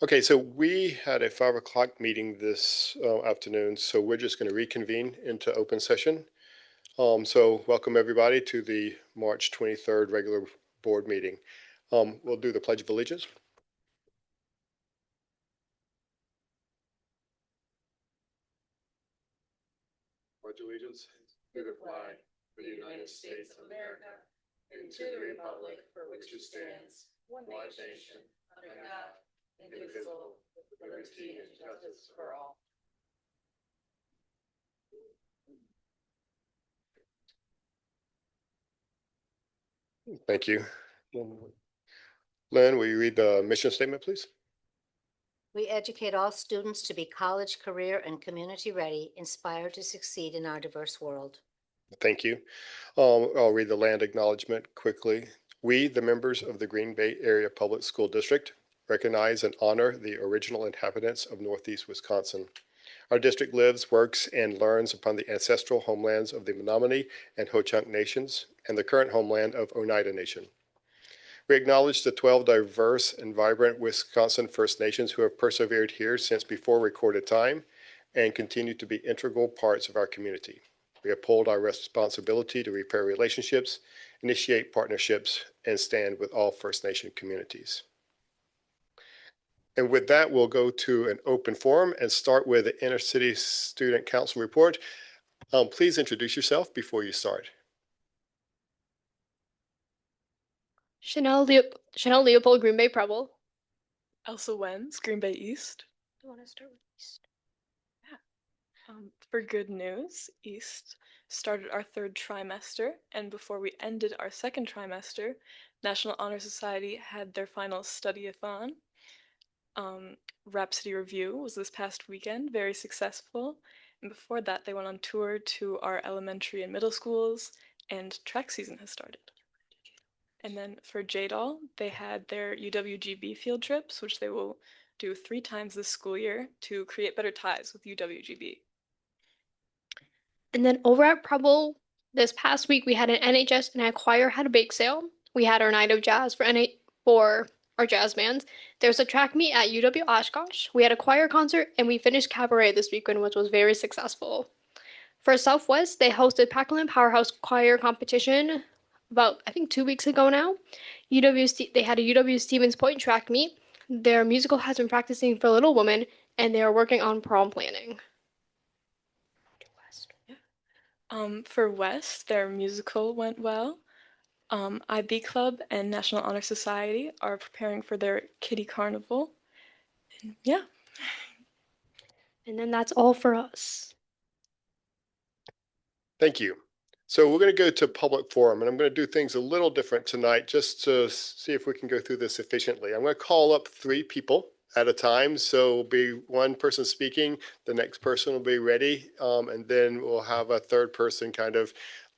Okay, so we had a 5 o'clock meeting this afternoon, so we're just going to reconvene into open session. So welcome everybody to the March 23rd regular board meeting. We'll do the Pledge of Allegiance. Pledge allegiance to the flag of the United States of America and to the republic for which it stands, one nation, under God, indivisible, with liberty and justice for all. Thank you. Lynn, will you read the mission statement, please? We educate all students to be college, career, and community ready, inspired to succeed in our diverse world. Thank you. I'll read the land acknowledgement quickly. We, the members of the Green Bay Area Public School District, recognize and honor the original inhabitants of Northeast Wisconsin. Our district lives, works, and learns upon the ancestral homelands of the Menominee and Ho-Chunk nations and the current homeland of Oneida Nation. We acknowledge the 12 diverse and vibrant Wisconsin First Nations who have persevered here since before recorded time and continue to be integral parts of our community. We uphold our responsibility to repair relationships, initiate partnerships, and stand with all First Nation communities. And with that, we'll go to an open forum and start with the Inner City Student Council report. Please introduce yourself before you start. Chanel Leopold, Green Bay Preble. Elsa Wenz, Green Bay East. I want to start with East. For good news, East started our 3rd trimester, and before we ended our 2nd trimester, National Honor Society had their final study-a-thon. Rhapsody Review was this past weekend, very successful, and before that they went on tour to our elementary and middle schools, and track season has started. And then for JDOL, they had their UWGB field trips, which they will do 3 times this school year to create better ties with UWGB. And then over at Preble, this past week we had an NHS and our choir had a bake sale. We had our night of jazz for our jazz bands. There's a track meet at UW Oshkosh. We had a choir concert and we finished cabaret this weekend, which was very successful. For Southwest, they hosted Packland Powerhouse Choir competition about, I think, 2 weeks ago now. They had a UW Stevens Point track meet. Their musical has been practicing for Little Woman, and they are working on prom planning. For West, their musical went well. IB Club and National Honor Society are preparing for their Kitty Carnival. And yeah. And then that's all for us. Thank you. So we're going to go to public forum, and I'm going to do things a little different tonight just to see if we can go through this efficiently. I'm going to call up 3 people at a time. So it'll be one person speaking, the next person will be ready, and then we'll have a third person kind of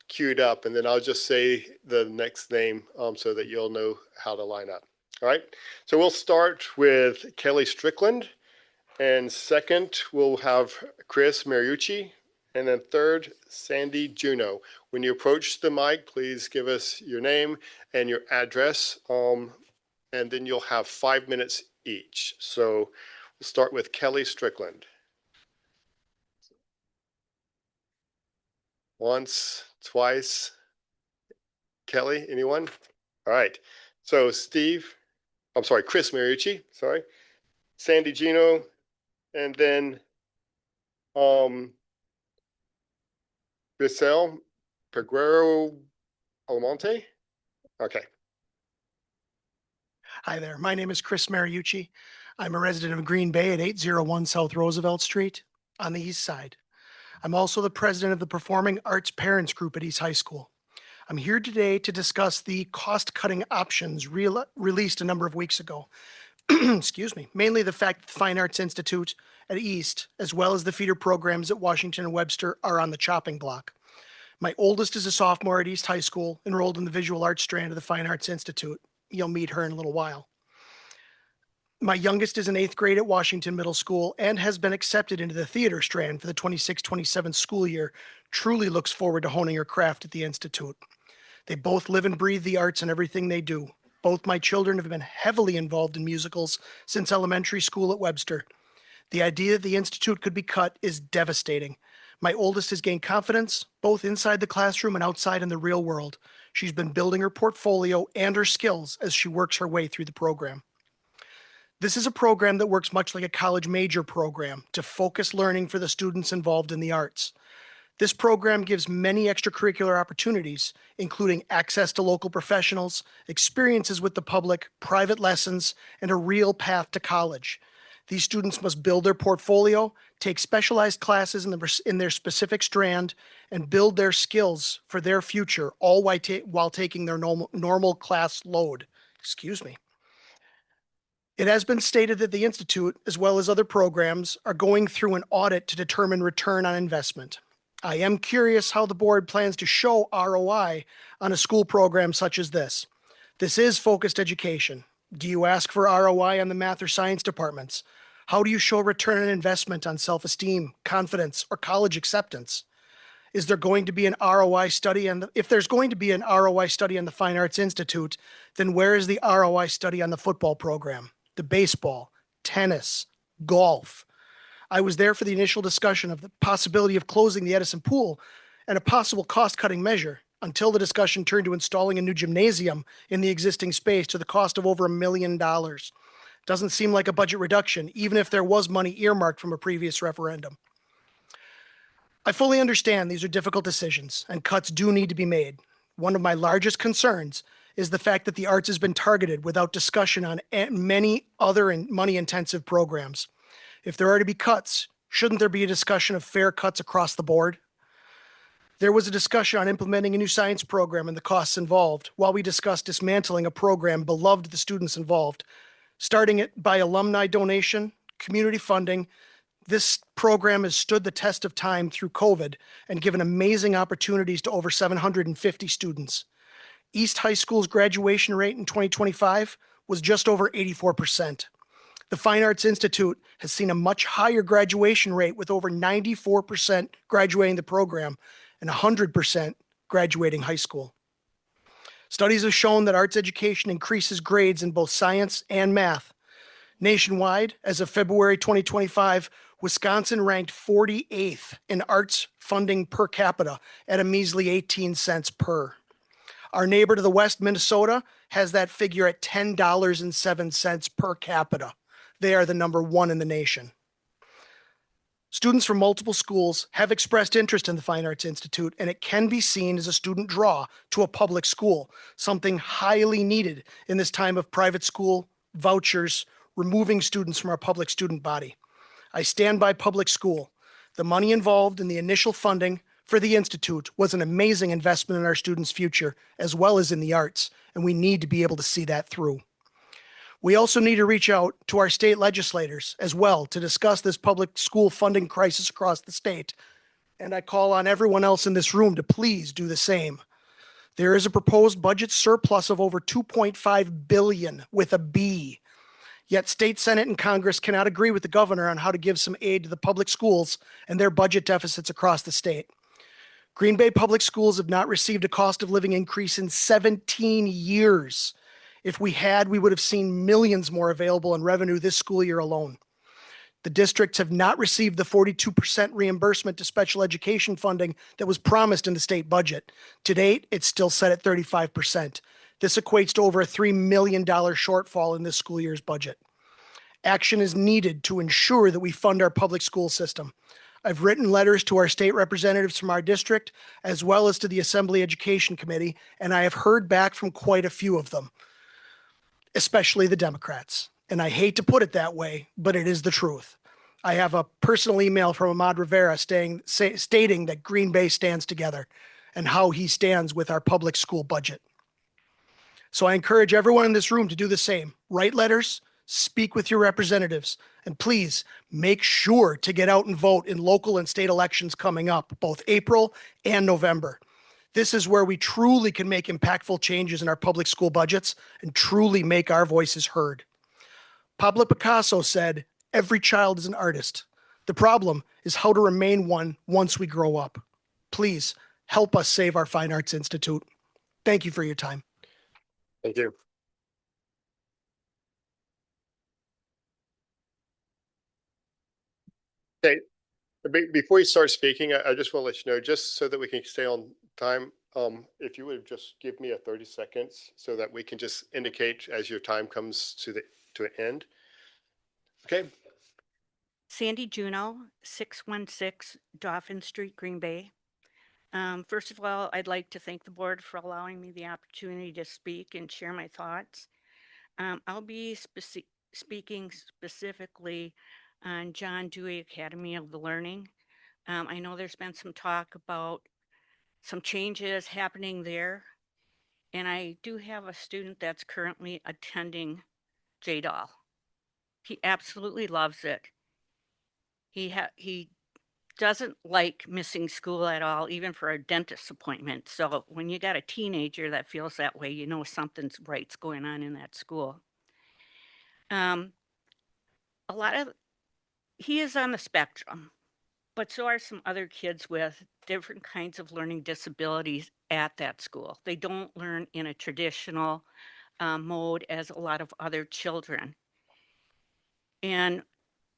queued up, and then I'll just say the next name so that you'll know how to line up. All right. So we'll start with Kelly Strickland, and second we'll have Chris Mariucci, and then third, Sandy Juneau. When you approach the mic, please give us your name and your address, and then you'll have 5 minutes each. So we'll start with Kelly Strickland. Once, twice. Kelly, anyone? All right. So Chris Mariucci, sorry. Sandy Juneau, and then Grisel Peguero Almonte. Okay. Hi there. My name is Chris Mariucci. I'm a resident of Green Bay at 801 South Roosevelt Street on the east side. I'm also the president of the Performing Arts Parents Group at East High School. I'm here today to discuss the cost-cutting options released a number of weeks ago. Excuse me. Mainly the fact that the Fine Arts Institute at East, as well as the feeder programs at Washington and Webster, are on the chopping block. My oldest is a sophomore at East High School, enrolled in the visual arts strand of the Fine Arts Institute. You'll meet her in a little while. My youngest is in 8th grade at Washington Middle School and has been accepted into the theater strand for the 26-27 school year. Truly looks forward to honing her craft at the Institute. They both live and breathe the arts in everything they do. Both my children have been heavily involved in musicals since elementary school at Webster. The idea that the Institute could be cut is devastating. My oldest has gained confidence, both inside the classroom and outside in the real world. She's been building her portfolio and her skills as she works her way through the program. This is a program that works much like a college major program to focus learning for the students involved in the arts. This program gives many extracurricular opportunities, including access to local professionals, experiences with the public, private lessons, and a real path to college. These students must build their portfolio, take specialized classes in their specific strand, and build their skills for their future, all while taking their normal class load. Excuse me. It has been stated that the Institute, as well as other programs, are going through an audit to determine return on investment. I am curious how the board plans to show ROI on a school program such as this. This is focused education. Do you ask for ROI on the math or science departments? How do you show return on investment on self-esteem, confidence, or college acceptance? Is there going to be an ROI study? If there's going to be an ROI study on the Fine Arts Institute, then where is the ROI study on the football program, the baseball, tennis, golf? I was there for the initial discussion of the possibility of closing the Edison Pool and a possible cost-cutting measure until the discussion turned to installing a new gymnasium in the existing space to the cost of over $1 million. Doesn't seem like a budget reduction, even if there was money earmarked from a previous referendum. I fully understand these are difficult decisions and cuts do need to be made. One of my largest concerns is the fact that the arts has been targeted without discussion on many other and money-intensive programs. If there are to be cuts, shouldn't there be a discussion of fair cuts across the board? There was a discussion on implementing a new science program and the costs involved, while we discussed dismantling a program beloved to the students involved. Starting it by alumni donation, community funding, this program has stood the test of time through COVID and given amazing opportunities to over 750 students. East High School's graduation rate in 2025 was just over 84%. The Fine Arts Institute has seen a much higher graduation rate with over 94% graduating the program and 100% graduating high school. Studies have shown that arts education increases grades in both science and math. Nationwide, as of February 2025, Wisconsin ranked 48th in arts funding per capita at a measly 18 cents per. Our neighbor to the west, Minnesota, has that figure at $10.07 per capita. They are the #1 in the nation. Students from multiple schools have expressed interest in the Fine Arts Institute, and it can be seen as a student draw to a public school, something highly needed in this time of private school vouchers, removing students from our public student body. I stand by public school. The money involved in the initial funding for the Institute was an amazing investment in our students' future, as well as in the arts, and we need to be able to see that through. We also need to reach out to our state legislators as well to discuss this public school funding crisis across the state. And I call on everyone else in this room to please do the same. There is a proposed budget surplus of over $2.5 billion with a B. Yet state Senate and Congress cannot agree with the governor on how to give some aid to the public schools and their budget deficits across the state. Green Bay Public Schools have not received a cost of living increase in 17 years. If we had, we would have seen millions more available in revenue this school year alone. The districts have not received the 42% reimbursement to special education funding that was promised in the state budget. To date, it's still set at 35%. This equates to over a $3 million shortfall in this school year's budget. Action is needed to ensure that we fund our public school system. I've written letters to our state representatives from our district, as well as to the Assembly Education Committee, and I have heard back from quite a few of them, especially the Democrats. And I hate to put it that way, but it is the truth. I have a personal email from Ahmad Rivera stating that Green Bay stands together and how he stands with our public school budget. So I encourage everyone in this room to do the same. Write letters, speak with your representatives, and please make sure to get out and vote in local and state elections coming up, both April and November. This is where we truly can make impactful changes in our public school budgets and truly make our voices heard. Pablo Picasso said, "Every child is an artist. The problem is how to remain one once we grow up." Please help us save our Fine Arts Institute. Thank you for your time. Thank you. Before you start speaking, I just want to let you know, just so that we can stay on time, if you would just give me a 30 seconds so that we can just indicate as your time comes to an end. Okay, Sandy Juno, 616 Dauphin Street, Green Bay. First of all, I'd like to thank the board for allowing me the opportunity to speak and share my thoughts. I'll be speaking specifically on John Dewey Academy of the Learning. I know there's been some talk about some changes happening there, and I do have a student that's currently attending JDAL. He absolutely loves it. He doesn't like missing school at all, even for a dentist appointment. So when you got a teenager that feels that way, you know something's right's going on in that school. A lot of he is on the spectrum, but so are some other kids with different kinds of learning disabilities at that school. They don't learn in a traditional mode as a lot of other children. And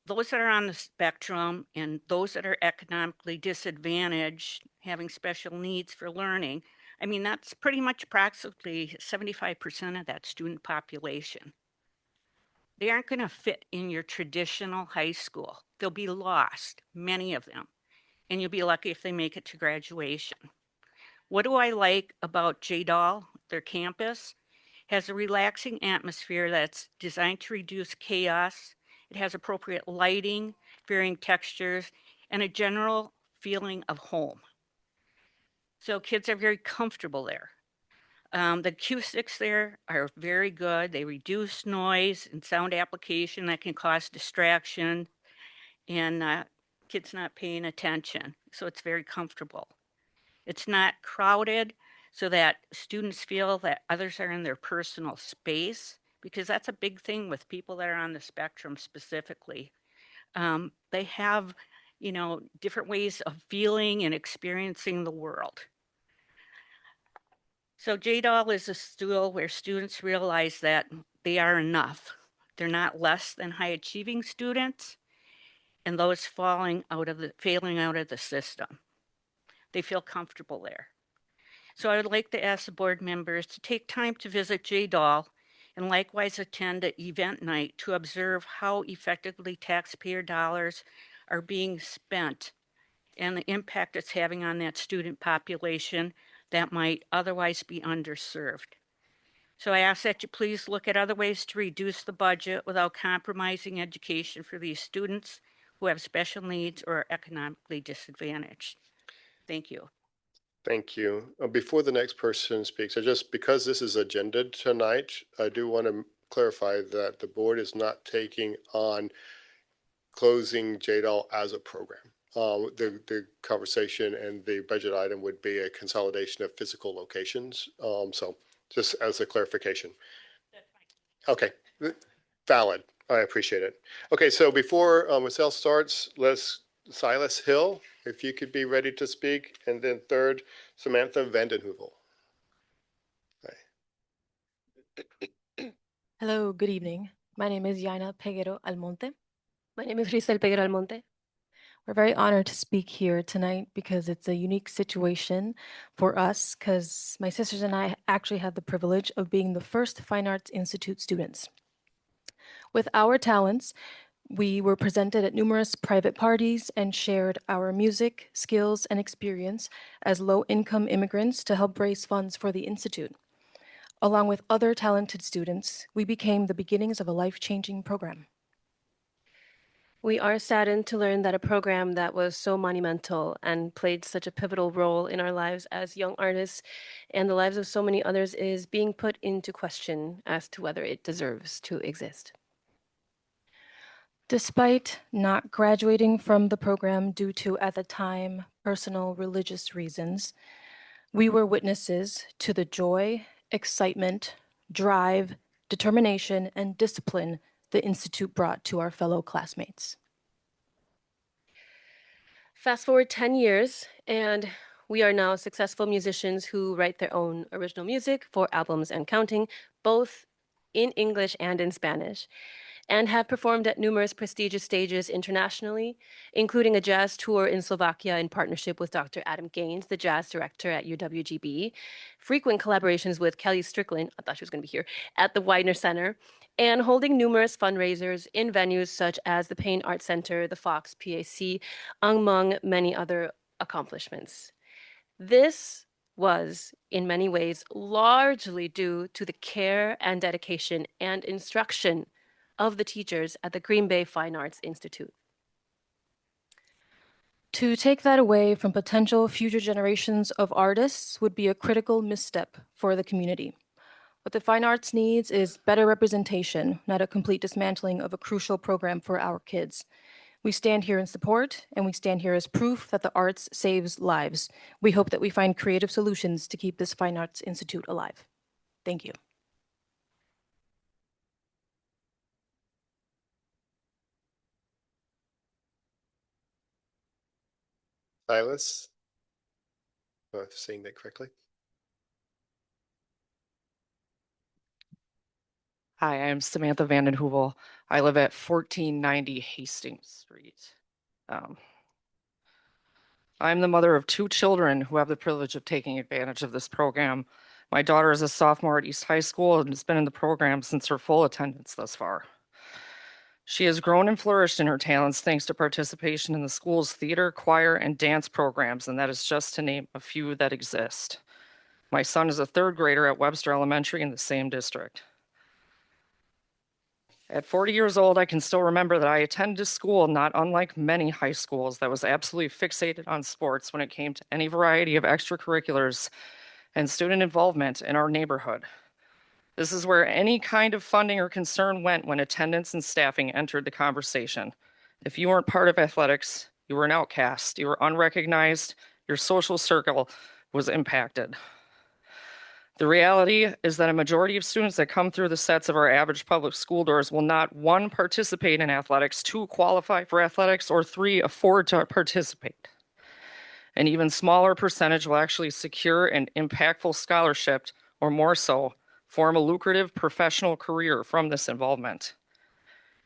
those that are on the spectrum and those that are economically disadvantaged, having special needs for learning, I mean, that's pretty much approximately 75% of that student population. They aren't going to fit in your traditional high school. They'll be lost, many of them, and you'll be lucky if they make it to graduation. What do I like about JDAL, their campus? It has a relaxing atmosphere that's designed to reduce chaos. It has appropriate lighting, varying textures, and a general feeling of home. So kids are very comfortable there. The acoustics there are very good. They reduce noise and sound application that can cause distraction and kids not paying attention. So it's very comfortable. It's not crowded so that students feel that others are in their personal space, because that's a big thing with people that are on the spectrum specifically. They have, different ways of feeling and experiencing the world. So JDAL is a school where students realize that they are enough. They're not less than high achieving students and those failing out of the system. They feel comfortable there. So I would like to ask the board members to take time to visit JDAL and likewise attend an event night to observe how effectively taxpayer dollars are being spent and the impact it's having on that student population that might otherwise be underserved. So I ask that you please look at other ways to reduce the budget without compromising education for these students who have special needs or are economically disadvantaged. Thank you. thank you. Before the next person speaks, because this is agended tonight, I do want to clarify that the board is not taking on closing JDAL as a program. The conversation and the budget item would be a consolidation of physical locations. So just as a clarification. Okay, valid. I appreciate it. Okay, so before Marcel starts, Silas Hill, if you could be ready to speak, and then third, Samantha Vandenheuvel. Hello, good evening. My name is Yaina Peguero Almonte. My name is Giselle Peguero Almonte. We're very honored to speak here tonight because it's a unique situation for us, because my sisters and I actually had the privilege of being the first Fine Arts Institute students. With our talents, we were presented at numerous private parties and shared our music, skills, and experience as low-income immigrants to help raise funds for the Institute. Along with other talented students, we became the beginnings of a life-changing program. We are saddened to learn that a program that was so monumental and played such a pivotal role in our lives as young artists and the lives of so many others is being put into question as to whether it deserves to exist. Despite not graduating from the program due to, at the time, personal religious reasons, we were witnesses to the joy, excitement, drive, determination, and discipline the Institute brought to our fellow classmates. Fast forward 10 years, and we are now successful musicians who write their own original music for albums and counting, both in English and in Spanish. and have performed at numerous prestigious stages internationally, including a jazz tour in Slovakia in partnership with Dr. Adam Gaines, the jazz director at UWGB, frequent collaborations with Kelly Strickland, I thought she was going to be here, at the Widener Center, and holding numerous fundraisers in venues such as the Payne Art Center, the Fox PAC, among many other accomplishments. This was, in many ways, largely due to the care and dedication and instruction of the teachers at the Green Bay Fine Arts Institute. To take that away from potential future generations of artists would be a critical misstep for the community. What the fine arts needs is better representation, not a complete dismantling of a crucial program for our kids. We stand here in support, and we stand here as proof that the arts saves lives. We hope that we find creative solutions to keep this Fine Arts Institute alive. Thank you. Silas? Am I saying that correctly? Hi, I'm Samantha Vanden Heuvel. I live at 1490 Hastings Street. I'm the mother of 2 children who have the privilege of taking advantage of this program. My daughter is a sophomore at East High School and has been in the program since her full attendance thus far. She has grown and flourished in her talents thanks to participation in the school's theater, choir, and dance programs, and that is just to name a few that exist. My son is a 3rd grader at Webster Elementary in the same district. At 40 years old, I can still remember that I attended a school not unlike many high schools that was absolutely fixated on sports when it came to any variety of extracurriculars and student involvement in our neighborhood. This is where any kind of funding or concern went when attendance and staffing entered the conversation. If you weren't part of athletics, you were an outcast, you were unrecognized, your social circle was impacted. The reality is that a majority of students that come through the sets of our average public school doors will not, 1, participate in athletics, 2, qualify for athletics, or 3, afford to participate. An even smaller percentage will actually secure an impactful scholarship, or more so, form a lucrative professional career from this involvement.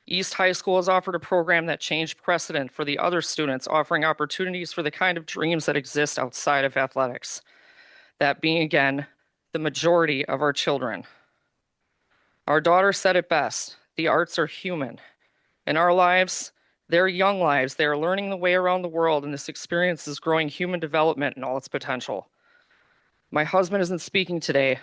East High School has offered a program that changed precedent for the other students, offering opportunities for the kind of dreams that exist outside of athletics. That being, again, the majority of our children. Our daughter said it best, the arts are human. In our lives, their young lives, they are learning the way around the world, and this experience is growing human development in all its potential. My husband isn't speaking today,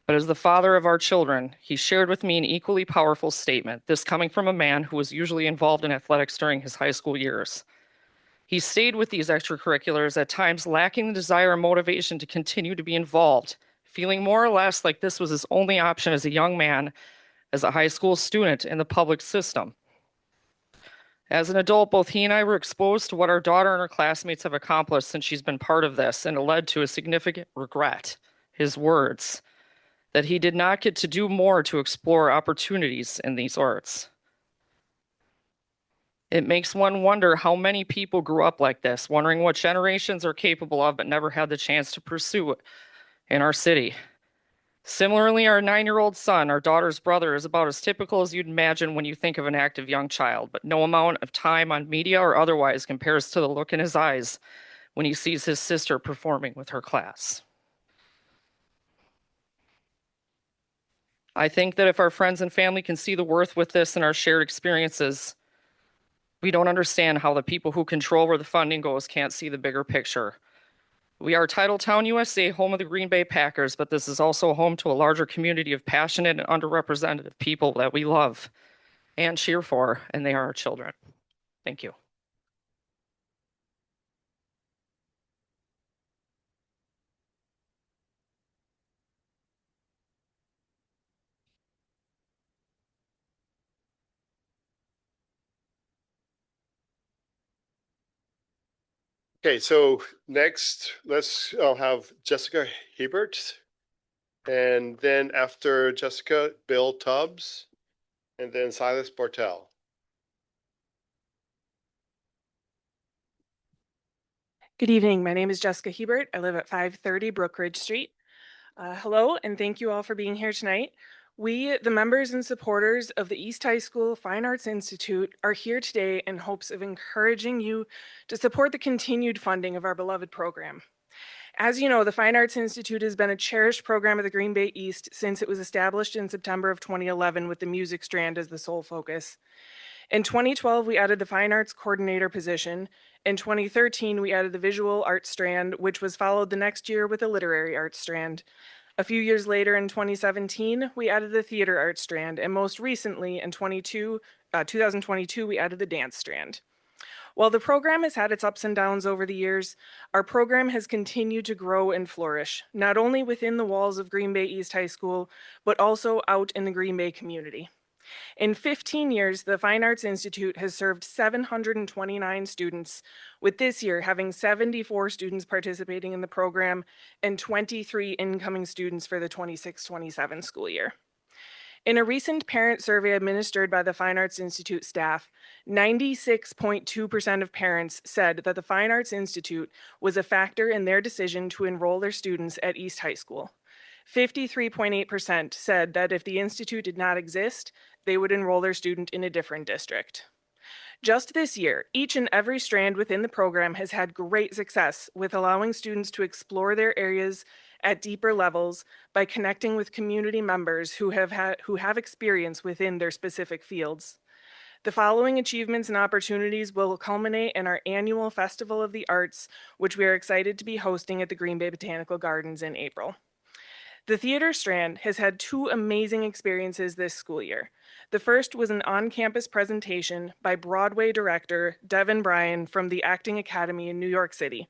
but as the father of our children, he shared with me an equally powerful statement, this coming from a man who was usually involved in athletics during his high school years. He stayed with these extracurriculars, at times lacking the desire and motivation to continue to be involved, feeling more or less like this was his only option as a young man, as a high school student in the public system. As an adult, both he and I were exposed to what our daughter and her classmates have accomplished since she's been part of this, and it led to a significant regret, his words, that he did not get to do more to explore opportunities in these arts. It makes one wonder how many people grew up like this, wondering what generations are capable of but never had the chance to pursue it in our city. Similarly, our 9-year-old son, our daughter's brother, is about as typical as you'd imagine when you think of an active young child, but no amount of time on media or otherwise compares to the look in his eyes when he sees his sister performing with her class. I think that if our friends and family can see the worth with this and our shared experiences, we don't understand how the people who control where the funding goes can't see the bigger picture. We are Titletown, USA, home of the Green Bay Packers, but this is also home to a larger community of passionate and underrepresented people that we love and cheer for, and they are our children. Thank you. Okay, so next, I'll have Jessica Hebert. And then after Jessica, Bill Tubbs, and then Silas Bartel. Good evening. My name is Jessica Hebert. I live at 530 Brookridge Street. Hello, and thank you all for being here tonight. We, the members and supporters of the East High School Fine Arts Institute, are here today in hopes of encouraging you to support the continued funding of our beloved program. As you know, the Fine Arts Institute has been a cherished program of the Green Bay East since it was established in September of 2011 with the music strand as the sole focus. In 2012, we added the Fine Arts Coordinator position. In 2013, we added the Visual Arts strand, which was followed the next year with the Literary Arts strand. A few years later, in 2017, we added the Theater Arts strand, and most recently, in 2022, we added the Dance strand. While the program has had its ups and downs over the years, our program has continued to grow and flourish, not only within the walls of Green Bay East High School, but also out in the Green Bay community. In 15 years, the Fine Arts Institute has served 729 students, with this year having 74 students participating in the program and 23 incoming students for the 26-27 school year. In a recent parent survey administered by the Fine Arts Institute staff, 96.2% of parents said that the Fine Arts Institute was a factor in their decision to enroll their students at East High School. 53.8% said that if the Institute did not exist, they would enroll their student in a different district. Just this year, each and every strand within the program has had great success with allowing students to explore their areas at deeper levels by connecting with community members who have experience within their specific fields. The following achievements and opportunities will culminate in our annual Festival of the Arts, which we are excited to be hosting at the Green Bay Botanical Gardens in April. The theater strand has had two amazing experiences this school year. The first was an on-campus presentation by Broadway director Devin Bryan from the Acting Academy in New York City.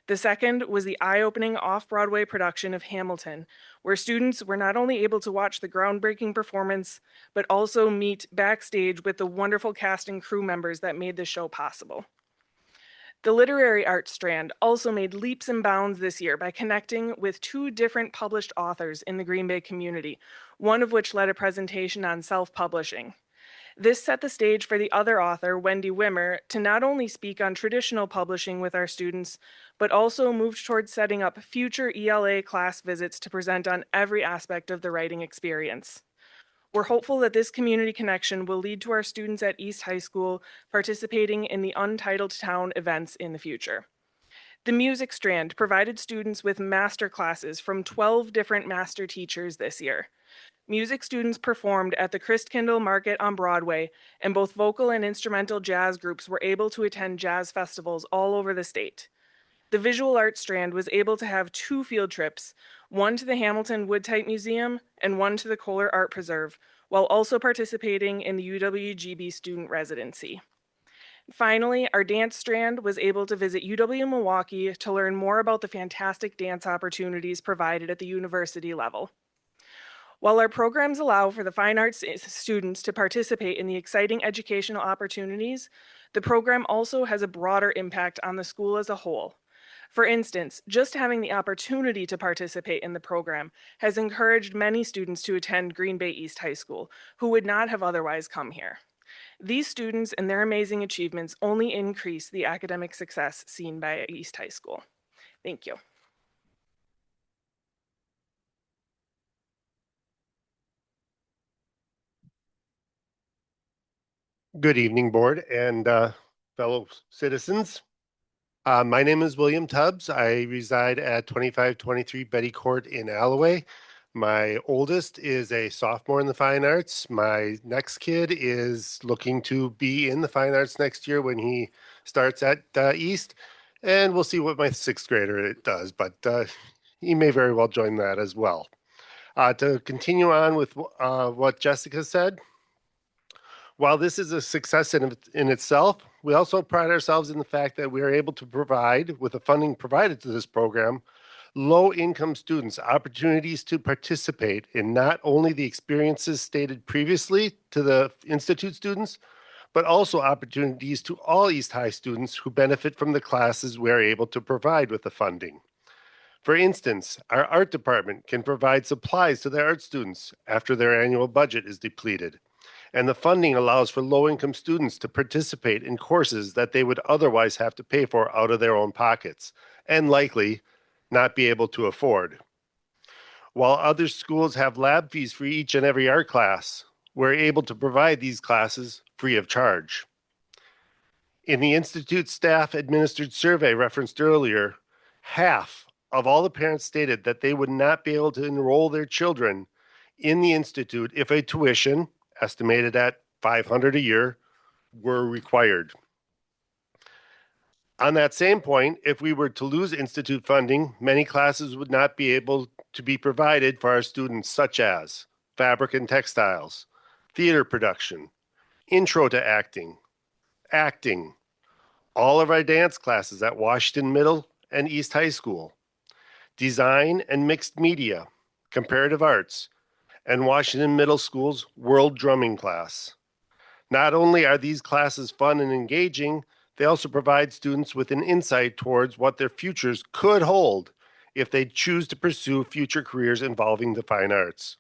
The second was the eye-opening off-Broadway production of Hamilton, where students were not only able to watch the groundbreaking performance, but also meet backstage with the wonderful cast and crew members that made the show possible. The literary arts strand also made leaps and bounds this year by connecting with two different published authors in the Green Bay community, one of which led a presentation on self-publishing. This set the stage for the other author, Wendy Wimmer, to not only speak on traditional publishing with our students, but also moved towards setting up future ELA class visits to present on every aspect of the writing experience. We're hopeful that this community connection will lead to our students at East High School participating in the Untitled Town events in the future. The music strand provided students with master classes from 12 different master teachers this year. Music students performed at the Christkindl Market on Broadway, and both vocal and instrumental jazz groups were able to attend jazz festivals all over the state. The visual arts strand was able to have two field trips, one to the Hamilton Woodtype Museum and one to the Kohler Art Preserve, while also participating in the UWGB student residency. Finally, our dance strand was able to visit UW-Milwaukee to learn more about the fantastic dance opportunities provided at the university level. While our programs allow for the fine arts students to participate in the exciting educational opportunities, the program also has a broader impact on the school as a whole. For instance, just having the opportunity to participate in the program has encouraged many students to attend Green Bay East High School who would not have otherwise come here. These students and their amazing achievements only increase the academic success seen by East High School. Thank you. Good evening, board and fellow citizens. My name is William Tubbs. I reside at 2523 Betty Court in Alloway. My oldest is a sophomore in the fine arts. My next kid is looking to be in the fine arts next year when he starts at East. And we'll see what my sixth grader does, but he may very well join that as well. To continue on with what Jessica said, while this is a success in itself, we also pride ourselves in the fact that we are able to provide, with the funding provided to this program, low-income students opportunities to participate in not only the experiences stated previously to the Institute students, but also opportunities to all East High students who benefit from the classes we are able to provide with the funding. For instance, our art department can provide supplies to their art students after their annual budget is depleted. And the funding allows for low-income students to participate in courses that they would otherwise have to pay for out of their own pockets, and likely not be able to afford. While other schools have lab fees for each and every art class, we're able to provide these classes free of charge. In the Institute staff administered survey referenced earlier, half of all the parents stated that they would not be able to enroll their children in the Institute if a tuition, estimated at $500 a year, were required. On that same point, if we were to lose Institute funding, many classes would not be able to be provided for our students, such as fabric and textiles, theater production, intro to acting, all of our dance classes at Washington Middle and East High School, design and mixed media, comparative arts, and Washington Middle School's World Drumming class. Not only are these classes fun and engaging, they also provide students with an insight towards what their futures could hold if they choose to pursue future careers involving the fine arts.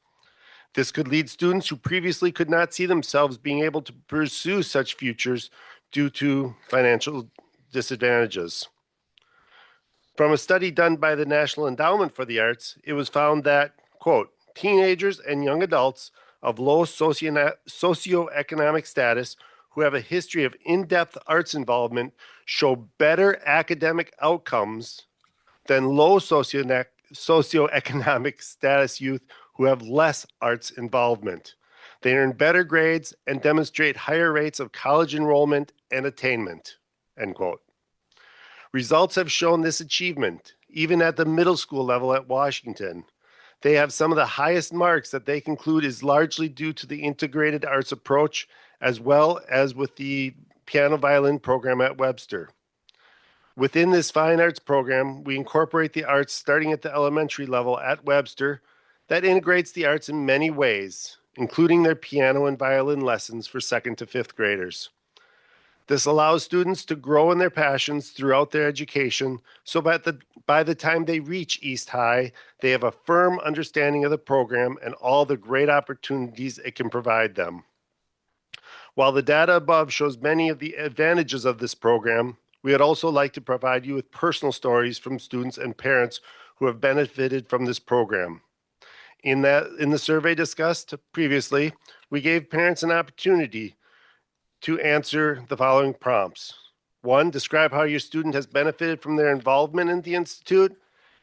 This could lead students who previously could not see themselves being able to pursue such futures due to financial disadvantages. From a study done by the National Endowment for the Arts, it was found that, quote, teenagers and young adults of low socioeconomic status who have a history of in-depth arts involvement show better academic outcomes than low socioeconomic status youth who have less arts involvement. They earn better grades and demonstrate higher rates of college enrollment and attainment, end quote. Results have shown this achievement, even at the middle school level at Washington. They have some of the highest marks that they conclude is largely due to the integrated arts approach, as well as with the piano violin program at Webster. Within this fine arts program, we incorporate the arts starting at the elementary level at Webster that integrates the arts in many ways, including their piano and violin lessons for 2nd to 5th graders. This allows students to grow in their passions throughout their education so that by the time they reach East High, they have a firm understanding of the program and all the great opportunities it can provide them. While the data above shows many of the advantages of this program, we would also like to provide you with personal stories from students and parents who have benefited from this program. In the survey discussed previously, we gave parents an opportunity to answer the following prompts. 1, describe how your student has benefited from their involvement in the Institute.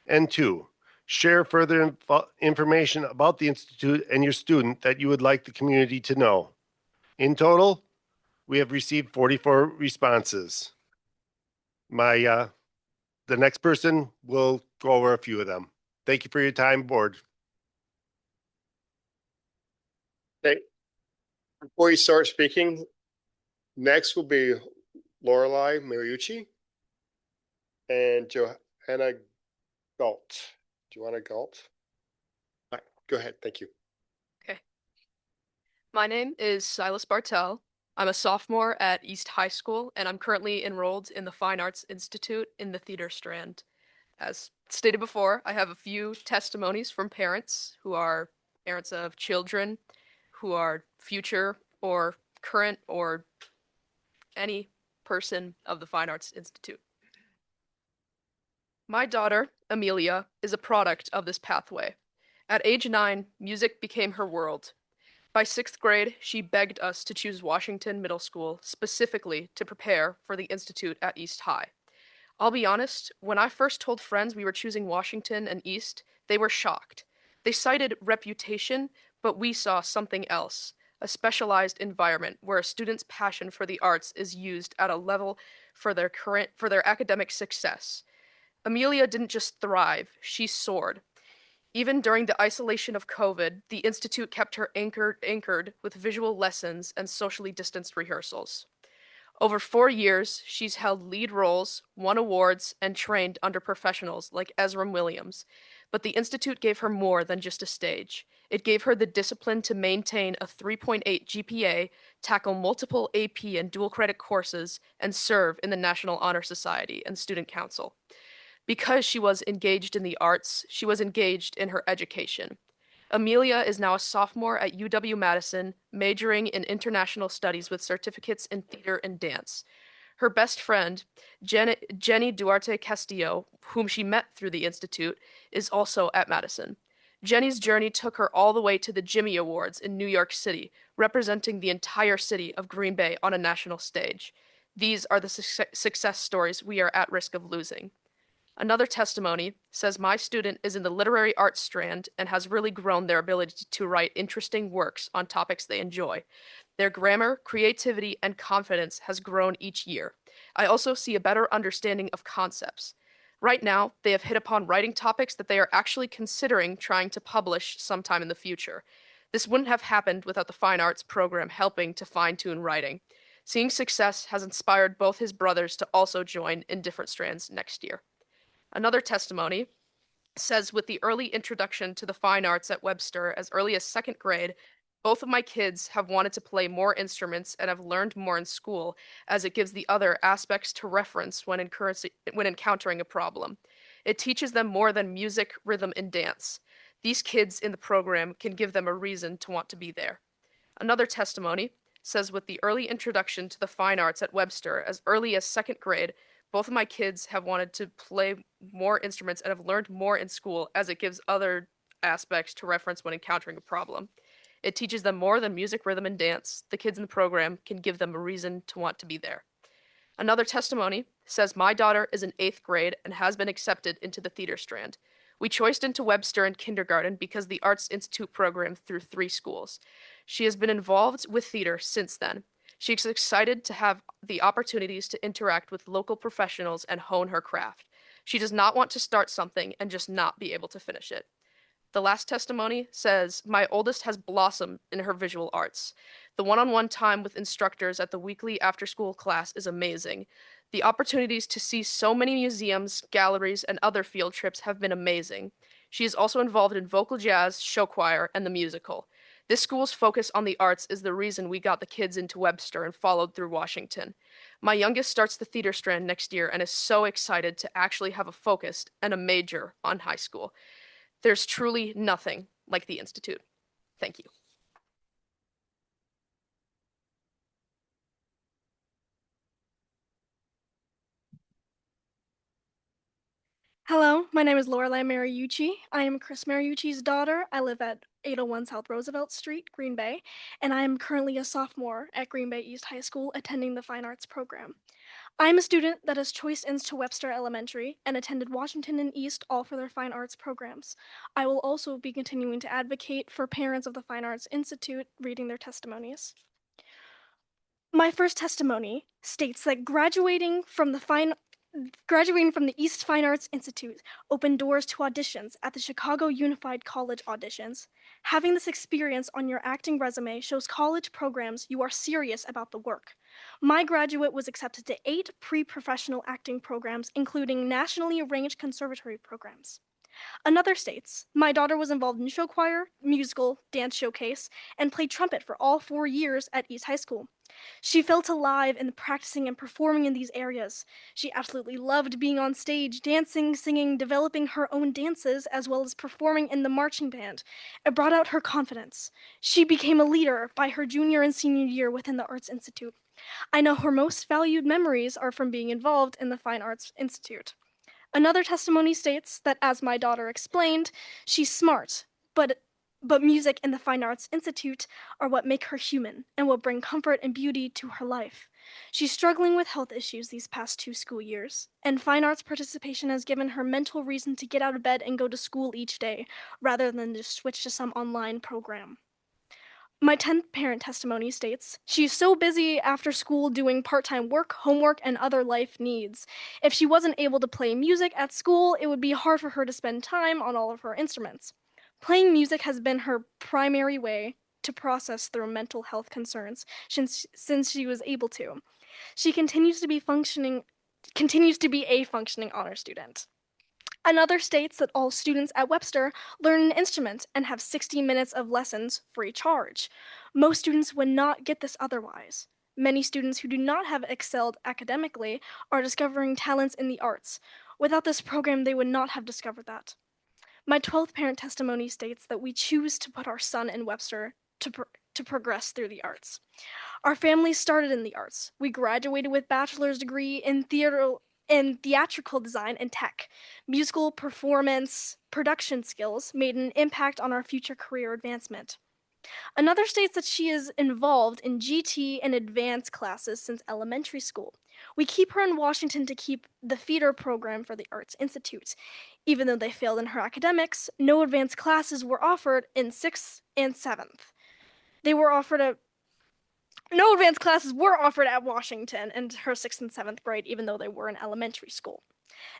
And 2, share further information about the Institute and your student that you would like the community to know. In total, we have received 44 responses. The next person will go over a few of them. Thank you for your time, board. Okay. Before you start speaking, next will be Lorelei Mariucci and Johanna Galt. Joanna Galt. All right, go ahead. Thank you. Okay. My name is Silas Bartel. I'm a sophomore at East High School, and I'm currently enrolled in the Fine Arts Institute in the theater strand. As stated before, I have a few testimonies from parents who are parents of children who are future or current or any person of the Fine Arts Institute. My daughter, Amelia, is a product of this pathway. At age 9, music became her world. By 6th grade, she begged us to choose Washington Middle School specifically to prepare for the Institute at East High. I'll be honest, when I first told friends we were choosing Washington and East, they were shocked. They cited reputation, but we saw something else. A specialized environment where a student's passion for the arts is used at a level for their academic success. Amelia didn't just thrive, she soared. Even during the isolation of COVID, the Institute kept her anchored with visual lessons and socially distanced rehearsals. Over 4 years, she's held lead roles, won awards, and trained under professionals like Ezra Williams. But the Institute gave her more than just a stage. It gave her the discipline to maintain a 3.8 GPA, tackle multiple AP and dual credit courses, and serve in the National Honor Society and Student Council. Because she was engaged in the arts, she was engaged in her education. Amelia is now a sophomore at UW-Madison, majoring in international studies with certificates in theater and dance. Her best friend, Jenny Duarte Castillo, whom she met through the Institute, is also at Madison. Jenny's journey took her all the way to the Jimmy Awards in New York City, representing the entire city of Green Bay on a national stage. These are the success stories we are at risk of losing. Another testimony says my student is in the literary arts strand and has really grown their ability to write interesting works on topics they enjoy. Their grammar, creativity, and confidence has grown each year. I also see a better understanding of concepts. Right now, they have hit upon writing topics that they are actually considering trying to publish sometime in the future. This wouldn't have happened without the fine arts program helping to fine-tune writing. Seeing success has inspired both his brothers to also join in different strands next year. Another testimony says with the early introduction to the fine arts at Webster as early as second grade, both of my kids have wanted to play more instruments and have learned more in school, as it gives the other aspects to reference when encountering a problem. It teaches them more than music, rhythm, and dance. These kids in the program can give them a reason to want to be there. Another testimony says with the early introduction to the fine arts at Webster as early as second grade, both of my kids have wanted to play more instruments and have learned more in school, as it gives other aspects to reference when encountering a problem. It teaches them more than music, rhythm, and dance. The kids in the program can give them a reason to want to be there. Another testimony says my daughter is in 8th grade and has been accepted into the theater strand. We choiced into Webster in kindergarten because the Arts Institute program through 3 schools. She has been involved with theater since then. She is excited to have the opportunities to interact with local professionals and hone her craft. She does not want to start something and just not be able to finish it. The last testimony says, my oldest has blossomed in her visual arts. The one-on-one time with instructors at the weekly after-school class is amazing. The opportunities to see so many museums, galleries, and other field trips have been amazing. She is also involved in vocal jazz, show choir, and the musical. This school's focus on the arts is the reason we got the kids into Webster and followed through Washington. My youngest starts the theater strand next year and is so excited to actually have a focus and a major on high school. There's truly nothing like the Institute. Thank you. Hello, my name is Lorelai Mariucci. I am Chris Mariucci's daughter. I live at 801 South Roosevelt Street, Green Bay, and I am currently a sophomore at Green Bay East High School attending the Fine Arts program. I am a student that has choiced into Webster Elementary and attended Washington and East, all for their fine arts programs. I will also be continuing to advocate for parents of the Fine Arts Institute reading their testimonies. My first testimony states that graduating from the East Fine Arts Institute opened doors to auditions at the Chicago Unified College auditions. Having this experience on your acting resume shows college programs you are serious about the work. My graduate was accepted to 8 pre-professional acting programs, including nationally arranged conservatory programs. Another states, my daughter was involved in show choir, musical, dance showcase, and played trumpet for all 4 years at East High School. She felt alive in practicing and performing in these areas. She absolutely loved being on stage, dancing, singing, developing her own dances, as well as performing in the marching band. It brought out her confidence. She became a leader by her junior and senior year within the Arts Institute. I know her most valued memories are from being involved in the Fine Arts Institute. Another testimony states that, as my daughter explained, she's smart, but music and the Fine Arts Institute are what make her human and will bring comfort and beauty to her life. She's struggling with health issues these past 2 school years, and fine arts participation has given her mental reason to get out of bed and go to school each day, rather than just switch to some online program. My 10th parent testimony states, she's so busy after school doing part-time work, homework, and other life needs. If she wasn't able to play music at school, it would be hard for her to spend time on all of her instruments. Playing music has been her primary way to process through mental health concerns since she was able to. She continues to be a functioning honor student. Another states that all students at Webster learn an instrument and have 60 minutes of lessons free charge. Most students would not get this otherwise. Many students who do not have excelled academically are discovering talents in the arts. Without this program, they would not have discovered that. My 12th parent testimony states that we choose to put our son in Webster to progress through the arts. Our family started in the arts. We graduated with bachelor's degree in theater in theatrical design and tech. Musical performance, production skills made an impact on our future career advancement. Another states that she is involved in GT and advanced classes since elementary school. We keep her in Washington to keep the feeder program for the Arts Institute. Even though they failed in her academics, no advanced classes were offered in 6th and 7th. No advanced classes were offered at Washington in her 6th and 7th grade, even though they were in elementary school.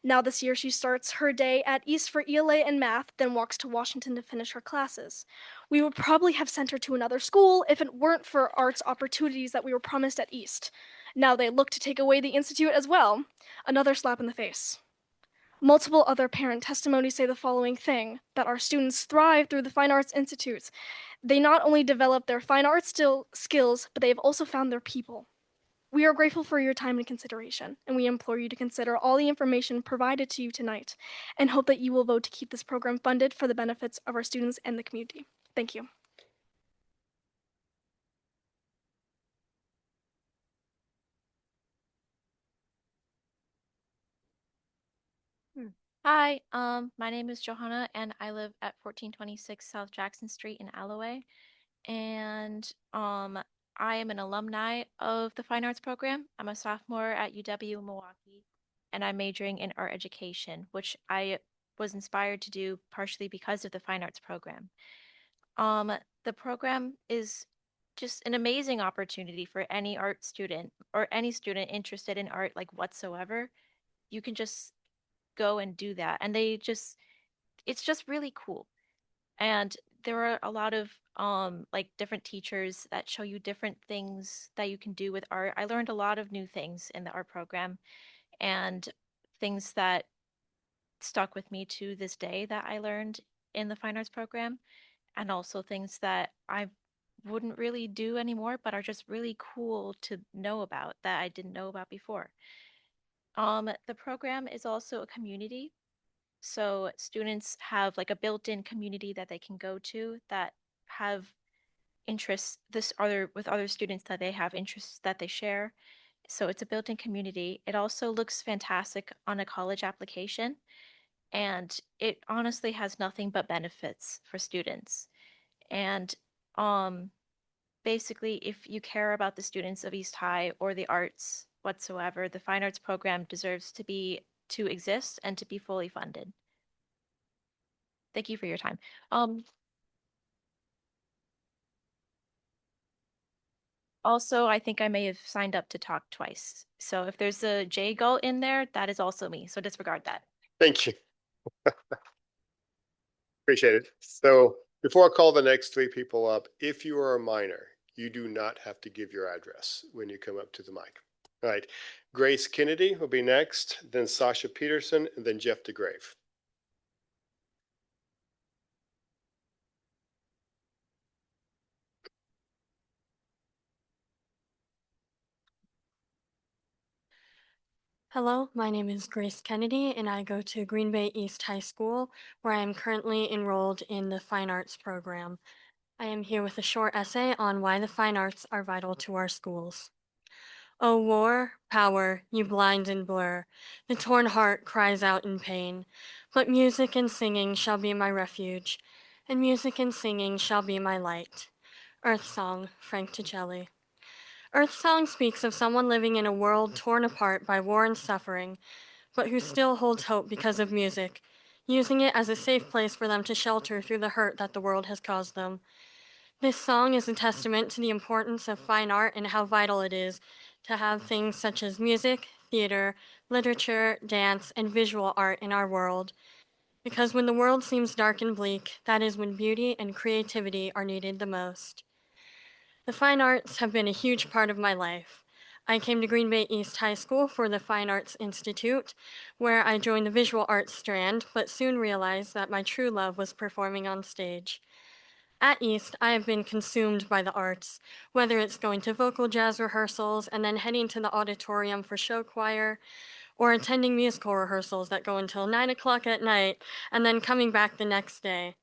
Now this year she starts her day at East for ELA and math, then walks to Washington to finish her classes. We would probably have sent her to another school if it weren't for arts opportunities that we were promised at East. Now they look to take away the institute as well. Another slap in the face. Multiple other parent testimonies say the following thing, that our students thrive through the Fine Arts Institutes. They not only develop their fine arts skills, but they have also found their people. We are grateful for your time and consideration, and we implore you to consider all the information provided to you tonight, and hope that you will vote to keep this program funded for the benefits of our students and the community. Thank you. Hi, my name is Johanna and I live at 1426 South Jackson Street in Alloway. And I am an alumni of the Fine Arts program. I'm a sophomore at UW Milwaukee and I'm majoring in art education, which I was inspired to do partially because of the Fine Arts program. The program is just an amazing opportunity for any art student or any student interested in art like whatsoever. You can just go and do that, and it's just really cool. And there are a lot of like different teachers that show you different things that you can do with art. I learned a lot of new things in the art program, and things that stuck with me to this day that I learned in the fine arts program, and also things that I wouldn't really do anymore but are just really cool to know about that I didn't know about before. The program is also a community. So students have like a built-in community that they can go to that have interests this other with other students that they have interests that they share. So it's a built-in community. It also looks fantastic on a college application, and it honestly has nothing but benefits for students. And um basically, if you care about the students of East High or the arts whatsoever, the fine arts program deserves to exist and to be fully funded. Thank you for your time. Also, I think I may have signed up to talk twice. So if there's a J Gull in there, that is also me. So disregard that. Thank you. Appreciate it. So before I call the next three people up, if you are a minor, you do not have to give your address when you come up to the mic. All right. Grace Kennedy will be next, then Sasha Peterson, and then Jeff DeGrave. Hello, my name is Grace Kennedy, and I go to Green Bay East High School, where I am currently enrolled in the Fine Arts program. I am here with a short essay on why the fine arts are vital to our schools. Oh, war, power, you blind and blur. The torn heart cries out in pain. But music and singing shall be my refuge, and music and singing shall be my light. Earth Song, Frank Ticelli. Earth Song speaks of someone living in a world torn apart by war and suffering, but who still holds hope because of music, using it as a safe place for them to shelter through the hurt that the world has caused them. This song is a testament to the importance of fine art and how vital it is to have things such as music, theater, literature, dance, and visual art in our world. Because when the world seems dark and bleak, that is when beauty and creativity are needed the most. The fine arts have been a huge part of my life. I came to Green Bay East High School for the Fine Arts Institute, where I joined the visual arts strand, but soon realized that my true love was performing on stage. At East, I have been consumed by the arts, whether it's going to vocal jazz rehearsals and then heading to the auditorium for show choir, or attending musical rehearsals that go until 9 o'clock at night and then coming back the next day.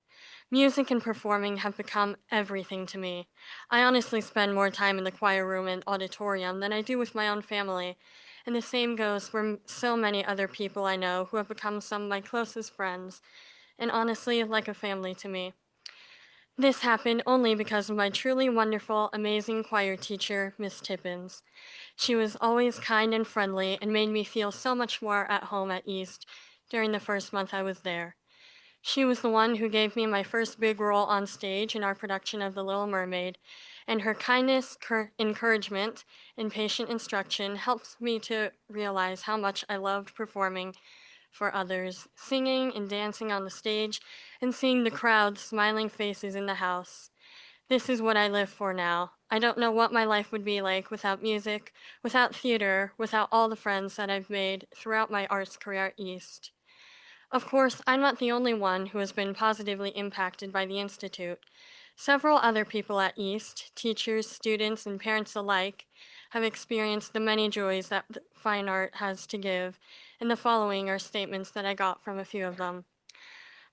Music and performing have become everything to me. I honestly spend more time in the choir room and auditorium than I do with my own family, And the same goes for so many other people I know who have become some of my closest friends, and honestly, like a family to me. This happened only because of my truly wonderful, amazing choir teacher, Miss Tippins. She was always kind and friendly and made me feel so much more at home at East during the first month I was there. She was the one who gave me my first big role on stage in our production of The Little Mermaid, and her kindness, encouragement, and patient instruction helped me to realize how much I loved performing for others, singing and dancing on the stage, and seeing the crowd's smiling faces in the house. This is what I live for now. I don't know what my life would be like without music, without theater, without all the friends that I've made throughout my arts career at East. Of course, I'm not the only one who has been positively impacted by the Institute. Several other people at East, teachers, students, and parents alike, have experienced the many joys that fine art has to give, and the following are statements that I got from a few of them.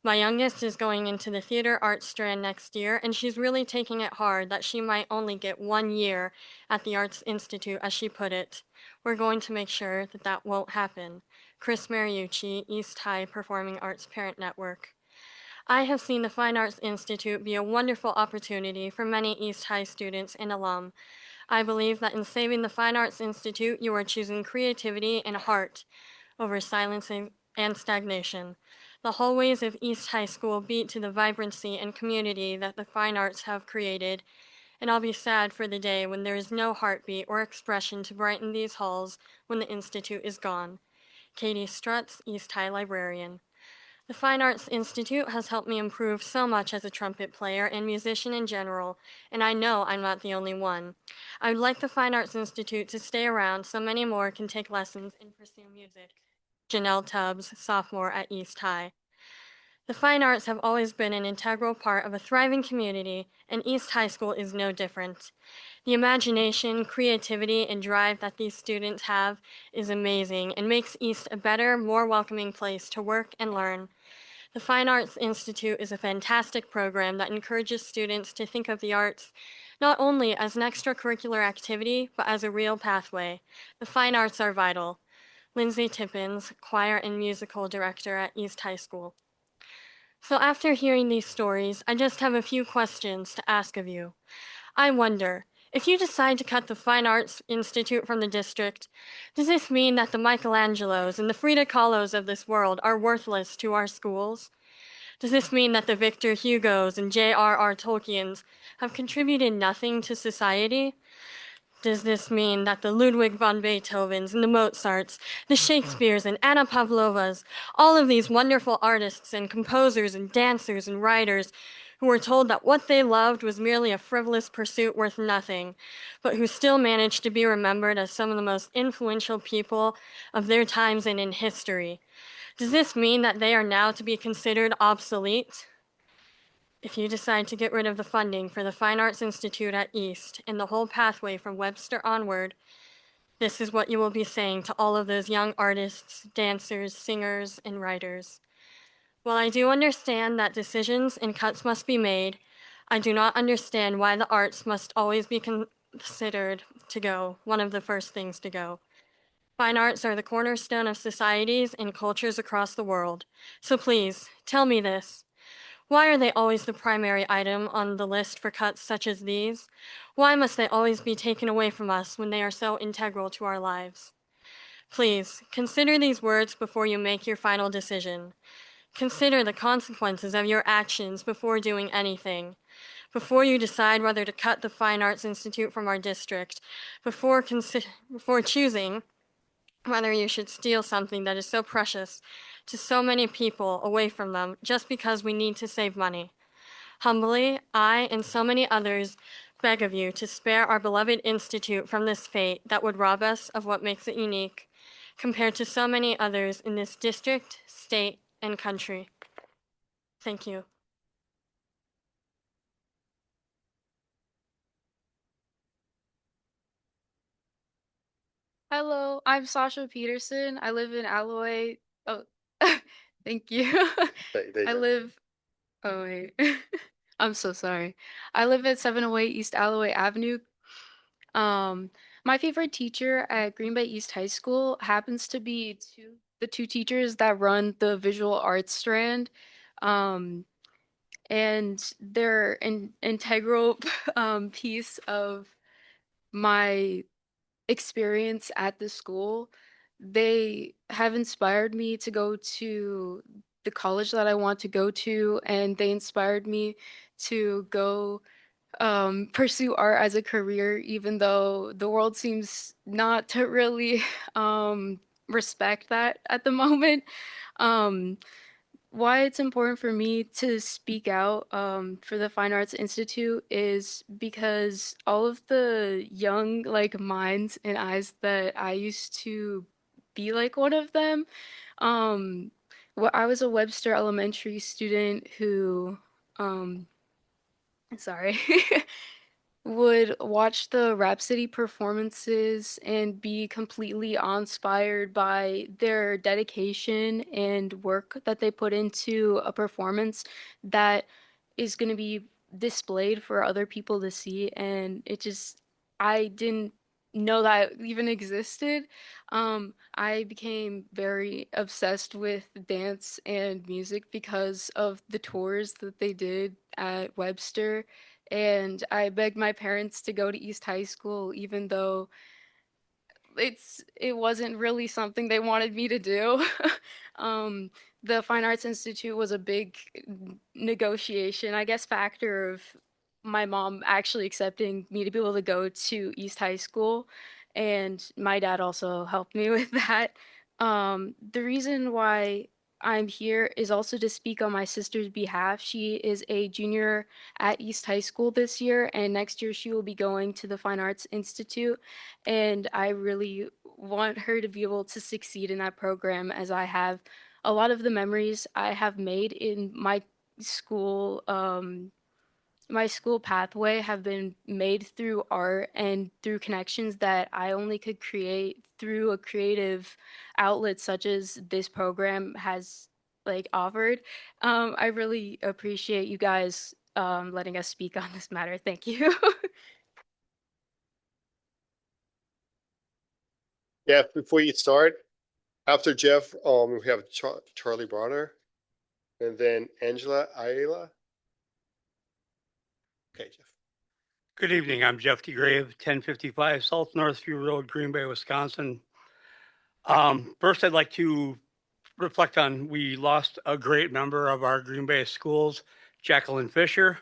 My youngest is going into the theater arts strand next year, and she's really taking it hard that she might only get 1 year at the Arts Institute, as she put it. We're going to make sure that that won't happen. Chris Mariucci, East High Performing Arts Parent Network. I have seen the Fine Arts Institute be a wonderful opportunity for many East High students and alum. I believe that in saving the Fine Arts Institute, you are choosing creativity and heart over silence and stagnation. The hallways of East High School beat to the vibrancy and community that the fine arts have created, and I'll be sad for the day when there is no heartbeat or expression to brighten these halls when the Institute is gone. Katie Strutz, East High Librarian. The Fine Arts Institute has helped me improve so much as a trumpet player and musician in general, and I know I'm not the only one. I would like the Fine Arts Institute to stay around so many more can take lessons and pursue music. Janelle Tubbs, sophomore at East High. The fine arts have always been an integral part of a thriving community, and East High School is no different. The imagination, creativity, and drive that these students have is amazing and makes East a better, more welcoming place to work and learn. The Fine Arts Institute is a fantastic program that encourages students to think of the arts not only as an extracurricular activity, but as a real pathway. The fine arts are vital. Lindsay Tippins, choir and musical director at East High School. So after hearing these stories, I just have a few questions to ask of you. I wonder, if you decide to cut the Fine Arts Institute from the district, does this mean that the Michelangelos and the Frida Kahlos of this world are worthless to our schools? Does this mean that the Victor Hugos and J.R.R. Tolkiens have contributed nothing to society? Does this mean that the Ludwig von Beethovens and the Mozarts, the Shakespeares and Anna Pavlovas, all of these wonderful artists and composers and dancers and writers who were told that what they loved was merely a frivolous pursuit worth nothing, but who still managed to be remembered as some of the most influential people of their times and in history? Does this mean that they are now to be considered obsolete? If you decide to get rid of the funding for the Fine Arts Institute at East and the whole pathway from Webster onward, this is what you will be saying to all of those young artists, dancers, singers, and writers. While I do understand that decisions and cuts must be made, I do not understand why the arts must always be considered to go, one of the first things to go. Fine arts are the cornerstone of societies and cultures across the world. So please, tell me this. Why are they always the primary item on the list for cuts such as these? Why must they always be taken away from us when they are so integral to our lives? Please, consider these words before you make your final decision. Consider the consequences of your actions before doing anything. Before you decide whether to cut the Fine Arts Institute from our district, before choosing whether you should steal something that is so precious to so many people away from them just because we need to save money. Humbly, I and so many others beg of you to spare our beloved institute from this fate that would rob us of what makes it unique compared to so many others in this district, state, and country. Thank you. Hello, I'm Sasha Peterson. I live in Alloy. Oh, thank you. There you I go. live. Oh, wait. I'm so sorry. I live at 708 East Alloway Avenue. Um, My favorite teacher at Green Bay East High School happens to be the two teachers that run the visual arts strand. Um, and they're an integral piece of my experience at the school. They have inspired me to go to the college that I want to go to, and they inspired me to go pursue art as a career, even though the world seems not to really respect that at the moment. Um, why it's important for me to speak out for the Fine Arts Institute is because all of the young like minds and eyes that I used to be like one of them. Um, well, I was a Webster Elementary student who, um, sorry, would watch the Rhapsody performances and be completely inspired by their dedication and work that they put into a performance that is going to be displayed for other people to see. And I didn't know that even existed. I became very obsessed with dance and music because of the tours that they did at Webster, and I begged my parents to go to East High School even though it wasn't really something they wanted me to do. um, the Fine Arts Institute was a big negotiation, I guess, factor of my mom actually accepting me to be able to go to East High School, and my dad also helped me with that. The reason why I'm here is also to speak on my sister's behalf. She is a junior at East High School this year, and next year she will be going to the Fine Arts Institute. And I really want her to be able to succeed in that program, as I have a lot of the memories I have made in school my school pathway have been made through art and through connections that I only could create through a creative outlet such as this program has like offered. I really appreciate you guys letting us speak on this matter. Thank you. Yeah, before you start, after Jeff, we have Charlie Bronner and then Angela Ayala. Okay, Jeff. Good evening. I'm Jeff DeGrave, 1055 South Northview Road, Green Bay, Wisconsin. First, I'd like to reflect on we lost a great member of our Green Bay schools, Jacqueline Fisher.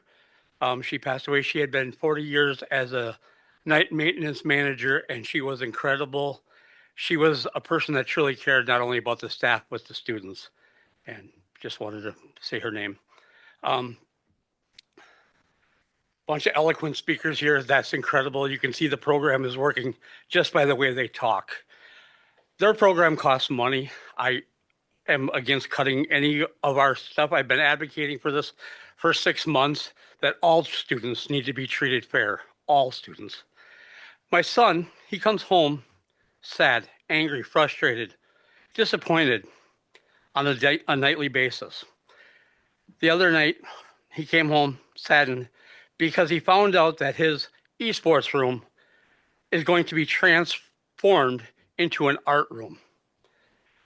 She passed away. She had been 40 years as a night maintenance manager, and she was incredible. She was a person that truly cared not only about the staff, but the students. And just wanted to say her name. Bunch of eloquent speakers here. That's incredible. You can see the program is working just by the way they talk. Their program costs money. I am against cutting any of our stuff. I've been advocating for this for 6 months, that all students need to be treated fair. All students. My son, he comes home sad, angry, frustrated, disappointed on a nightly basis. The other night, he came home saddened because he found out that his esports room is going to be transformed into an art room.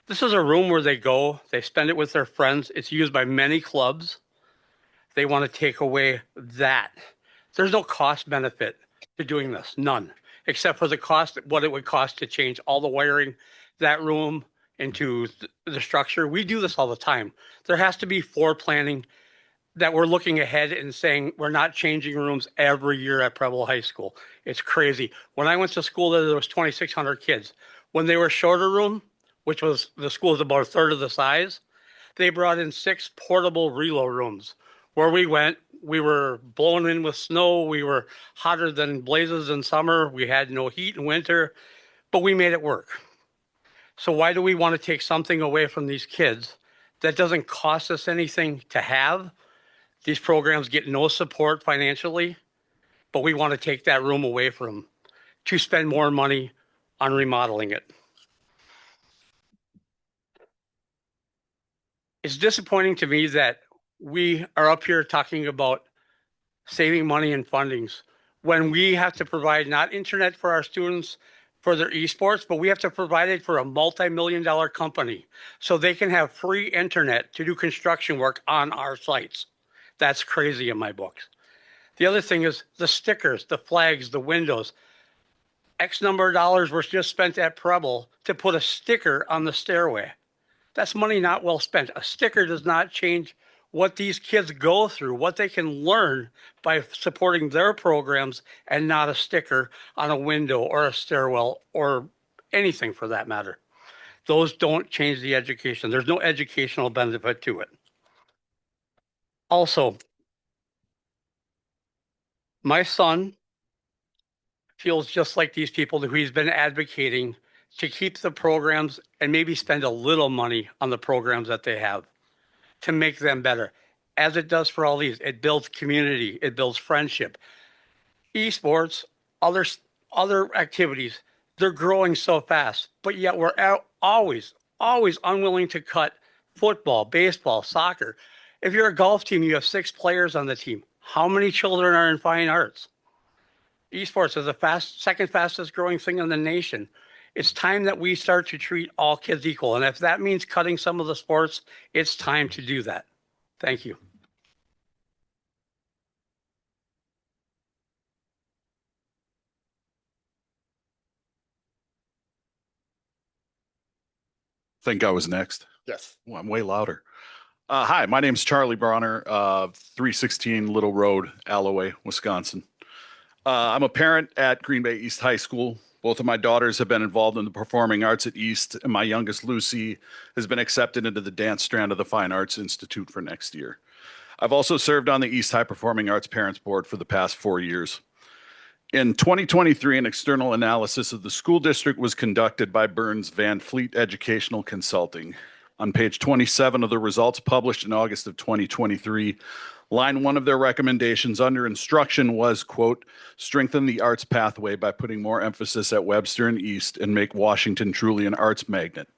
This is a room where they go, they spend it with their friends. It's used by many clubs. They want to take away that. There's no cost benefit to doing this, none, except for the cost, what it would cost to change all the wiring, that room into the structure. We do this all the time. There has to be floor planning, that we're looking ahead and saying we're not changing rooms every year at Preble High School. It's crazy. When I went to school there was 2,600 kids. When they were shorter room, which was the school is about a third of the size, they brought in 6 portable reload rooms. Where we went, we were blown in with snow. We were hotter than blazes in summer. We had no heat in winter, but we made it work. So why do we want to take something away from these kids that doesn't cost us anything to have? These programs get no support financially, but we want to take that room away from them to spend more money on remodeling it. It's disappointing to me that we are up here talking about saving money and fundings when we have to provide not internet for our students for their esports, but we have to provide it for a multi-million-dollar company so they can have free internet to do construction work on our sites. That's crazy in my books. The other thing is the stickers, the flags, the windows. X number of dollars was just spent at Preble to put a sticker on the stairway. That's money not well spent. A sticker does not change what these kids go through, what they can learn by supporting their programs, and not a sticker on a window or a stairwell or anything for that matter. Those don't change the education. There's no educational benefit to it. Also, my son feels just like these people who he's been advocating to keep the programs and maybe spend a little money on the programs that they have to make them better. As it does for all these, it builds community, it builds friendship. Esports, other activities, they're growing so fast, but yet we're always unwilling to cut football, baseball, soccer. If you're a golf team, you have 6 players on the team. How many children are in fine arts? Esports is the second fastest growing thing in the nation. It's time that we start to treat all kids equal. And if that means cutting some of the sports, it's time to do that. Thank you. Think I was next. Yes. Well, I'm way louder. Hi, my name's Charlie Bronner, 316 Little Road, Alloway, Wisconsin. I'm a parent at Green Bay East High School. Both of my daughters have been involved in the performing arts at East, and my youngest, Lucy, has been accepted into the dance strand of the Fine Arts Institute for next year. I've also served on the East High Performing Arts Parents Board for the past 4 years. In 2023, an external analysis of the school district was conducted by Burns Van Fleet Educational Consulting. On page 27 of the results published in August of 2023, line 1 of their recommendations under instruction was, quote, strengthen the arts pathway by putting more emphasis at Webster and East and make Washington truly an arts magnet.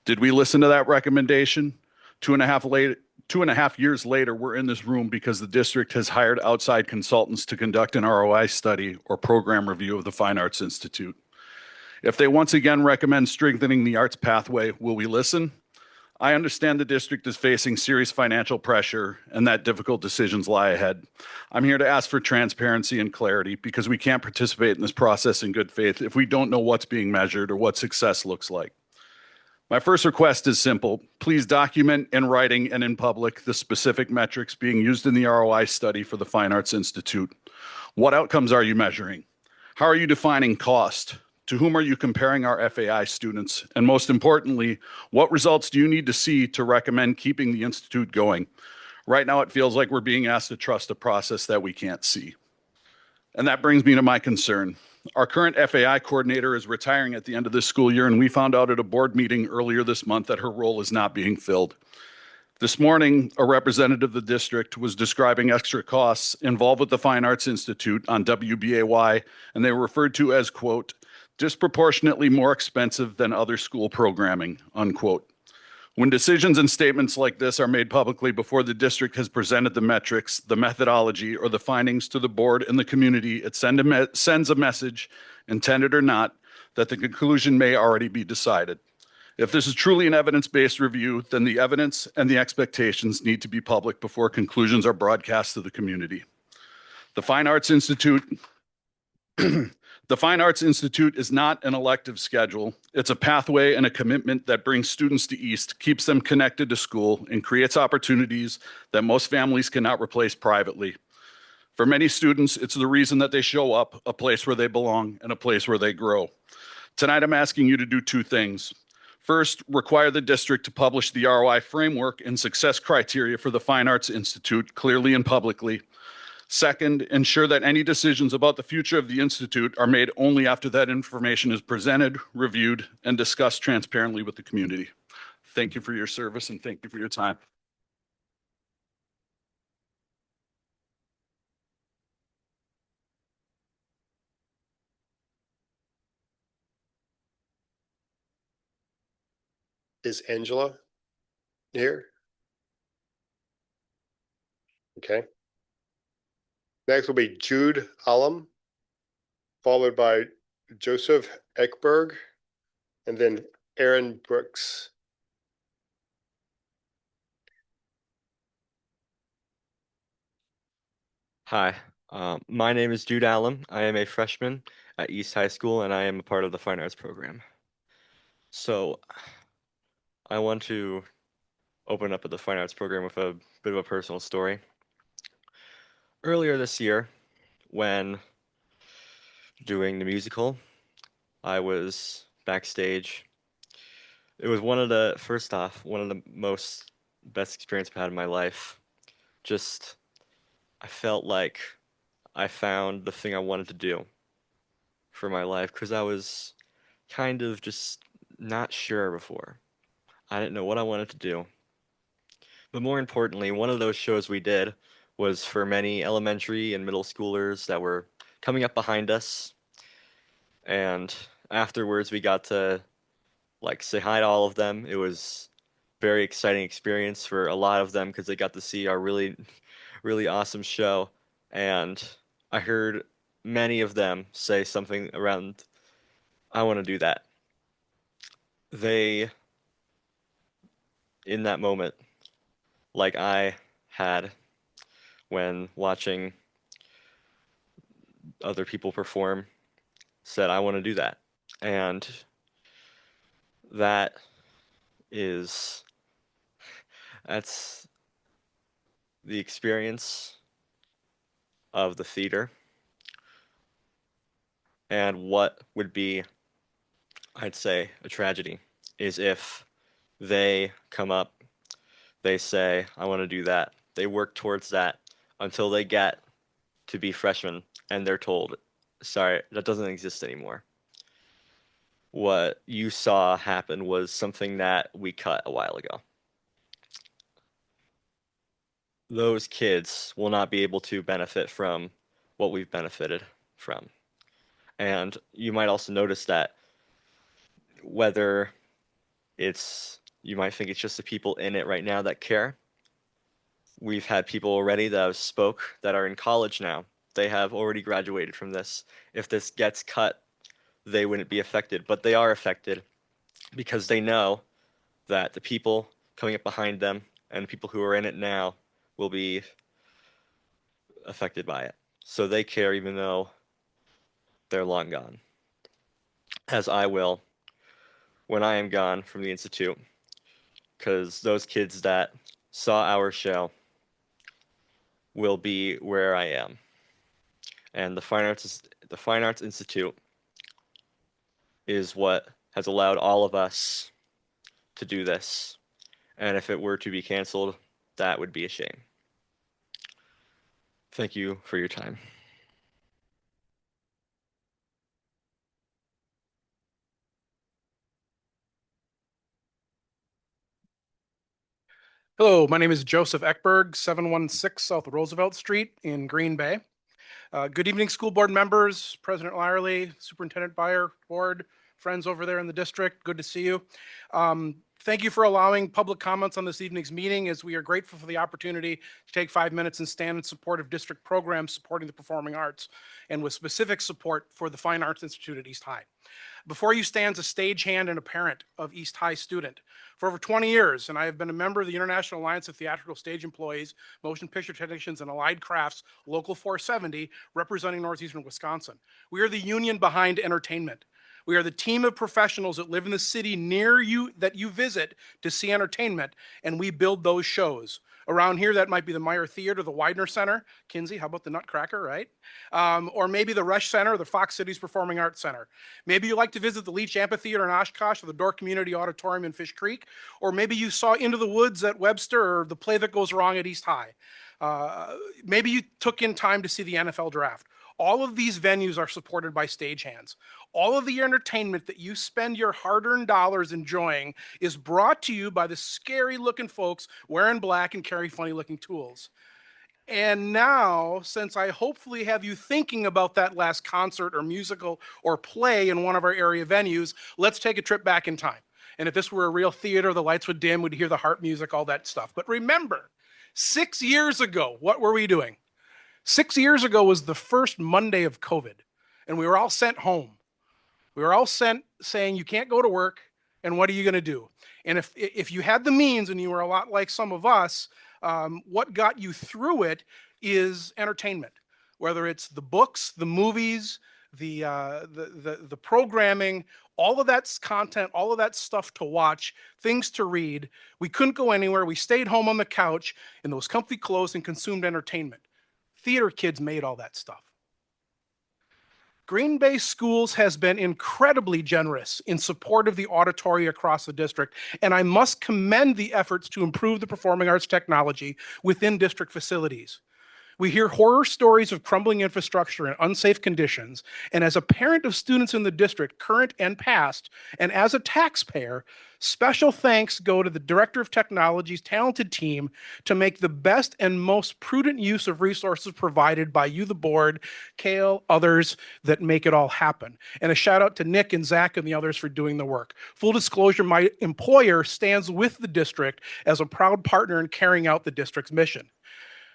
Did we listen to that recommendation? 2.5 years later, we're in this room because the district has hired outside consultants to conduct an ROI study or program review of the Fine Arts Institute. If they once again recommend strengthening the arts pathway, will we listen? I understand the district is facing serious financial pressure and that difficult decisions lie ahead. I'm here to ask for transparency and clarity because we can't participate in this process in good faith if we don't know what's being measured or what success looks like. My first request is simple. Please document in writing and in public the specific metrics being used in the ROI study for the Fine Arts Institute. What outcomes are you measuring? How are you defining cost? To whom are you comparing our FAI students? And most importantly, what results do you need to see to recommend keeping the Institute going? Right now, it feels like we're being asked to trust a process that we can't see. And that brings me to my concern. Our current FAI coordinator is retiring at the end of this school year, and we found out at a board meeting earlier this month that her role is not being filled. This morning, a representative of the district was describing extra costs involved with the Fine Arts Institute on WBAY, and they were referred to as, quote, disproportionately more expensive than other school programming, unquote. When decisions and statements like this are made publicly before the district has presented the metrics, the methodology, or the findings to the board and the community, it sends a message, intended or not, that the conclusion may already be decided. If this is truly an evidence-based review, then the evidence and the expectations need to be public before conclusions are broadcast to the community. The Fine Arts Institute The Fine Arts Institute is not an elective schedule. It's a pathway and a commitment that brings students to East, keeps them connected to school, and creates opportunities that most families cannot replace privately. For many students, it's the reason that they show up, a place where they belong and a place where they grow. Tonight, I'm asking you to do 2 things. First, require the district to publish the ROI framework and success criteria for the Fine Arts Institute clearly and publicly. Second, ensure that any decisions about the future of the Institute are made only after that information is presented, reviewed, and discussed transparently with the community. Thank you for your service and thank you for your time. Is Angela here? Okay. Next will be Jude Alum. followed by Joseph Ekberg, and then Aaron Brooks. Hi, my name is Jude Allen. I am a freshman at East High School, and I am a part of the Fine Arts program. So I want to open up at the Fine Arts program with a bit of a personal story. Earlier this year, when doing the musical, I was backstage. It was one of the most best experiences I've had in my life. Just, I felt like I found the thing I wanted to do for my life because I was kind of just not sure before. I didn't know what I wanted to do. But more importantly, one of those shows we did was for many elementary and middle schoolers that were coming up behind us. And afterwards, we got to like say hi to all of them. It was a very exciting experience for a lot of them because they got to see our really, really awesome show. And I heard many of them say something around, I want to do that. They, in that moment, like I had when watching other people perform, said, I want to do that. And that's the experience of the theater. And what would be, I'd say, a tragedy is if they come up, they say, I want to do that. They work towards that until they get to be freshmen and they're told, sorry, that doesn't exist anymore. What you saw happen was something that we cut a while ago. Those kids will not be able to benefit from what we've benefited from. And you might also notice that whether you might think it's just the people in it right now that care. We've had people already that have spoke that are in college now. They have already graduated from this. If this gets cut, they wouldn't be affected, but they are affected because they know that the people coming up behind them and the people who are in it now will be affected by it. So they care even though they're long gone, as I will when I am gone from the Institute, because those kids that saw our show will be where I am. And the Fine Arts Institute is what has allowed all of us to do this. And if it were to be canceled, that would be a shame. Thank you for your time. Hello, my name is Joseph Ekberg, 716 South Roosevelt Street in Green Bay. Good evening, school board members, President Lyerly, Superintendent Beyer, board, friends over there in the district. Good to see you. Thank you for allowing public comments on this evening's meeting, as we are grateful for the opportunity to take 5 minutes and stand in support of district programs supporting the performing arts, and with specific support for the Fine Arts Institute at East High. Before you stands a stagehand and a parent of East High student. For over 20 years, and I have been a member of the International Alliance of Theatrical Stage Employees, Motion Picture Technicians, and Allied Crafts, Local 470, representing Northeastern Wisconsin. We are the union behind entertainment. We are the team of professionals that live in the city near you that you visit to see entertainment, and we build those shows. Around here, that might be the Meyer Theater, the Widener Center. Kinsey, how about the Nutcracker, right? Or maybe the Rush Center, or the Fox Cities Performing Arts Center. Maybe you like to visit the Leach Amphitheater in Oshkosh, or the Door Community Auditorium in Fish Creek. Or maybe you saw Into the Woods at Webster, or The Play That Goes Wrong at East High. Maybe you took in time to see the NFL draft. All of these venues are supported by stagehands. All of the entertainment that you spend your hard-earned dollars enjoying is brought to you by the scary-looking folks wearing black and carry funny-looking tools. And now, since I hopefully have you thinking about that last concert or musical or play in one of our area venues, let's take a trip back in time. And if this were a real theater, the lights would dim, we'd hear the harp music, all that stuff. But remember, 6 years ago, what were we doing? 6 years ago was the first Monday of COVID. and we were all sent home. We were all sent saying, you can't go to work, and what are you going to do? And if you had the means and you were a lot like some of us, what got you through it is entertainment, whether it's the books, the movies, the programming, all of that's content, all of that stuff to watch, things to read. We couldn't go anywhere. We stayed home on the couch in those comfy clothes and consumed entertainment. Theater kids made all that stuff. Green Bay Schools has been incredibly generous in support of the auditory across the district, and I must commend the efforts to improve the performing arts technology within district facilities. We hear horror stories of crumbling infrastructure and unsafe conditions, and as a parent of students in the district, current and past, and as a taxpayer, special thanks go to the Director of Technology's talented team to make the best and most prudent use of resources provided by you, the board, Kale, others that make it all happen. And a shout out to Nick and Zach and the others for doing the work. Full disclosure, my employer stands with the district as a proud partner in carrying out the district's mission.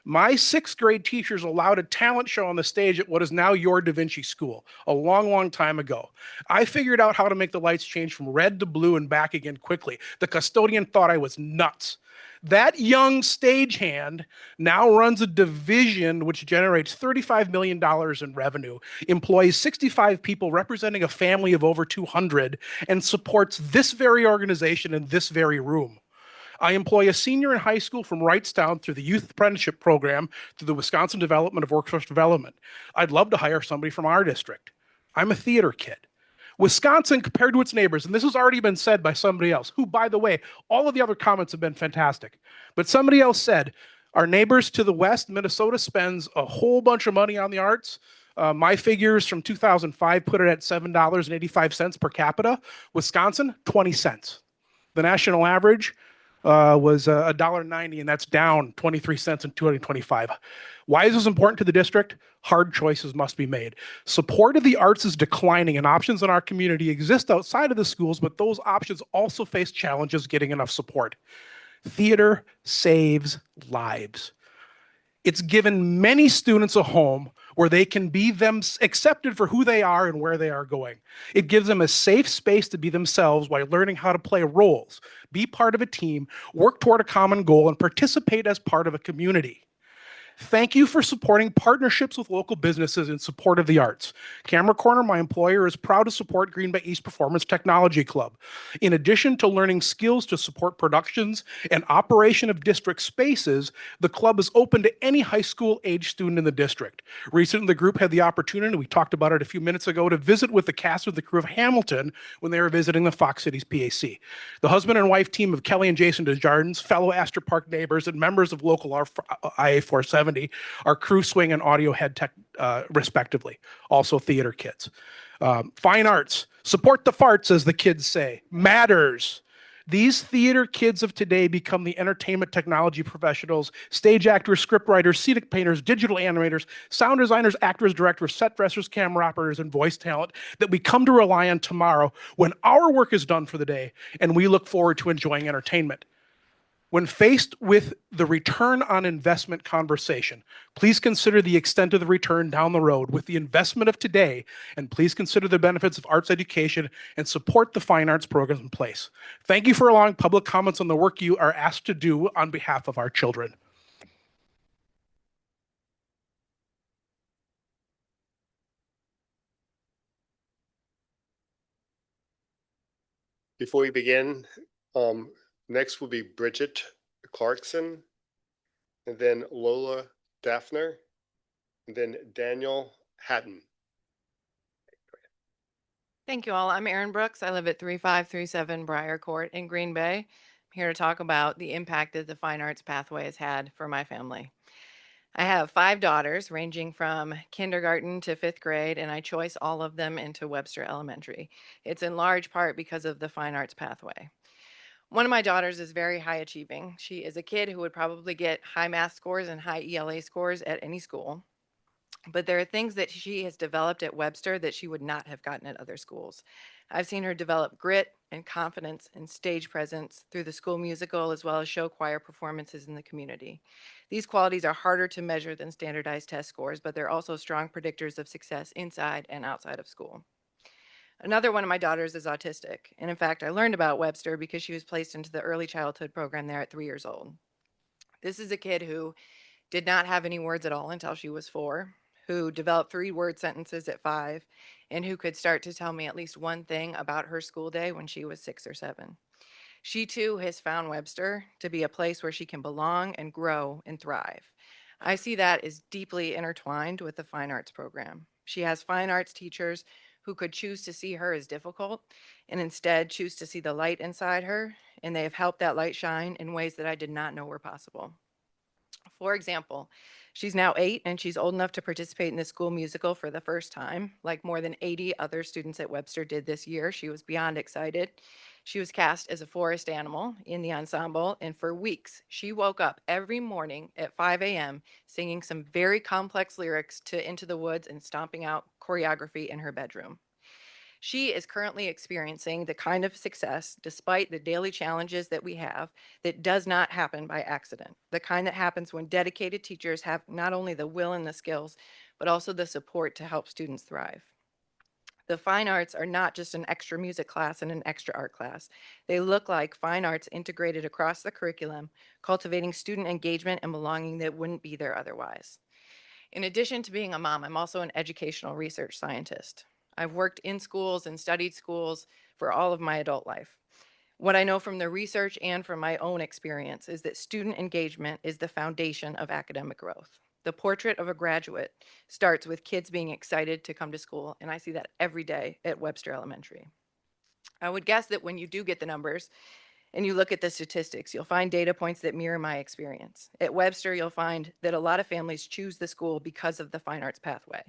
My 6th grade teachers allowed a talent show on the stage at what is now your Da Vinci School a long, long time ago. I figured out how to make the lights change from red to blue and back again quickly. The custodian thought I was nuts. That young stagehand now runs a division which generates $35 million in revenue, employs 65 people representing a family of over 200, and supports this very organization in this very room. I employ a senior in high school from Wrightstown through the Youth Apprenticeship Program through the Wisconsin Development of Workforce Development. I'd love to hire somebody from our district. I'm a theater kid. Wisconsin, compared to its neighbors, and this has already been said by somebody else, who, by the way, all of the other comments have been fantastic. But somebody else said, our neighbors to the west, Minnesota spends a whole bunch of money on the arts. My figures from 2005 put it at $7.85 per capita. Wisconsin, 20 cents. The national average was $1.90, and that's down 23 cents in 2025. Why is this important to the district? Hard choices must be made. Support of the arts is declining, and options in our community exist outside of the schools, but those options also face challenges getting enough support. Theater saves lives. It's given many students a home where they can be accepted for who they are and where they are going. It gives them a safe space to be themselves while learning how to play roles, be part of a team, work toward a common goal, and participate as part of a community. Thank you for supporting partnerships with local businesses in support of the arts. Camera Corner, my employer, is proud to support Green Bay East Performance Technology Club. In addition to learning skills to support productions and operation of district spaces, the club is open to any high school age student in the district. Recently, the group had the opportunity, we talked about it a few minutes ago, to visit with the cast of the crew of Hamilton when they were visiting the Fox Cities PAC. The husband and wife team of Kelly and Jason Desjardins, fellow Astor Park neighbors and members of local IA 470, are crew swing and audio head tech, respectively. Also theater kids. Fine arts. Support the farts, as the kids say. Matters. These theater kids of today become the entertainment technology professionals, stage actors, scriptwriters, scenic painters, digital animators, sound designers, actors, directors, set dressers, camera operators, and voice talent that we come to rely on tomorrow when our work is done for the day and we look forward to enjoying entertainment. When faced with the return on investment conversation, please consider the extent of the return down the road with the investment of today, and please consider the benefits of arts education and support the fine arts programs in place. Thank you for allowing public comments on the work you are asked to do on behalf of our children. Before we begin, next will be Bridget Clarkson, and then Lola Daphner, and then Daniel Hatton. Thank you all. I'm Erin Brooks. I live at 3537 Briar Court in Green Bay. I'm here to talk about the impact that the fine arts pathway has had for my family. I have 5 daughters ranging from kindergarten to 5th grade, and I choice all of them into Webster Elementary. It's in large part because of the fine arts pathway. One of my daughters is very high achieving. She is a kid who would probably get high math scores and high ELA scores at any school. But there are things that she has developed at Webster that she would not have gotten at other schools. I've seen her develop grit and confidence and stage presence through the school musical as well as show choir performances in the community. These qualities are harder to measure than standardized test scores, but they're also strong predictors of success inside and outside of school. Another one of my daughters is autistic, and in fact, I learned about Webster because she was placed into the early childhood program there at 3 years old. This is a kid who did not have any words at all until she was 4, who developed 3-word sentences at 5, and who could start to tell me at least one thing about her school day when she was 6 or 7. She too has found Webster to be a place where she can belong and grow and thrive. I see that as deeply intertwined with the fine arts program. She has fine arts teachers who could choose to see her as difficult and instead choose to see the light inside her, and they have helped that light shine in ways that I did not know were possible. For example, she's now 8 and she's old enough to participate in the school musical for the first time. Like more than 80 other students at Webster did this year, she was beyond excited. She was cast as a forest animal in the ensemble, and for weeks, she woke up every morning at 5 a.m. singing some very complex lyrics to Into the Woods and stomping out choreography in her bedroom. She is currently experiencing the kind of success, despite the daily challenges that we have, that does not happen by accident. The kind that happens when dedicated teachers have not only the will and the skills, but also the support to help students thrive. The fine arts are not just an extra music class and an extra art class. They look like fine arts integrated across the curriculum, cultivating student engagement and belonging that wouldn't be there otherwise. In addition to being a mom, I'm also an educational research scientist. I've worked in schools and studied schools for all of my adult life. What I know from the research and from my own experience is that student engagement is the foundation of academic growth. The portrait of a graduate starts with kids being excited to come to school, and I see that every day at Webster Elementary. I would guess that when you do get the numbers and you look at the statistics, you'll find data points that mirror my experience. At Webster, you'll find that a lot of families choose the school because of the fine arts pathway,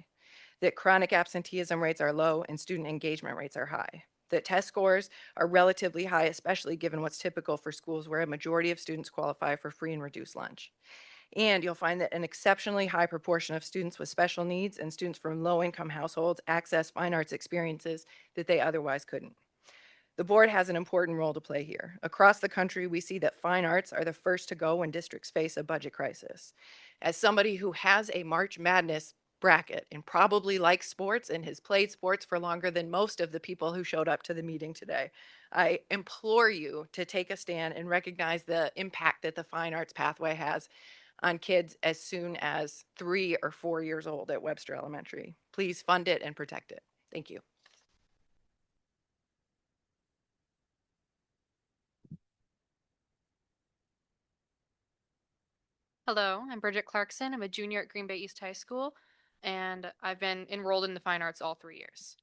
that chronic absenteeism rates are low and student engagement rates are high, that test scores are relatively high, especially given what's typical for schools where a majority of students qualify for free and reduced lunch. And you'll find that an exceptionally high proportion of students with special needs and students from low-income households access fine arts experiences that they otherwise couldn't. The board has an important role to play here. Across the country, we see that fine arts are the first to go when districts face a budget crisis. As somebody who has a March Madness bracket and probably likes sports and has played sports for longer than most of the people who showed up to the meeting today, I implore you to take a stand and recognize the impact that the fine arts pathway has on kids as soon as 3 or 4 years old at Webster Elementary. Please fund it and protect it. Thank you. Hello, I'm Bridget Clarkson. I'm a junior at Green Bay East High School, and I've been enrolled in the fine arts all 3 years.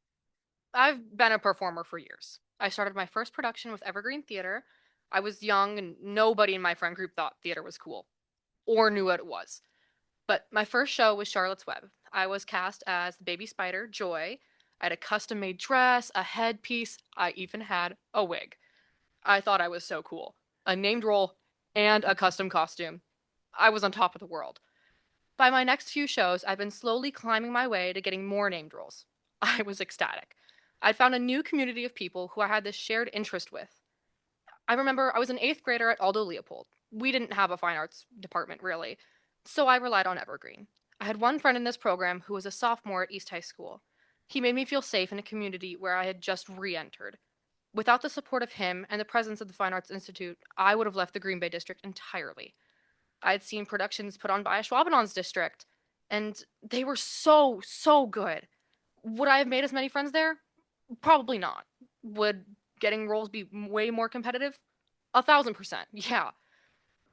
I've been a performer for years. I started my first production with Evergreen Theater. I was young, and nobody in my friend group thought theater was cool or knew what it was. But my first show was Charlotte's Web. I was cast as the baby spider, Joy. I had a custom-made dress, a headpiece. I even had a wig. I thought I was so cool. A named role and a custom costume. I was on top of the world. By my next few shows, I've been slowly climbing my way to getting more named roles. I was ecstatic. I'd found a new community of people who I had this shared interest with. I remember I was an 8th grader at Aldo Leopold. We didn't have a fine arts department, really, so I relied on Evergreen. I had one friend in this program who was a sophomore at East High School. He made me feel safe in a community where I had just re-entered. Without the support of him and the presence of the Fine Arts Institute, I would have left the Green Bay district entirely. I had seen productions put on by Schwabenon's district, and they were so good. Would I have made as many friends there? Probably not. Would getting roles be way more competitive? 1,000%, yeah.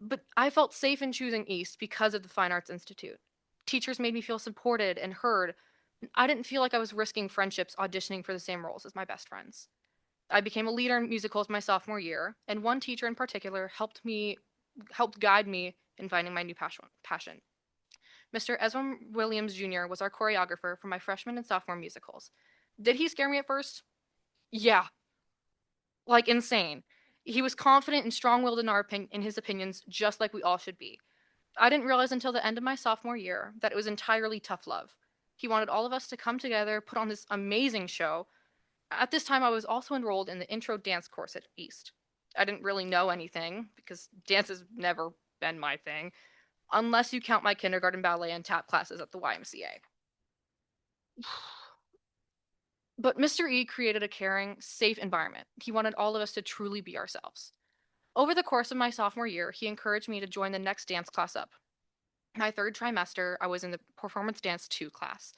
But I felt safe in choosing East because of the Fine Arts Institute. Teachers made me feel supported and heard. I didn't feel like I was risking friendships auditioning for the same roles as my best friends. I became a leader in musicals my sophomore year, and one teacher in particular helped guide me in finding my new passion. Mr. Ezra Williams Jr. was our choreographer for my freshman and sophomore musicals. Did he scare me at first? Yeah. Like insane. He was confident and strong-willed in his opinions, just like we all should be. I didn't realize until the end of my sophomore year that it was entirely tough love. He wanted all of us to come together, put on this amazing show, At this time, I was also enrolled in the intro dance course at East. I didn't really know anything because dance has never been my thing, unless you count my kindergarten ballet and tap classes at the YMCA. But Mr. E created a caring, safe environment. He wanted all of us to truly be ourselves. Over the course of my sophomore year, he encouraged me to join the next dance class up. My third trimester, I was in the Performance Dance 2 class.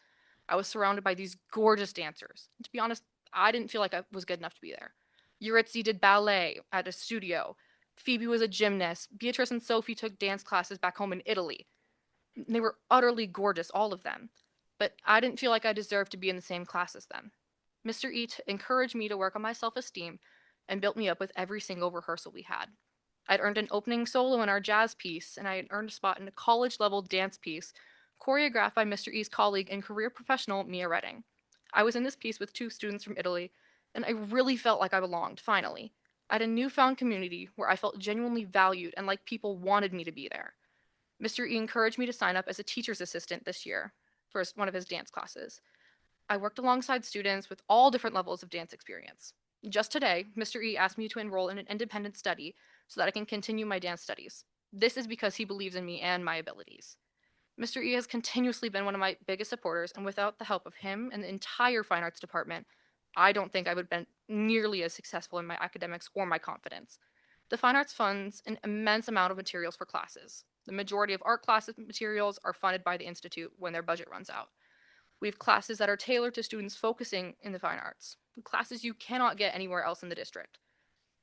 I was surrounded by these gorgeous dancers. To be honest, I didn't feel like I was good enough to be there. Eurydice did ballet at a studio. Phoebe was a gymnast. Beatrice and Sophie took dance classes back home in Italy. They were utterly gorgeous, all of them. But I didn't feel like I deserved to be in the same class as them. Mr. E encouraged me to work on my self-esteem and built me up with every single rehearsal we had. I'd earned an opening solo in our jazz piece, and I had earned a spot in a college-level dance piece choreographed by Mr. E's colleague and career professional Mia Redding. I was in this piece with 2 students from Italy, and I really felt like I belonged, finally. I had a newfound community where I felt genuinely valued and like people wanted me to be there. Mr. E encouraged me to sign up as a teacher's assistant this year for one of his dance classes. I worked alongside students with all different levels of dance experience. Just today, Mr. E asked me to enroll in an independent study so that I can continue my dance studies. This is because he believes in me and my abilities. Mr. E has continuously been one of my biggest supporters, and without the help of him and the entire fine arts department, I don't think I would have been nearly as successful in my academics or my confidence. The fine arts funds an immense amount of materials for classes. The majority of art class materials are funded by the Institute when their budget runs out. We have classes that are tailored to students focusing in the fine arts, classes you cannot get anywhere else in the district.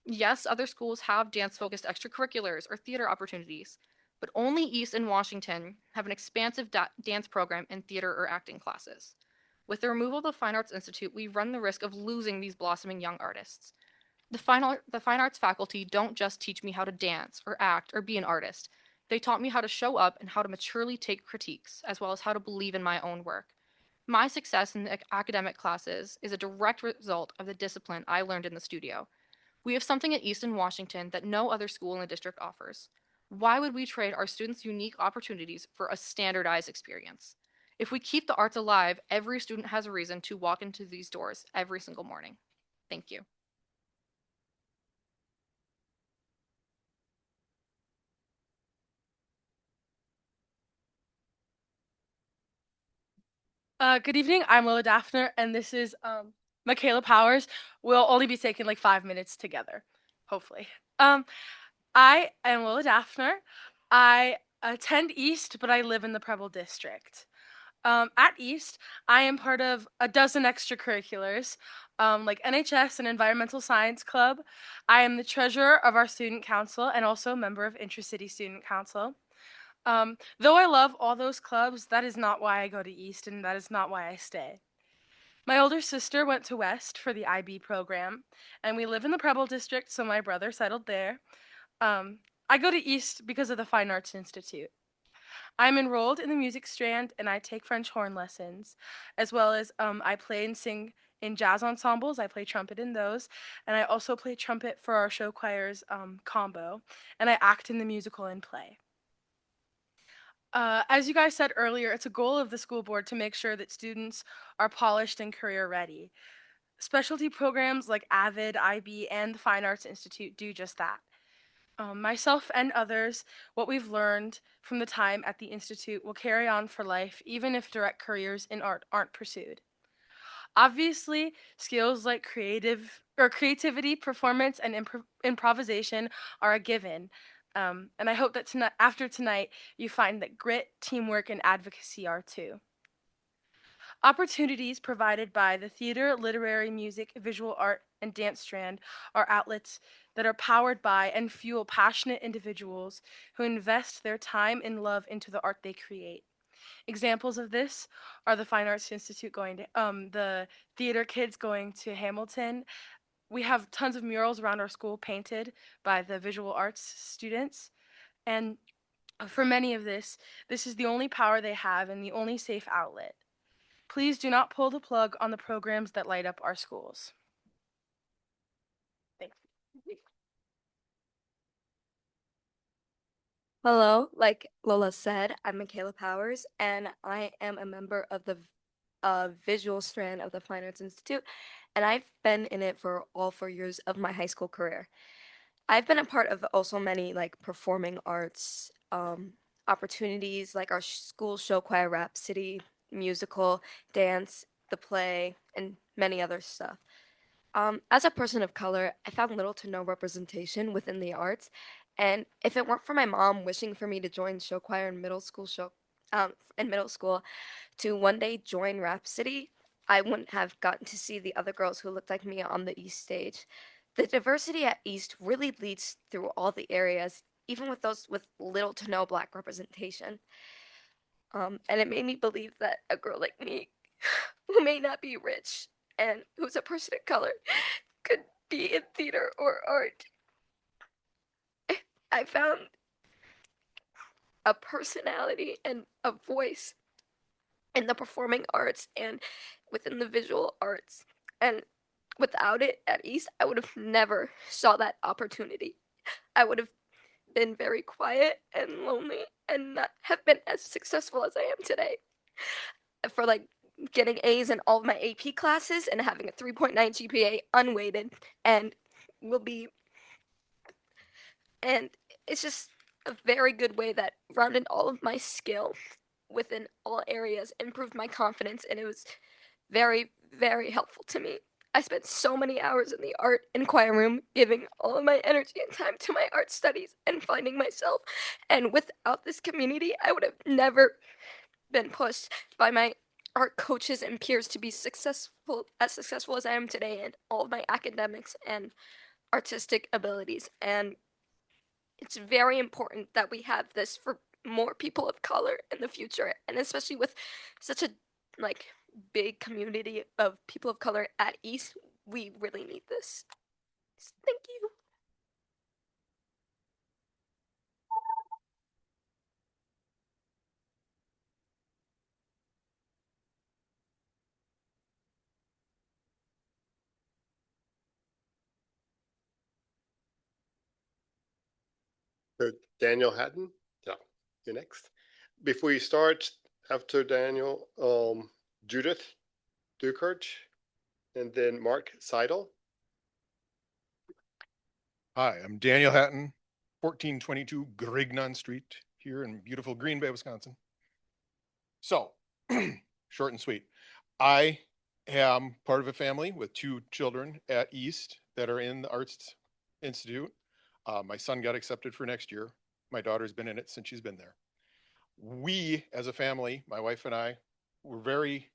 Yes, other schools have dance-focused extracurriculars or theater opportunities, but only East and Washington have an expansive dance program and theater or acting classes. With the removal of the Fine Arts Institute, we run the risk of losing these blossoming young artists. The fine arts faculty don't just teach me how to dance or act or be an artist. They taught me how to show up and how to maturely take critiques, as well as how to believe in my own work. My success in the academic classes is a direct result of the discipline I learned in the studio. We have something at Easton, Washington that no other school in the district offers. Why would we trade our students' unique opportunities for a standardized experience? If we keep the arts alive, every student has a reason to walk into these doors every single morning. Thank you. Good evening. I'm Lola Daphner, and this is Michaela Powers. We'll only be taking like 5 minutes together, hopefully. I am Lola Daphner. I attend East, but I live in the Preble district. At East, I am part of a dozen extracurriculars, like NHS and Environmental Science Club. I am the treasurer of our student council and also a member of Intracity Student Council. Though I love all those clubs, that is not why I go to East, and that is not why I stay. My older sister went to West for the IB program, and we live in the Preble district, so my brother settled there. I go to East because of the Fine Arts Institute. I'm enrolled in the music strand, and I take French horn lessons, as well as I play and sing in jazz ensembles. I play trumpet in those, and I also play trumpet for our show choir's combo, and I act in the musical and play. As you guys said earlier, it's a goal of the school board to make sure that students are polished and career ready. Specialty programs like AVID, IB, and the Fine Arts Institute do just that. Myself and others, what we've learned from the time at the Institute will carry on for life, even if direct careers in art aren't pursued. Obviously, skills like creativity, performance, and improvisation are a given. And I hope that after tonight, you find that grit, teamwork, and advocacy are too. Opportunities provided by the theater, literary, music, visual art, and dance strand are outlets that are powered by and fuel passionate individuals who invest their time and love into the art they create. Examples of this are the Fine Arts Institute going to, the theater kids going to Hamilton. We have tons of murals around our school painted by the visual arts students. And for many of this is the only power they have and the only safe outlet. Please do not pull the plug on the programs that light up our schools. Thanks. Hello, like Lola said, I'm Michaela Powers, and I am a member of the visual strand of the Fine Arts Institute, and I've been in it for all 4 years of my high school career. I've been a part of also many like performing arts opportunities, like our school show choir, Rhapsody, musical, dance, the play, and many other stuff. As a person of color, I found little to no representation within the arts, and if it weren't for my mom wishing for me to join show choir in middle school, to one day join Rhapsody, I wouldn't have gotten to see the other girls who looked like me on the East stage. The diversity at East really leads through all the areas, even with those with little to no black representation. And it made me believe that a girl like me, who may not be rich and who's a person of color, could be in theater or art. I found a personality and a voice in the performing arts and within the visual arts. And without it at East, I would have never saw that opportunity. I would have been very quiet and lonely and not have been as successful as I am today. For like getting A's in all of my AP classes and having a 3.9 GPA unweighted and will be and it's just a very good way that rounded all of my skill within all areas, improved my confidence, and it was very, very helpful to me. I spent so many hours in the art and choir room, giving all of my energy and time to my art studies and finding myself. And without this community, I would have never been pushed by my art coaches and peers to be successful as I am today in all of my academics and artistic abilities. And it's very important that we have this for more people of color in the future, and especially with such a like big community of people of color at East, we really need this. Thank you. So Daniel Hatton, yeah, you're next. Before you start, after Daniel, Judith Dukert, and then Mark Seidel. Hi, I'm Daniel Hatton, 1422 Grignon Street here in beautiful Green Bay, Wisconsin. So, short and sweet. I am part of a family with 2 children at East that are in the Arts Institute. My son got accepted for next year. My daughter's been in it since she's been there. We, as a family, my wife and I, were very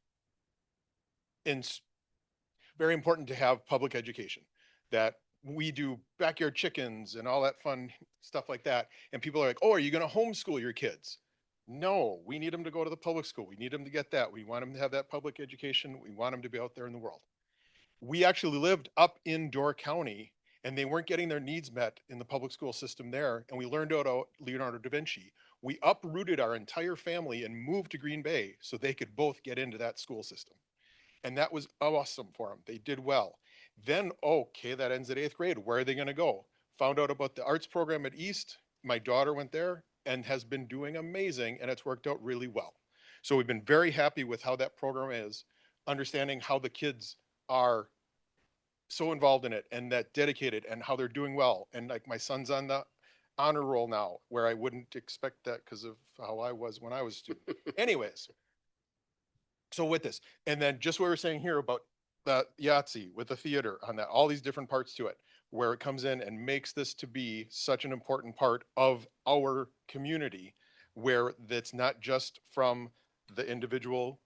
important to have public education, that we do backyard chickens and all that fun stuff like that. And people are like, oh, are you going to homeschool your kids? No, we need them to go to the public school. We need them to get that. We want them to have that public education. We want them to be out there in the world. We actually lived up in Door County, and they weren't getting their needs met in the public school system there. And we learned about Leonardo da Vinci. We uprooted our entire family and moved to Green Bay so they could both get into that school system. And that was awesome for them. They did well. Then, okay, that ends at 8th grade. Where are they going to go? Found out about the arts program at East. My daughter went there and has been doing amazing, and it's worked out really well. So we've been very happy with how that program is, understanding how the kids are so involved in it and that dedicated and how they're doing well. And like my son's on the honor roll now, where I wouldn't expect that because of how I was when I was a student. Anyways, so with this, and then just what we were saying here about the Yahtzee with the theater on that, all these different parts to it, where it comes in and makes this to be such an important part of our community, where that's not just from the individual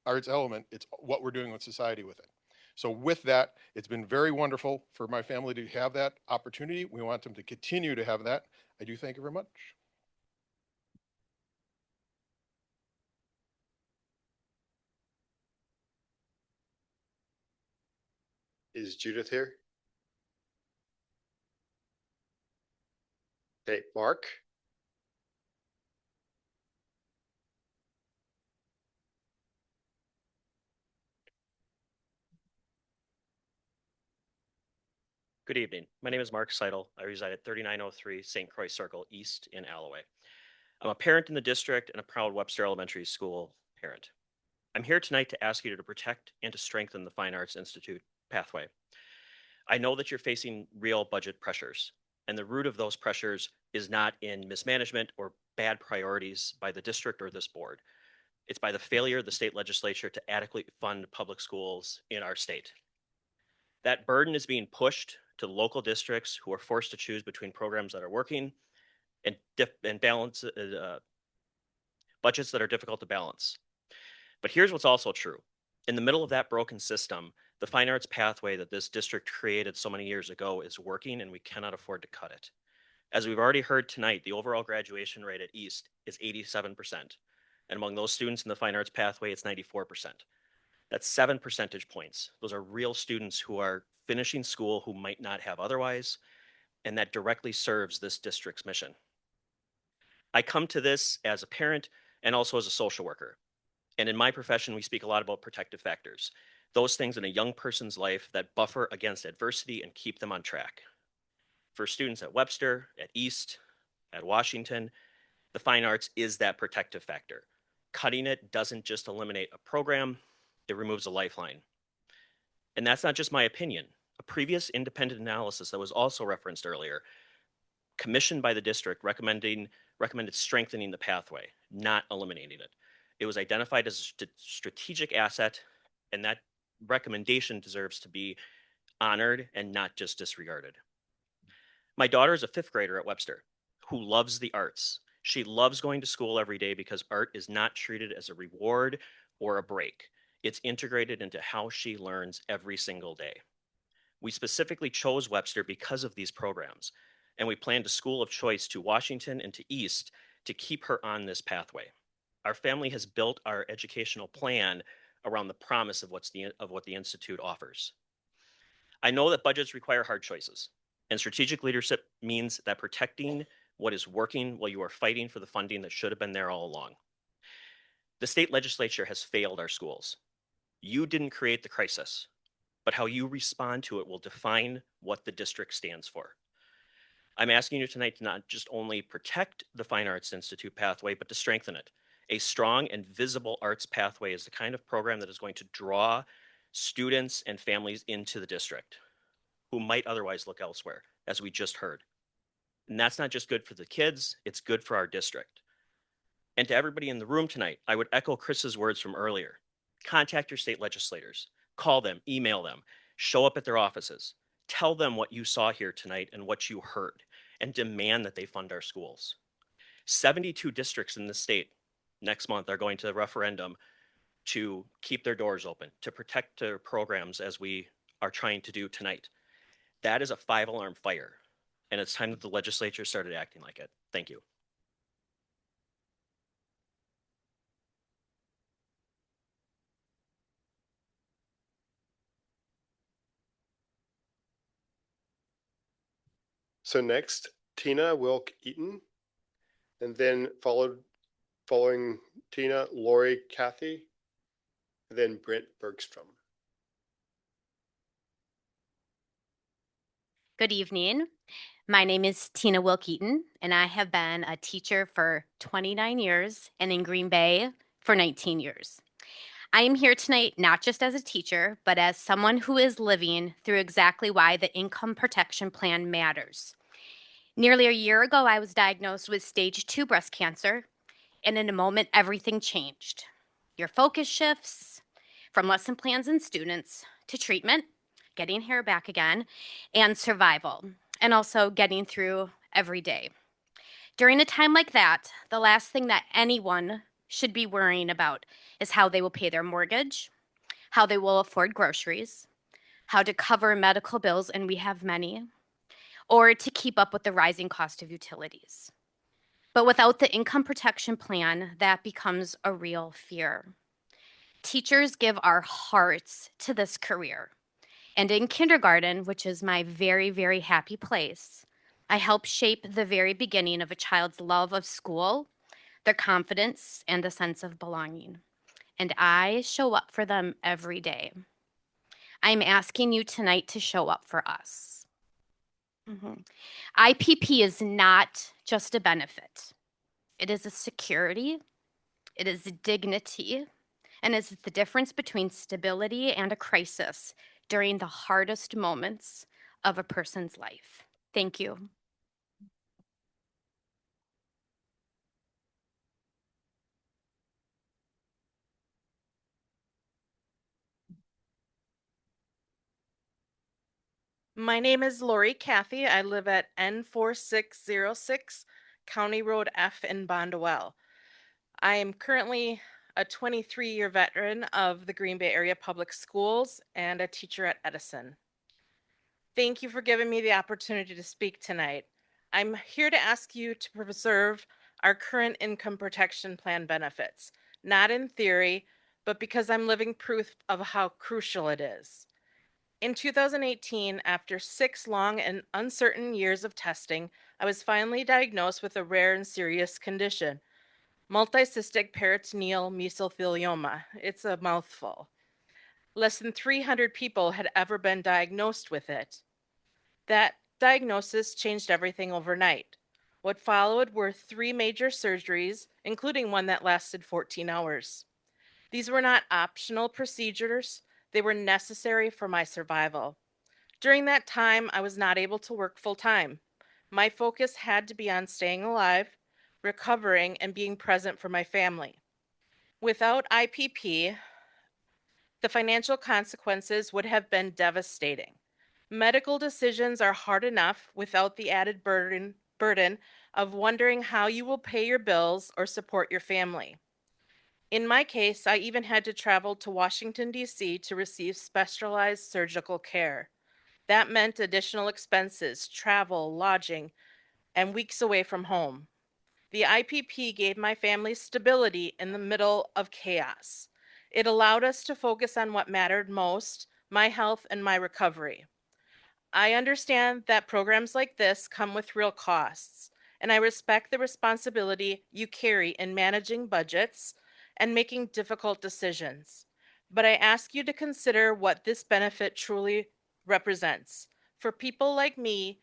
arts element, it's what we're doing with society with it. So with that, it's been very wonderful for my family to have that opportunity. We want them to continue to have that. I do thank you very much. Is Judith here? Okay, Mark. Good evening. My name is Mark Seidel. I reside at 3903 St. Croix Circle East in Alloway. I'm a parent in the district and a proud Webster Elementary School parent. I'm here tonight to ask you to protect and to strengthen the Fine Arts Institute pathway. I know that you're facing real budget pressures, and the root of those pressures is not in mismanagement or bad priorities by the district or this board. It's by the failure of the state legislature to adequately fund public schools in our state. That burden is being pushed to local districts who are forced to choose between programs that are working and balance budgets that are difficult to balance. But here's what's also true. In the middle of that broken system, the fine arts pathway that this district created so many years ago is working, and we cannot afford to cut it. As we've already heard tonight, the overall graduation rate at East is 87%. And among those students in the fine arts pathway, it's 94%. That's 7 percentage points. Those are real students who are finishing school who might not have otherwise, and that directly serves this district's mission. I come to this as a parent and also as a social worker. And in my profession, we speak a lot about protective factors, those things in a young person's life that buffer against adversity and keep them on track. For students at Webster, at East, at Washington, the fine arts is that protective factor. Cutting it doesn't just eliminate a program, it removes a lifeline. And that's not just my opinion. A previous independent analysis that was also referenced earlier, commissioned by the district, recommended strengthening the pathway, not eliminating it. It was identified as a strategic asset, and that recommendation deserves to be honored and not just disregarded. My daughter is a 5th grader at Webster who loves the arts. She loves going to school every day because art is not treated as a reward or a break. It's integrated into how she learns every single day. We specifically chose Webster because of these programs, and we planned a school of choice to Washington and to East to keep her on this pathway. Our family has built our educational plan around the promise of what the Institute offers. I know that budgets require hard choices, and strategic leadership means that protecting what is working while you are fighting for the funding that should have been there all along. The state legislature has failed our schools. You didn't create the crisis, but how you respond to it will define what the district stands for. I'm asking you tonight to not just only protect the Fine Arts Institute pathway, but to strengthen it. A strong and visible arts pathway is the kind of program that is going to draw students and families into the district who might otherwise look elsewhere, as we just heard. And that's not just good for the kids, it's good for our district. And to everybody in the room tonight, I would echo Chris's words from earlier. Contact your state legislators, call them, email them, show up at their offices, tell them what you saw here tonight and what you heard, and demand that they fund our schools. 72 districts in the state next month are going to the referendum to keep their doors open, to protect their programs as we are trying to do tonight. That is a 5-alarm fire, and it's time that the legislature started acting like it. Thank you. So next, Tina Wilk-Eaton, and then following Tina, Lori Cathy, and then Brent Bergstrom. Good evening. My name is Tina Wilk-Eaton, and I have been a teacher for 29 years and in Green Bay for 19 years. I am here tonight not just as a teacher, but as someone who is living through exactly why the income protection plan matters. Nearly a year ago, I was diagnosed with stage 2 breast cancer, and in a moment, everything changed. Your focus shifts from lesson plans and students to treatment, getting hair back again, and survival, and also getting through every day. During a time like that, the last thing that anyone should be worrying about is how they will pay their mortgage, how they will afford groceries, how to cover medical bills, and we have many, or to keep up with the rising cost of utilities. But without the income protection plan, that becomes a real fear. Teachers give our hearts to this career. And in kindergarten, which is my very, very happy place, I help shape the very beginning of a child's love of school, their confidence, and a sense of belonging. And I show up for them every day. I'm asking you tonight to show up for us. IPP is not just a benefit. It is a security, it is a dignity, and is the difference between stability and a crisis during the hardest moments of a person's life. Thank you. My name is Lori Cathy. I live at N4606 County Road F in Bondwell. I am currently a 23-year veteran of the Green Bay Area Public Schools and a teacher at Edison. Thank you for giving me the opportunity to speak tonight. I'm here to ask you to preserve our current income protection plan benefits, not in theory, but because I'm living proof of how crucial it is. In 2018, after 6 long and uncertain years of testing, I was finally diagnosed with a rare and serious condition, multicystic peritoneal mesothelioma. It's a mouthful. Less than 300 people had ever been diagnosed with it. That diagnosis changed everything overnight. What followed were 3 major surgeries, including one that lasted 14 hours. These were not optional procedures. They were necessary for my survival. During that time, I was not able to work full time. My focus had to be on staying alive, recovering, and being present for my family. Without IPP, the financial consequences would have been devastating. Medical decisions are hard enough without the added burden of wondering how you will pay your bills or support your family. In my case, I even had to travel to Washington, D.C. to receive specialized surgical care. That meant additional expenses, travel, lodging, and weeks away from home. The IPP gave my family stability in the middle of chaos. It allowed us to focus on what mattered most, my health and my recovery. I understand that programs like this come with real costs, and I respect the responsibility you carry in managing budgets and making difficult decisions. But I ask you to consider what this benefit truly represents. For people like me,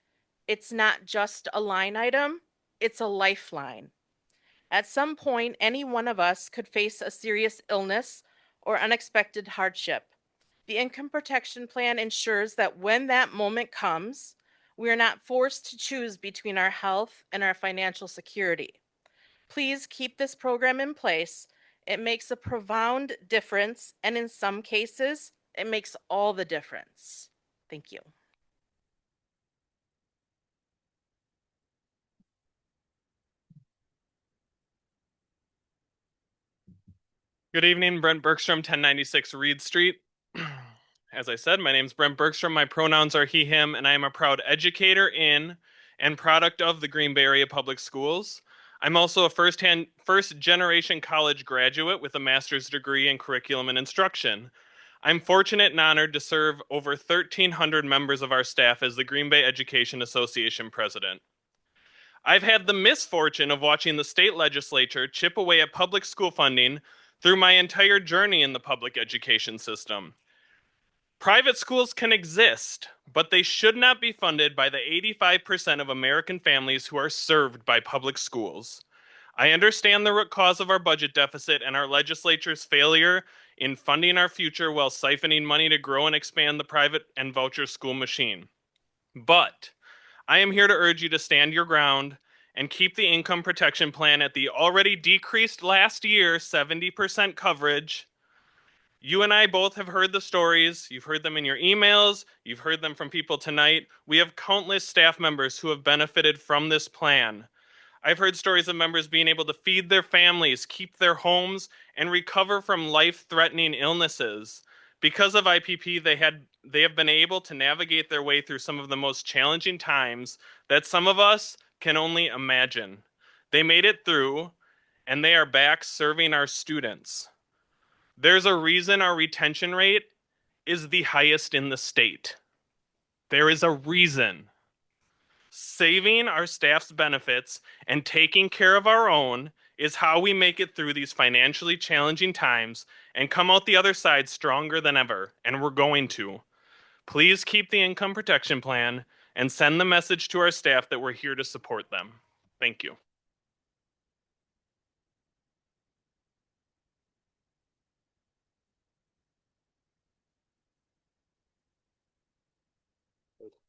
it's not just a line item, it's a lifeline. At some point, any one of us could face a serious illness or unexpected hardship. The income protection plan ensures that when that moment comes, we are not forced to choose between our health and our financial security. Please keep this program in place. It makes a profound difference, and in some cases, it makes all the difference. Thank you. Good evening, Brent Bergstrom, 1096 Reed Street. As I said, my name is Brent Bergstrom. My pronouns are he, him, and I am a proud educator in and product of the Green Bay Area Public Schools. I'm also a first-generation college graduate with a master's degree in curriculum and instruction. I'm fortunate and honored to serve over 1,300 members of our staff as the Green Bay Education Association president. I've had the misfortune of watching the state legislature chip away at public school funding through my entire journey in the public education system. Private schools can exist, but they should not be funded by the 85% of American families who are served by public schools. I understand the root cause of our budget deficit and our legislature's failure in funding our future while siphoning money to grow and expand the private and voucher school machine. But I am here to urge you to stand your ground and keep the income protection plan at the already decreased last year 70% coverage. You and I both have heard the stories. You've heard them in your emails. You've heard them from people tonight. We have countless staff members who have benefited from this plan. I've heard stories of members being able to feed their families, keep their homes, and recover from life-threatening illnesses. Because of IPP, they have been able to navigate their way through some of the most challenging times that some of us can only imagine. They made it through, and they are back serving our students. There's a reason our retention rate is the highest in the state. There is a reason. Saving our staff's benefits and taking care of our own is how we make it through these financially challenging times and come out the other side stronger than ever, and we're going to. Please keep the income protection plan and send the message to our staff that we're here to support them. Thank you.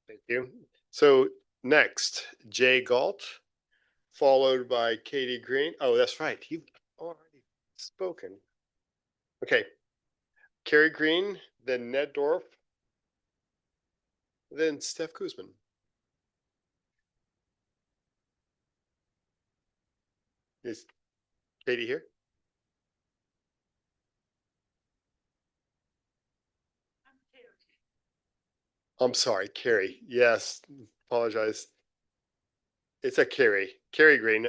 Thank you. So next, Jay Galt, followed by Katie Green. Oh, that's right. You've already spoken. Okay. Carrie Green, then Ned Dorf, then Steph Kuzman. Is Katie here? I'm sorry, Carrie. Yes, apologize. It's a Carrie. Carrie Green.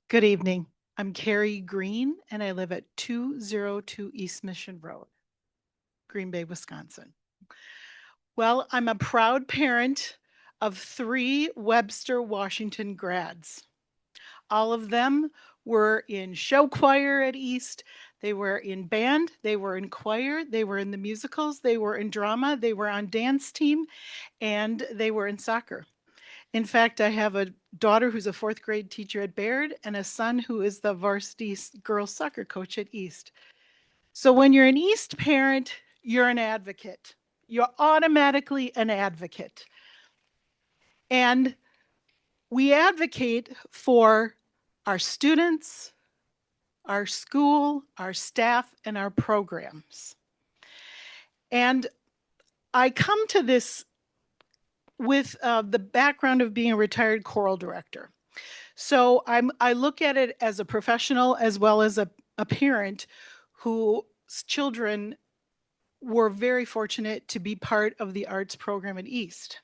Good evening. I'm Carrie Green, and I live at 202 East Mission Road, Green Bay, Wisconsin. Well, I'm a proud parent of 3 Webster Washington grads. All of them were in show choir at East. They were in band, they were in choir, they were in the musicals, they were in drama, they were on dance team, and they were in soccer. In fact, I have a daughter who's a 4th grade teacher at Baird and a son who is the varsity girls soccer coach at East. So when you're an East parent, you're an advocate. You're automatically an advocate. And we advocate for our students, our school, our staff, and our programs. And I come to this with the background of being a retired choral director. So I look at it as a professional as well as a parent whose children were very fortunate to be part of the arts program at East.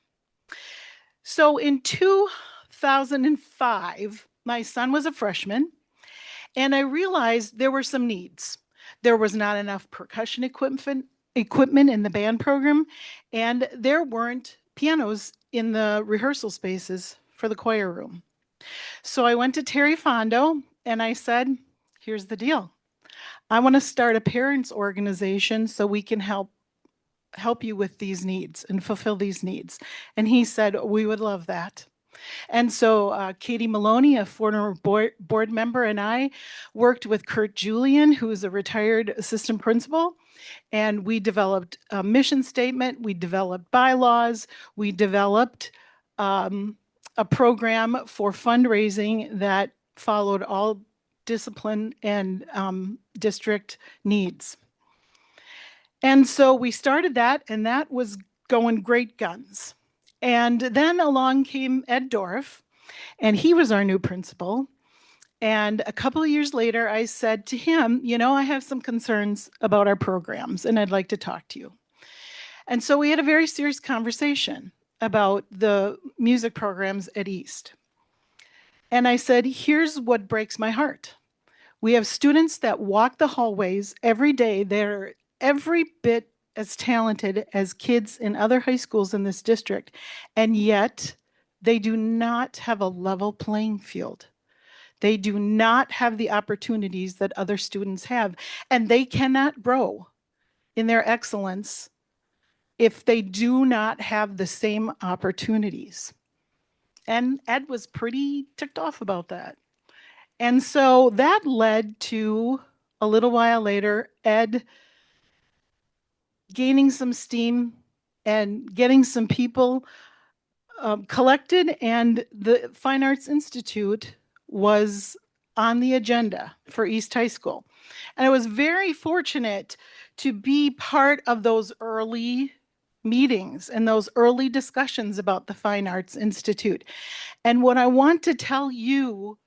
So in 2005, my son was a freshman, and I realized there were some needs. There was not enough percussion equipment in the band program, and there weren't pianos in the rehearsal spaces for the choir room. So I went to Terry Fondo and I said, here's the deal. I want to start a parents organization so we can help you with these needs and fulfill these needs. And he said, we would love that. And so Katie Maloney, a former board member, and I worked with Kurt Julian, who is a retired assistant principal, and we developed a mission statement, we developed bylaws, we developed a program for fundraising that followed all discipline and district needs. And so we started that, and that was going great guns. And then along came Ed Dorf, and he was our new principal. And a couple of years later, I said to him, you know, I have some concerns about our programs, and I'd like to talk to you. And so we had a very serious conversation about the music programs at East. And I said, here's what breaks my heart. We have students that walk the hallways every day. They're every bit as talented as kids in other high schools in this district, and yet they do not have a level playing field. They do not have the opportunities that other students have, and they cannot grow in their excellence if they do not have the same opportunities. And Ed was pretty ticked off about that. And so that led to, a little while later, Ed gaining some steam and getting some people collected, and the Fine Arts Institute was on the agenda for East High School. And I was very fortunate to be part of those early meetings and those early discussions about the Fine Arts Institute. And what I want to tell you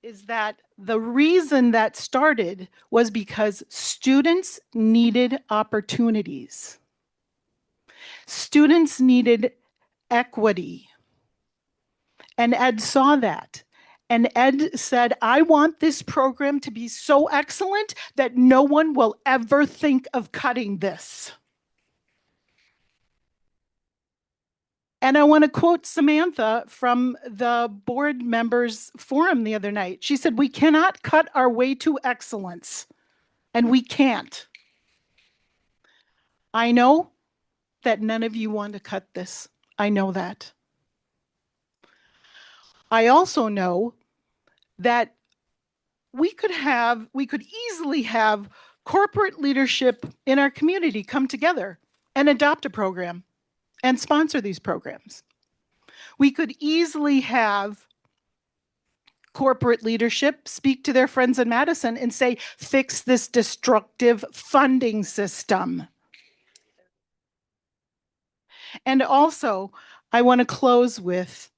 is that the reason that started was because students needed opportunities. Students needed equity. And Ed saw that. And Ed said, I want this program to be so excellent that no one will ever think of cutting this. And I want to quote Samantha from the board members forum the other night. She said, we cannot cut our way to excellence, and we can't. I know that none of you want to cut this. I know that. I also know that we could easily have corporate leadership in our community come together and adopt a program and sponsor these programs. We could easily have corporate leadership speak to their friends in Madison and say, fix this destructive funding system. And also, I want to close with,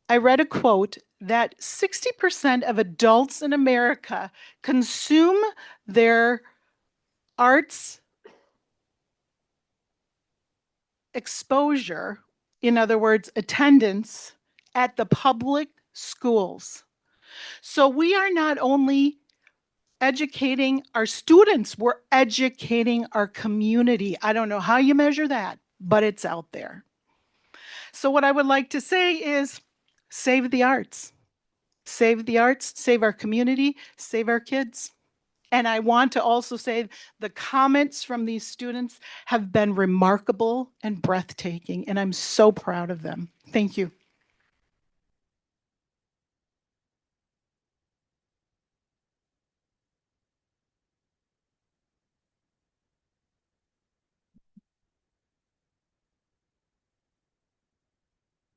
I read a quote that 60% of adults in America consume their arts exposure, in other words, attendance, at the public schools. So we are not only educating our students, we're educating our community. I don't know how you measure that, but it's out there. So what I would like to say is save the arts. Save the arts, save our community, save our kids. And I want to also say the comments from these students have been remarkable and breathtaking, and I'm so proud of them. Thank you.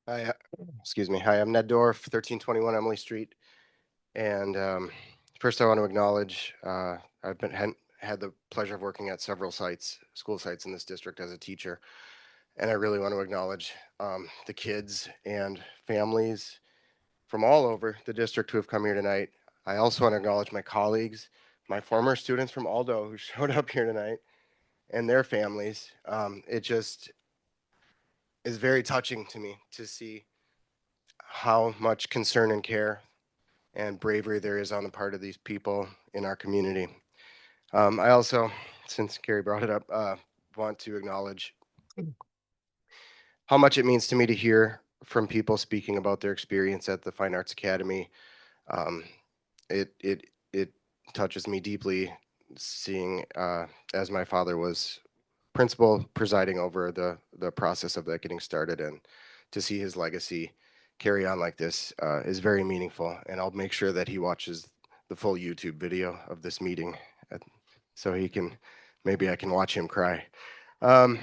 Hi, excuse me. Hi, I'm Ned Dorf, 1321 Emily Street. And first I want to acknowledge I've had the pleasure of working at several sites, school sites in this district as a teacher. And I really want to acknowledge the kids and families from all over the district who have come here tonight. I also want to acknowledge my colleagues, my former students from Aldo who showed up here tonight, and their families. It just is very touching to me to see how much concern and care and bravery there is on the part of these people in our community. I also, since Carrie brought it up, want to acknowledge how much it means to me to hear from people speaking about their experience at the Fine Arts Academy. It touches me deeply seeing, as my father was principal presiding over the process of that getting started, and to see his legacy carry on like this is very meaningful. And I'll make sure that he watches the full YouTube video of this meeting so he can, maybe I can watch him cry. A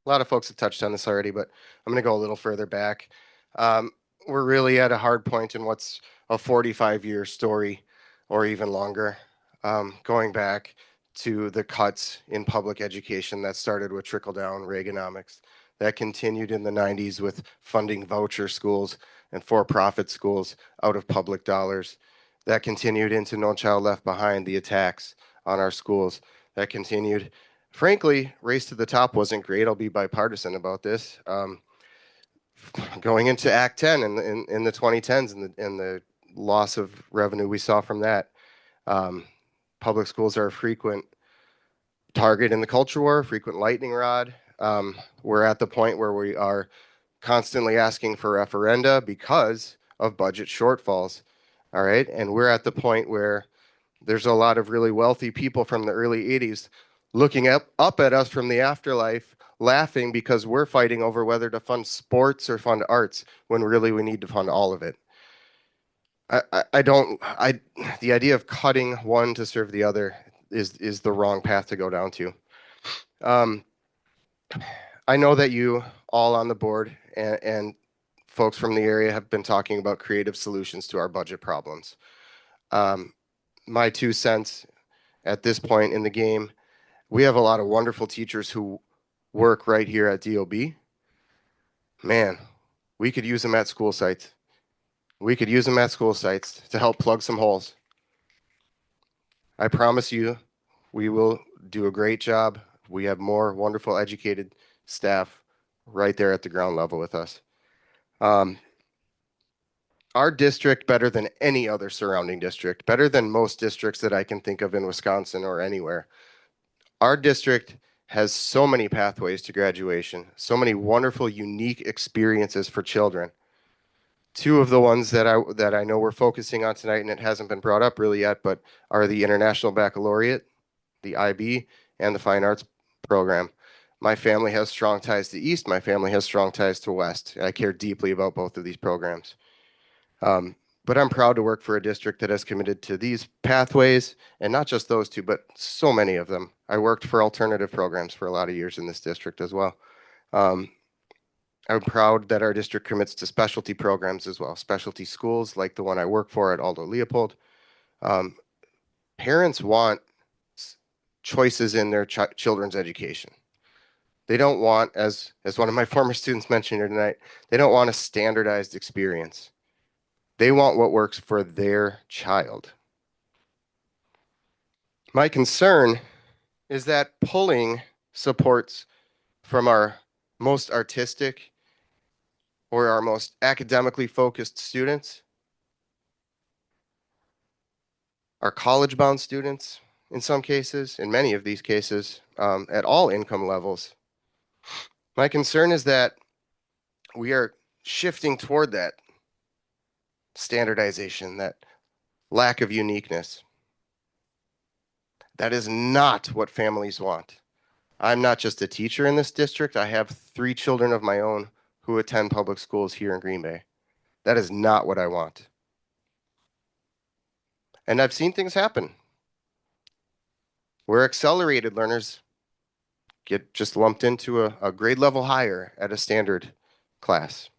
lot of folks have touched on this already, but I'm going to go a little further back. We're really at a hard point in what's a 45-year story or even longer, going back to the cuts in public education that started with trickle-down Reaganomics, that continued in the 90s with funding voucher schools and for-profit schools out of public dollars, that continued into No Child Left Behind, the attacks on our schools, that continued. Frankly, Race to the Top wasn't great. I'll be bipartisan about this. Going into Act 10 in the 2010s and the loss of revenue we saw from that. Public schools are a frequent target in the culture war, frequent lightning rod. We're at the point where we are constantly asking for referenda because of budget shortfalls. All right. And we're at the point where there's a lot of really wealthy people from the early 80s looking up at us from the afterlife, laughing because we're fighting over whether to fund sports or fund arts when really we need to fund all of it. The idea of cutting one to serve the other is the wrong path to go down to. I know that you all on the board and folks from the area have been talking about creative solutions to our budget problems. My 2 cents at this point in the game, we have a lot of wonderful teachers who work right here at DOB. Man, we could use them at school sites. We could use them at school sites to help plug some holes. I promise you, we will do a great job. We have more wonderful educated staff right there at the ground level with us. Our district, better than any other surrounding district, better than most districts that I can think of in Wisconsin or anywhere, our district has so many pathways to graduation, so many wonderful, unique experiences for children. 2 of the ones that I know we're focusing on tonight, and it hasn't been brought up really yet, but are the International Baccalaureate, the IB, and the Fine Arts program. My family has strong ties to East. My family has strong ties to West. I care deeply about both of these programs. But I'm proud to work for a district that has committed to these pathways, and not just those two, but so many of them. I worked for alternative programs for a lot of years in this district as well. I'm proud that our district commits to specialty programs as well, specialty schools like the one I work for at Aldo Leopold. Parents want choices in their children's education. They don't want, as one of my former students mentioned here tonight, they don't want a standardized experience. They want what works for their child. My concern is that pulling supports from our most artistic or our most academically focused students, our college-bound students in some cases, in many of these cases, at all income levels. My concern is that we are shifting toward that standardization, that lack of uniqueness. That is not what families want. I'm not just a teacher in this district. I have 3 children of my own who attend public schools here in Green Bay. That is not what I want. And I've seen things happen where accelerated learners get just lumped into a grade level higher at a standard class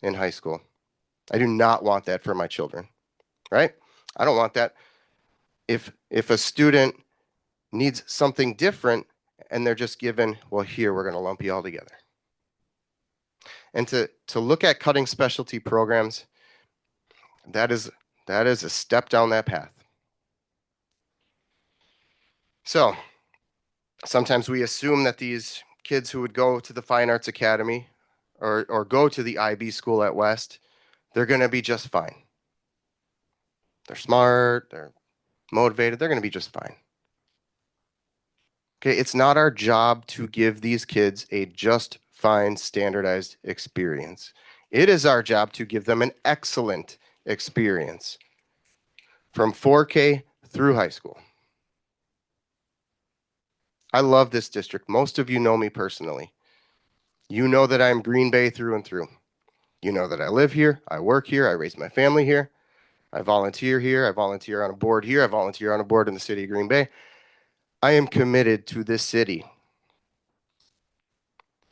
in high school. I do not want that for my children, right? I don't want that. If a student needs something different and they're just given, well, here, we're going to lump you all together. And to look at cutting specialty programs, that is a step down that path. So sometimes we assume that these kids who would go to the Fine Arts Academy or go to the IB school at West, they're going to be just fine. They're smart, they're motivated, they're going to be just fine. Okay, it's not our job to give these kids a just fine standardized experience. It is our job to give them an excellent experience from 4K through high school. I love this district. Most of you know me personally. You know that I'm Green Bay through and through. You know that I live here, I work here, I raise my family here, I volunteer here, I volunteer on a board here, I volunteer on a board in the city of Green Bay. I am committed to this city.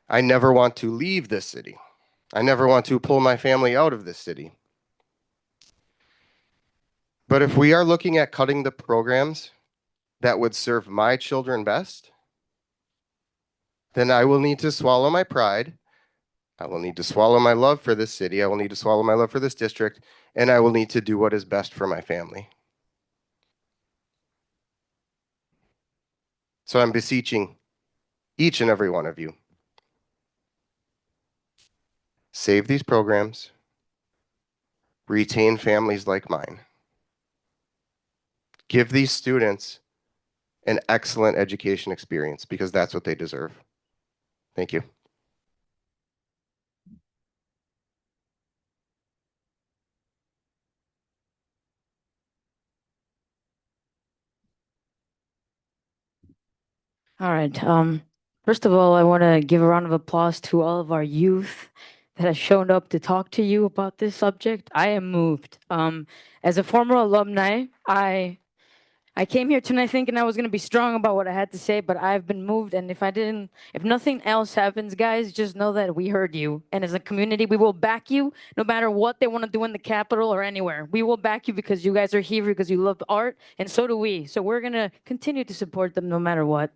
I never want to leave this city. I never want to pull my family out of this city. But if we are looking at cutting the programs that would serve my children best, then I will need to swallow my pride. I will need to swallow my love for this city. I will need to swallow my love for this district, and I will need to do what is best for my family. So I'm beseeching each and every one of you, save these programs, retain families like mine, give these students an excellent education experience because that's what they deserve. Thank you. All right. First of all, I want to give a round of applause to all of our youth that has shown up to talk to you about this subject. I am moved. As a former alumni, I came here tonight thinking I was going to be strong about what I had to say, but I've been moved. And if nothing else happens, guys, just know that we heard you. And as a community, we will back you no matter what they want to do in the Capitol or anywhere. We will back you because you guys are here because you love art, and so do we. So we're going to continue to support them no matter what.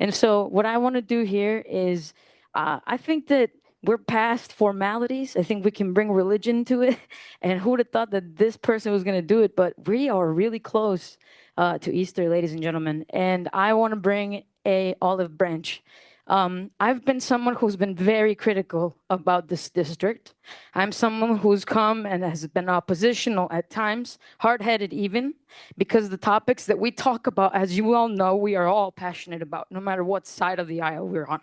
And so what I want to do here is I think that we're past formalities. I think we can bring religion to it. And who would have thought that this person was going to do it? But we are really close to Easter, ladies and gentlemen. And I want to bring a olive branch. I've been someone who's been very critical about this district. I'm someone who's come and has been oppositional at times, hard-headed even, because the topics that we talk about, as you all know, we are all passionate about, no matter what side of the aisle we're on.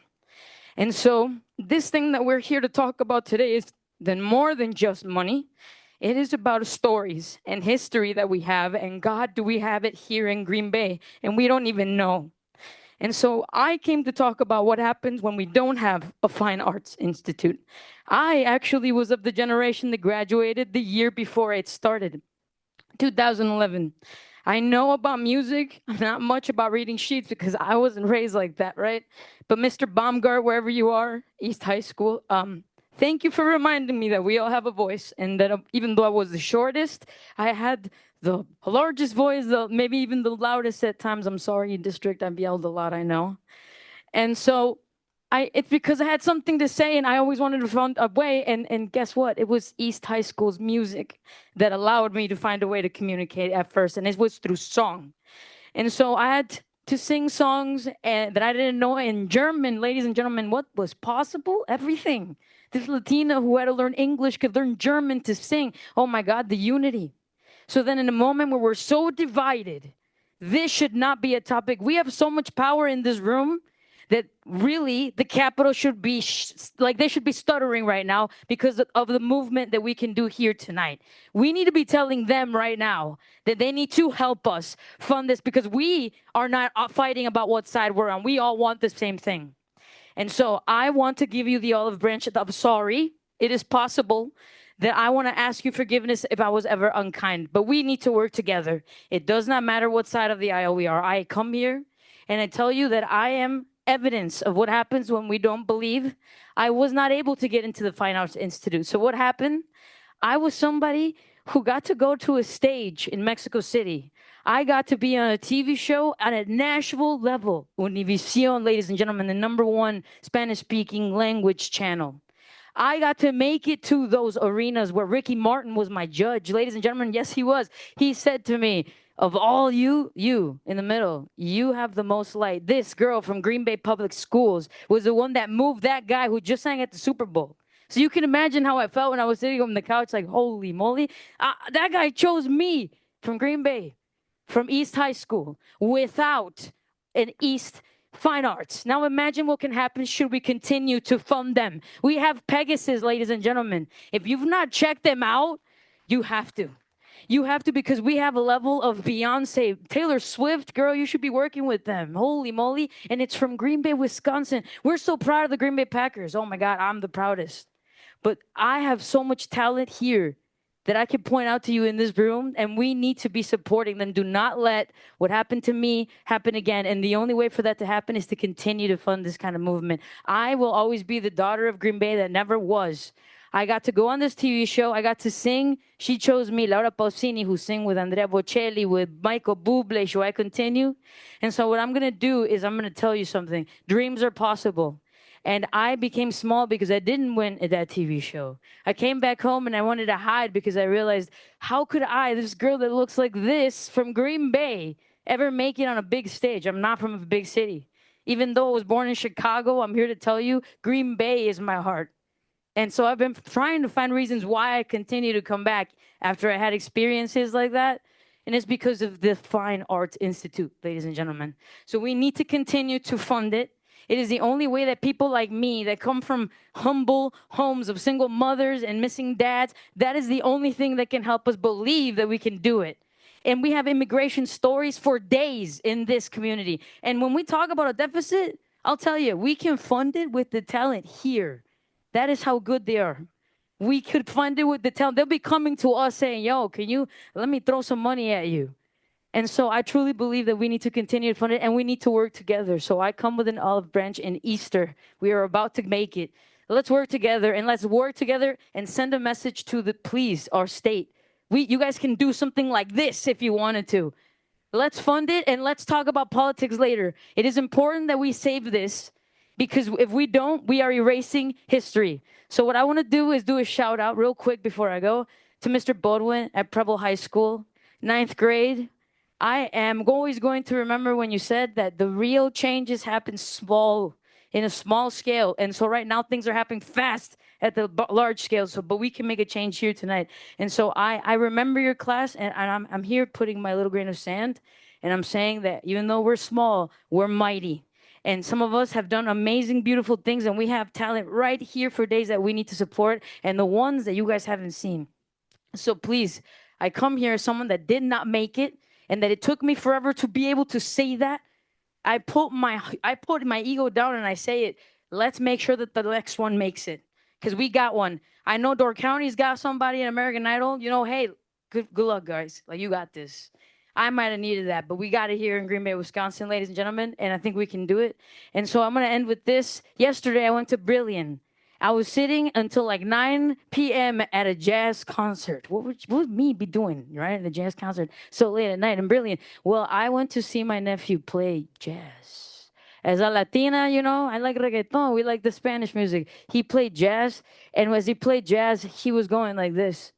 And so this thing that we're here to talk about today is more than just money. It is about stories and history that we have, and God, do we have it here in Green Bay, and we don't even know. And so I came to talk about what happens when we don't have a fine arts institute. I actually was of the generation that graduated the year before it started, 2011. I know about music, not much about reading sheets because I wasn't raised like that, right? But Mr. Baumgart, wherever you are, East High School, thank you for reminding me that we all have a voice, and that even though I was the shortest, I had the largest voice, maybe even the loudest at times. I'm sorry, district, I've yelled a lot, I know. And so it's because I had something to say and I always wanted to find a way. And guess what? It was East High School's music that allowed me to find a way to communicate at first. And it was through song. And so I had to sing songs that I didn't know in German. Ladies and gentlemen, what was possible? Everything. This Latina who had to learn English could learn German to sing. Oh my God, the unity. So then in a moment where we're so divided, this should not be a topic. We have so much power in this room that really the Capitol should be they should be stuttering right now because of the movement that we can do here tonight. We need to be telling them right now that they need to help us fund this, because we are not fighting about what side we're on. We all want the same thing. And so I want to give you the olive branch of sorry. It is possible that I want to ask you forgiveness if I was ever unkind, but we need to work together. It does not matter what side of the aisle we are. I come here and I tell you that I am evidence of what happens when we don't believe. I was not able to get into the Fine Arts Institute. So what happened? I was somebody who got to go to a stage in Mexico City. I got to be on a TV show at a national level. Univision, ladies and gentlemen, the #1 Spanish-speaking language channel. I got to make it to those arenas where Ricky Martin was my judge. Ladies and gentlemen, yes, he was. He said to me, of all you in the middle, you have the most light. This girl from Green Bay Public Schools was the one that moved that guy who just sang at the Super Bowl. So you can imagine how I felt when I was sitting on the couch like, holy moly, that guy chose me from Green Bay, from East High School, without an East Fine Arts. Now imagine what can happen should we continue to fund them. We have Pegasus, ladies and gentlemen. If you've not checked them out, you have to. You have to, because we have a level of Beyonce, Taylor Swift, girl, you should be working with them. Holy moly. And it's from Green Bay, Wisconsin. We're so proud of the Green Bay Packers. Oh my God, I'm the proudest. But I have so much talent here that I can point out to you in this room, and we need to be supporting them. Do not let what happened to me happen again. And the only way for that to happen is to continue to fund this kind of movement. I will always be the daughter of Green Bay that never was. I got to go on this TV show. I got to sing. She chose me, Laura Pausini, who sang with Andrea Bocelli, with Michael Bublé. Should I continue? And so what I'm going to do is I'm going to tell you something. Dreams are possible. And I became small because I didn't win at that TV show. I came back home and I wanted to hide because I realized, how could I, this girl that looks like this from Green Bay, ever make it on a big stage? I'm not from a big city. Even though I was born in Chicago, I'm here to tell you, Green Bay is my heart. And so I've been trying to find reasons why I continue to come back after I had experiences like that. And it's because of the Fine Arts Institute, ladies and gentlemen. So we need to continue to fund it. It is the only way that people like me that come from humble homes of single mothers and missing dads, that is the only thing that can help us believe that we can do it. And we have immigration stories for days in this community. And when we talk about a deficit, I'll tell you, we can fund it with the talent here. That is how good they are. We could fund it with the talent. They'll be coming to us saying, yo, let me throw some money at you. And so I truly believe that we need to continue to fund it, and we need to work together. So I come with an olive branch in Easter. We are about to make it. Let's work together, and let's work together and send a message to our state. You guys can do something like this if you wanted to. Let's fund it, and let's talk about politics later. It is important that we save this, because if we don't, we are erasing history. So what I want to do is do a shout out real quick before I go to Mr. Bodwin at Preble High School, 9th grade. I am always going to remember when you said that the real changes happen in a small scale. And so right now things are happening fast at the large scale. But we can make a change here tonight. And so I remember your class, and I'm here putting my little grain of sand. And I'm saying that even though we're small, we're mighty. And some of us have done amazing, beautiful things, and we have talent right here for days that we need to support, and the ones that you guys haven't seen. So please, I come here as someone that did not make it, and that it took me forever to be able to say that. I put my ego down and I say it. Let's make sure that the next one makes it, because we got one. I know Door County's got somebody in American Idol. You know, hey, good luck, guys. Like, you got this. I might have needed that, but we got it here in Green Bay, Wisconsin, ladies and gentlemen, and I think we can do it. And so I'm gonna end with this. Yesterday I went to Brilliant. I was sitting until like 9 p.m. at a jazz concert. What would me be doing, right, at a jazz concert so late at night in Brilliant? Well, I went to see my nephew play jazz. As a Latina, you know, I like reggaeton. We like the Spanish music. He played jazz, and as he played jazz, he was going like this.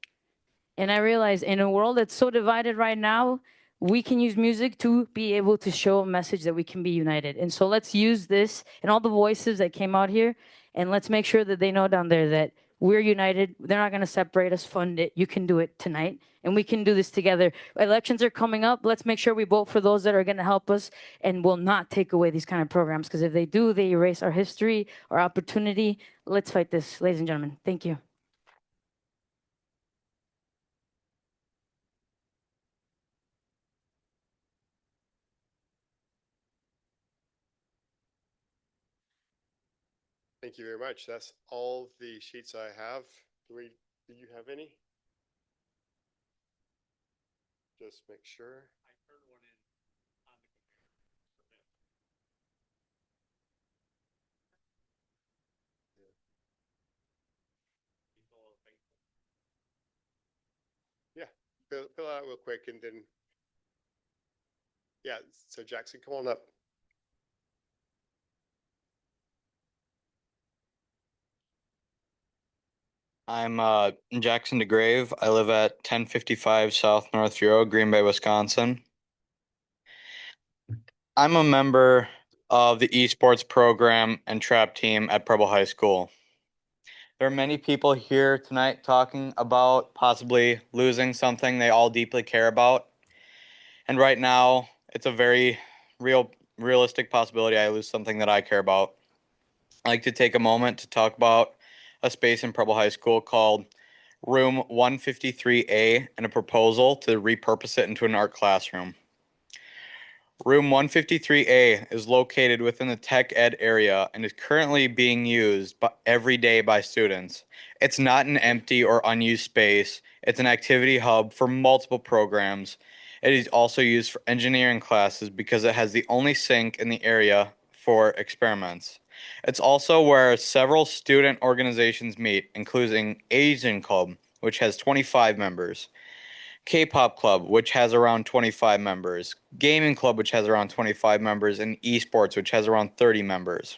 And I realized in a world that's so divided right now, we can use music to be able to show a message that we can be united. And so let's use this and all the voices that came out here, and let's make sure that they know down there that we're united. They're not going to separate us. Fund it. You can do it tonight, and we can do this together. Elections are coming up. Let's make sure we vote for those that are going to help us and will not take away these kind of programs, because if they do, they erase our history, our opportunity. Let's fight this, ladies and gentlemen. Thank you. Thank you very much. That's all the sheets I have. Do you have any? Just make sure. Yeah, fill out real quick and then, yeah, so Jackson, come on up. I'm Jackson DeGrave. I live at 1055 South North Road, Green Bay, Wisconsin. I'm a member of the esports program and trap team at Preble High School. There are many people here tonight talking about possibly losing something they all deeply care about. And right now, it's a very realistic possibility I lose something that I care about. I'd like to take a moment to talk about a space in Preble High School called Room 153A and a proposal to repurpose it into an art classroom. Room 153A is located within the tech ed area and is currently being used every day by students. It's not an empty or unused space. It's an activity hub for multiple programs. It is also used for engineering classes because it has the only sink in the area for experiments. It's also where several student organizations meet, including Asian Club, which has 25 members, K-pop Club, which has around 25 members, Gaming Club, which has around 25 members, and Esports, which has around 30 members.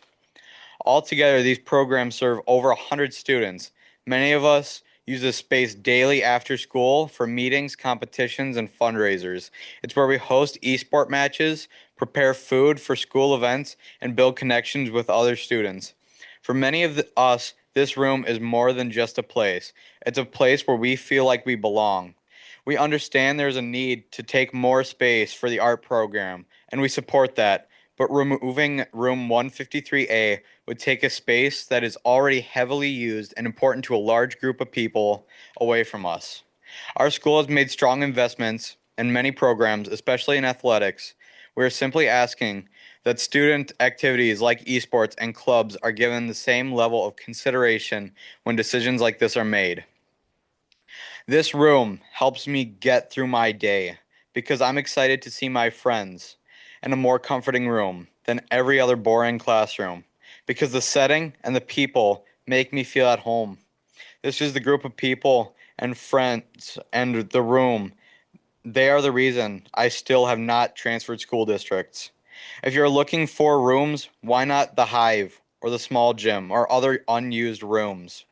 Altogether, these programs serve over 100 students. Many of us use this space daily after school for meetings, competitions, and fundraisers. It's where we host esport matches, prepare food for school events, and build connections with other students. For many of us, this room is more than just a place. It's a place where we feel like we belong. We understand there's a need to take more space for the art program, and we support that. But removing room 153A would take a space that is already heavily used and important to a large group of people away from us. Our school has made strong investments in many programs, especially in athletics. We are simply asking that student activities like esports and clubs are given the same level of consideration when decisions like this are made. This room helps me get through my day because I'm excited to see my friends in a more comforting room than every other boring classroom, because the setting and the people make me feel at home. This is the group of people and friends and the room. They are the reason I still have not transferred school districts. If you're looking for rooms, why not the Hive or the small gym or other unused rooms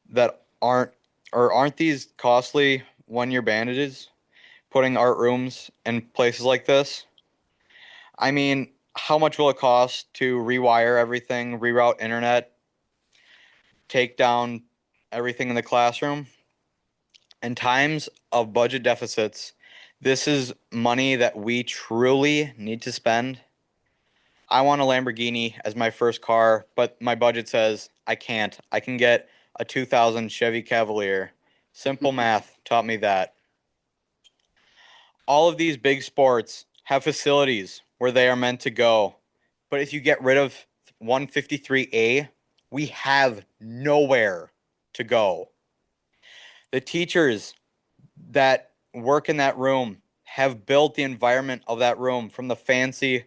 that aren't these costly one-year bandages, putting art rooms in places like this? I mean, how much will it cost to rewire everything, reroute internet, take down everything in the classroom? In times of budget deficits, this is money that we truly need to spend. I want a Lamborghini as my first car, but my budget says I can't. I can get a 2000 Chevy Cavalier. Simple math taught me that. All of these big sports have facilities where they are meant to go. But if you get rid of 153A, we have nowhere to go. The teachers that work in that room have built the environment of that room, from the fancy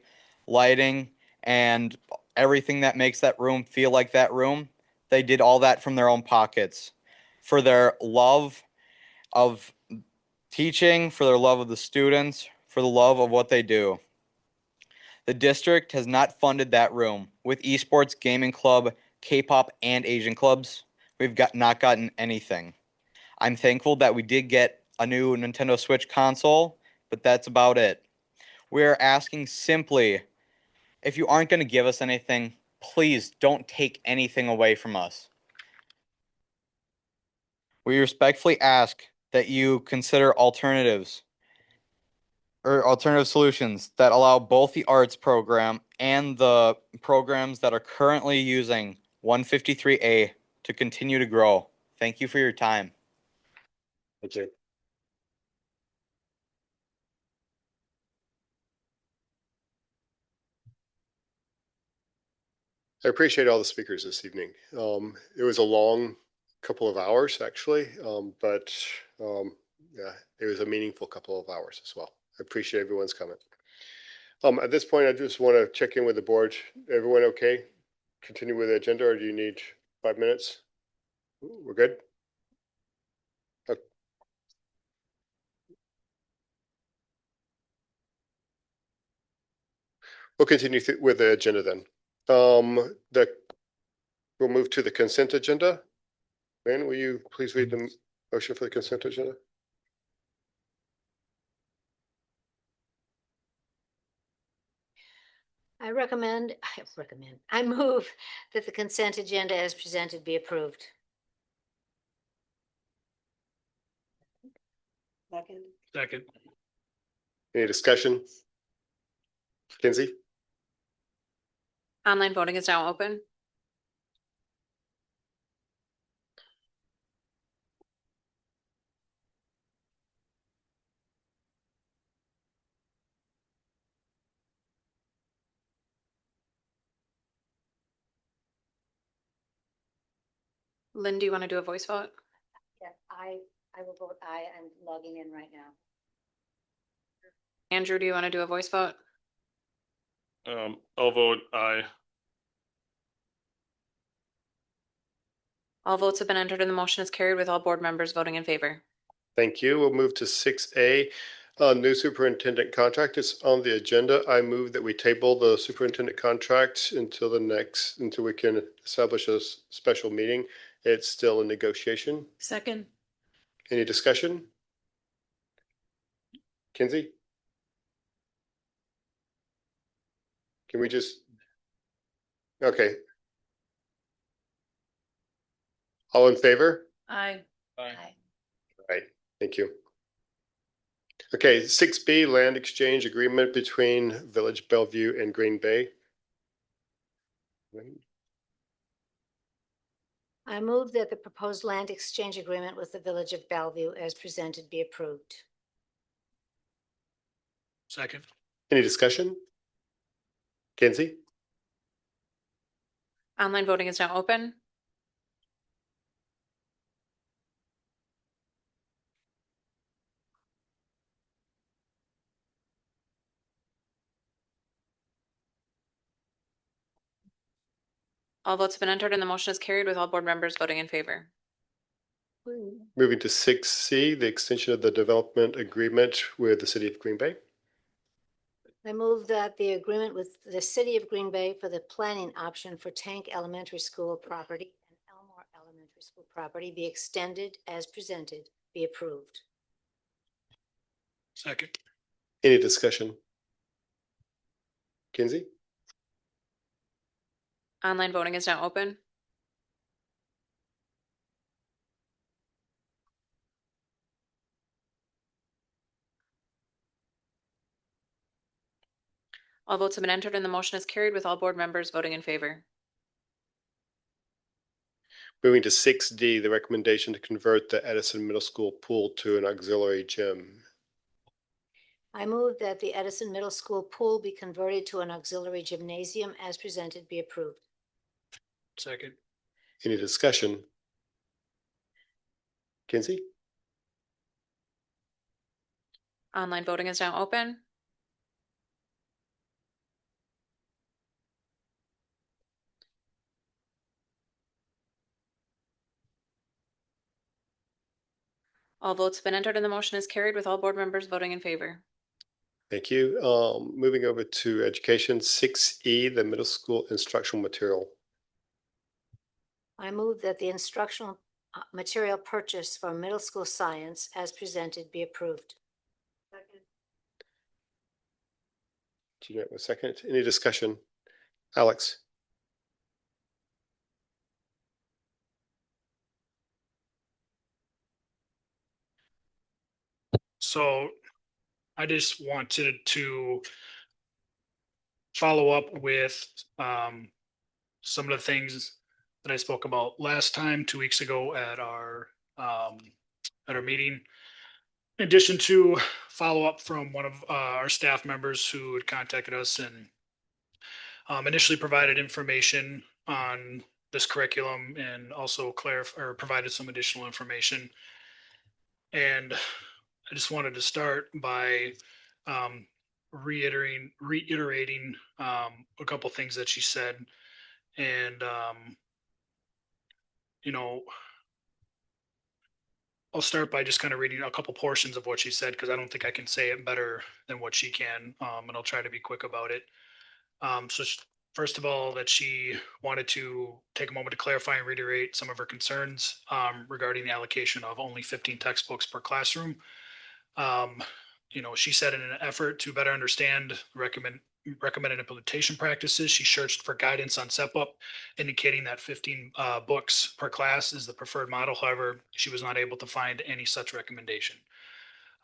lighting and everything that makes that room feel like that room. They did all that from their own pockets, for their love of teaching, for their love of the students, for the love of what they do. The district has not funded that room. With esports, gaming club, K-pop, and Asian clubs, we've not gotten anything. I'm thankful that we did get a new Nintendo Switch console, but that's about it. We're asking simply, if you aren't going to give us anything, please don't take anything away from us. We respectfully ask that you consider alternatives or alternative solutions that allow both the arts program and the programs that are currently using 153A to continue to grow. Thank you for your time. Thank you. I appreciate all the speakers this evening. It was a long couple of hours, actually, but yeah, it was a meaningful couple of hours as well. I appreciate everyone's comment. At this point, I just want to check in with the board. Everyone okay? Continue with the agenda, or do you need 5 minutes? We're good? Okay. We'll continue with the agenda then. We'll move to the consent agenda. Lynn, will you please read the motion for the consent agenda? I move that the consent agenda as presented be approved. Second. Any discussion? Kinsey? Online voting is now open. Lynn, do you want to do a voice vote? Yeah, I will vote aye. I'm logging in right now. Andrew, do you want to do a voice vote? I'll vote aye. All votes have been entered and the motion is carried with all board members voting in favor. Thank you. We'll move to 6A, new superintendent contract. It's on the agenda. I move that we table the superintendent contract until we can establish a special meeting. It's still in negotiation. Second. Any discussion? Kinsey? Can we just? Okay. All in favor? Aye. Aye. Right. Thank you. Okay, 6B, land exchange agreement between Village Bellevue and Green Bay. I move that the proposed land exchange agreement with the Village of Bellevue as presented be approved. Second. Any discussion? Kinsey? Online voting is now open. All votes have been entered and the motion is carried with all board members voting in favor. Moving to 6C, the extension of the development agreement with the City of Green Bay. I move that the agreement with the City of Green Bay for the planning option for Tank Elementary School property and Elmore Elementary School property be extended as presented be approved. Second. Any discussion? Kinsey? Online voting is now open. All votes have been entered and the motion is carried with all board members voting in favor. Moving to 6D, the recommendation to convert the Edison Middle School pool to an auxiliary gym. I move that the Edison Middle School pool be converted to an auxiliary gymnasium as presented be approved. Second. Any discussion? Kinsey? Online voting is now open. All votes have been entered and the motion is carried with all board members voting in favor. Thank you. Moving over to education, 6E, the middle school instructional material. I move that the instructional material purchase for middle school science as presented be approved. Jeanette, a second. Any discussion? Alex? So I just wanted to follow up with some of the things that I spoke about last time, 2 weeks ago at our meeting. In addition to follow up from one of our staff members who had contacted us and initially provided information on this curriculum and also provided some additional information. And I just wanted to start by reiterating a couple things that she said. And, I'll start by just kind of reading a couple portions of what she said, because I don't think I can say it better than what she can. And I'll try to be quick about it. First of all, that she wanted to take a moment to clarify and reiterate some of her concerns regarding the allocation of only 15 textbooks per classroom. She said in an effort to better understand recommended implementation practices, she searched for guidance on SEPUP, indicating that 15 books per class is the preferred model. However, she was not able to find any such recommendation.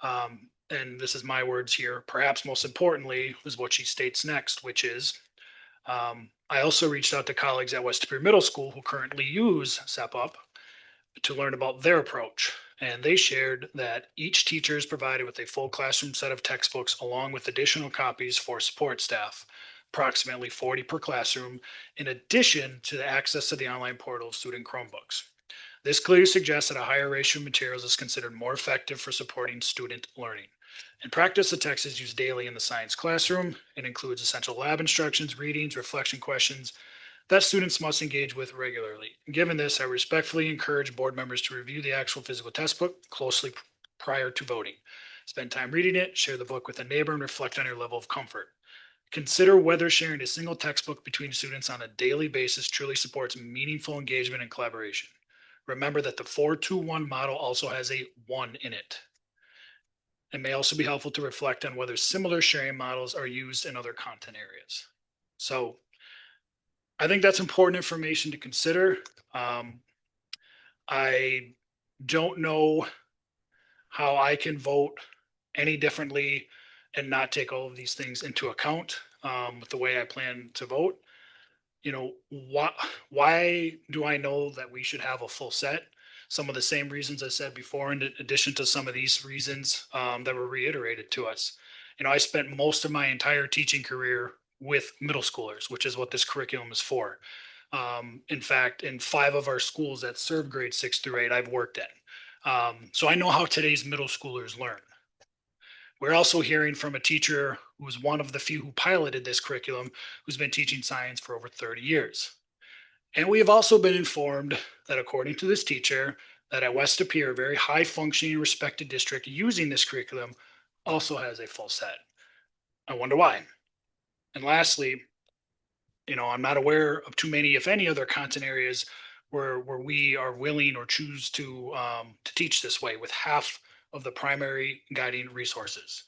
And this is my words here. Perhaps most importantly is what she states next, which is, I also reached out to colleagues at West Superior Middle School who currently use SEPUP to learn about their approach. And they shared that each teacher is provided with a full classroom set of textbooks along with additional copies for support staff, approximately 40 per classroom, in addition to the access to the online portal of student Chromebooks. This clearly suggests that a higher ratio of materials is considered more effective for supporting student learning. In practice, the text is used daily in the science classroom. It includes essential lab instructions, readings, reflection questions that students must engage with regularly. Given this, I respectfully encourage board members to review the actual physical textbook closely prior to voting. Spend time reading it, share the book with a neighbor, and reflect on your level of comfort. Consider whether sharing a single textbook between students on a daily basis truly supports meaningful engagement and collaboration. Remember that the 4-2-1 model also has a 1 in it. It may also be helpful to reflect on whether similar sharing models are used in other content areas. So I think that's important information to consider. I don't know how I can vote any differently and not take all of these things into account with the way I plan to vote. Why do I know that we should have a full set? Some of the same reasons I said before, in addition to some of these reasons that were reiterated to us. I spent most of my entire teaching career with middle schoolers, which is what this curriculum is for. In fact, in 5 of our schools that serve grades 6 through 8, I've worked in. So I know how today's middle schoolers learn. We're also hearing from a teacher who was one of the few who piloted this curriculum, who's been teaching science for over 30 years. And we have also been informed that according to this teacher, that at West Superior, a very high functioning respected district using this curriculum also has a full set. I wonder why. And lastly, I'm not aware of too many, if any, other content areas where we are willing or choose to teach this way with half of the primary guiding resources.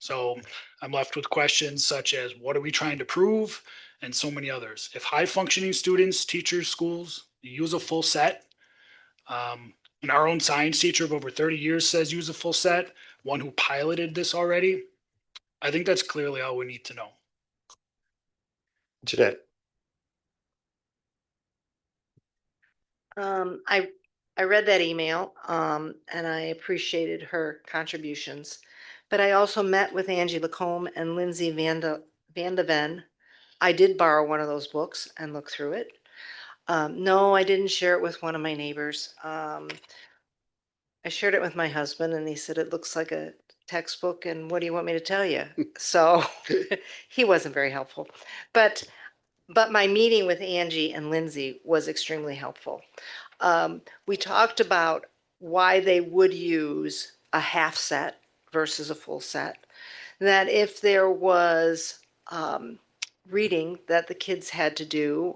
So I'm left with questions such as, what are we trying to prove? And so many others. If high functioning students, teachers, schools use a full set, and our own science teacher of over 30 years says use a full set, one who piloted this already, I think that's clearly all we need to know. Jeanette. I read that email and I appreciated her contributions. But I also met with Angie Lacombe and Lindsay Van de Ven. I did borrow one of those books and look through it. No, I didn't share it with one of my neighbors. I shared it with my husband and he said, it looks like a textbook and what do you want me to tell you? So he wasn't very helpful. But my meeting with Angie and Lindsay was extremely helpful. We talked about why they would use a half set versus a full set. That if there was reading that the kids had to do,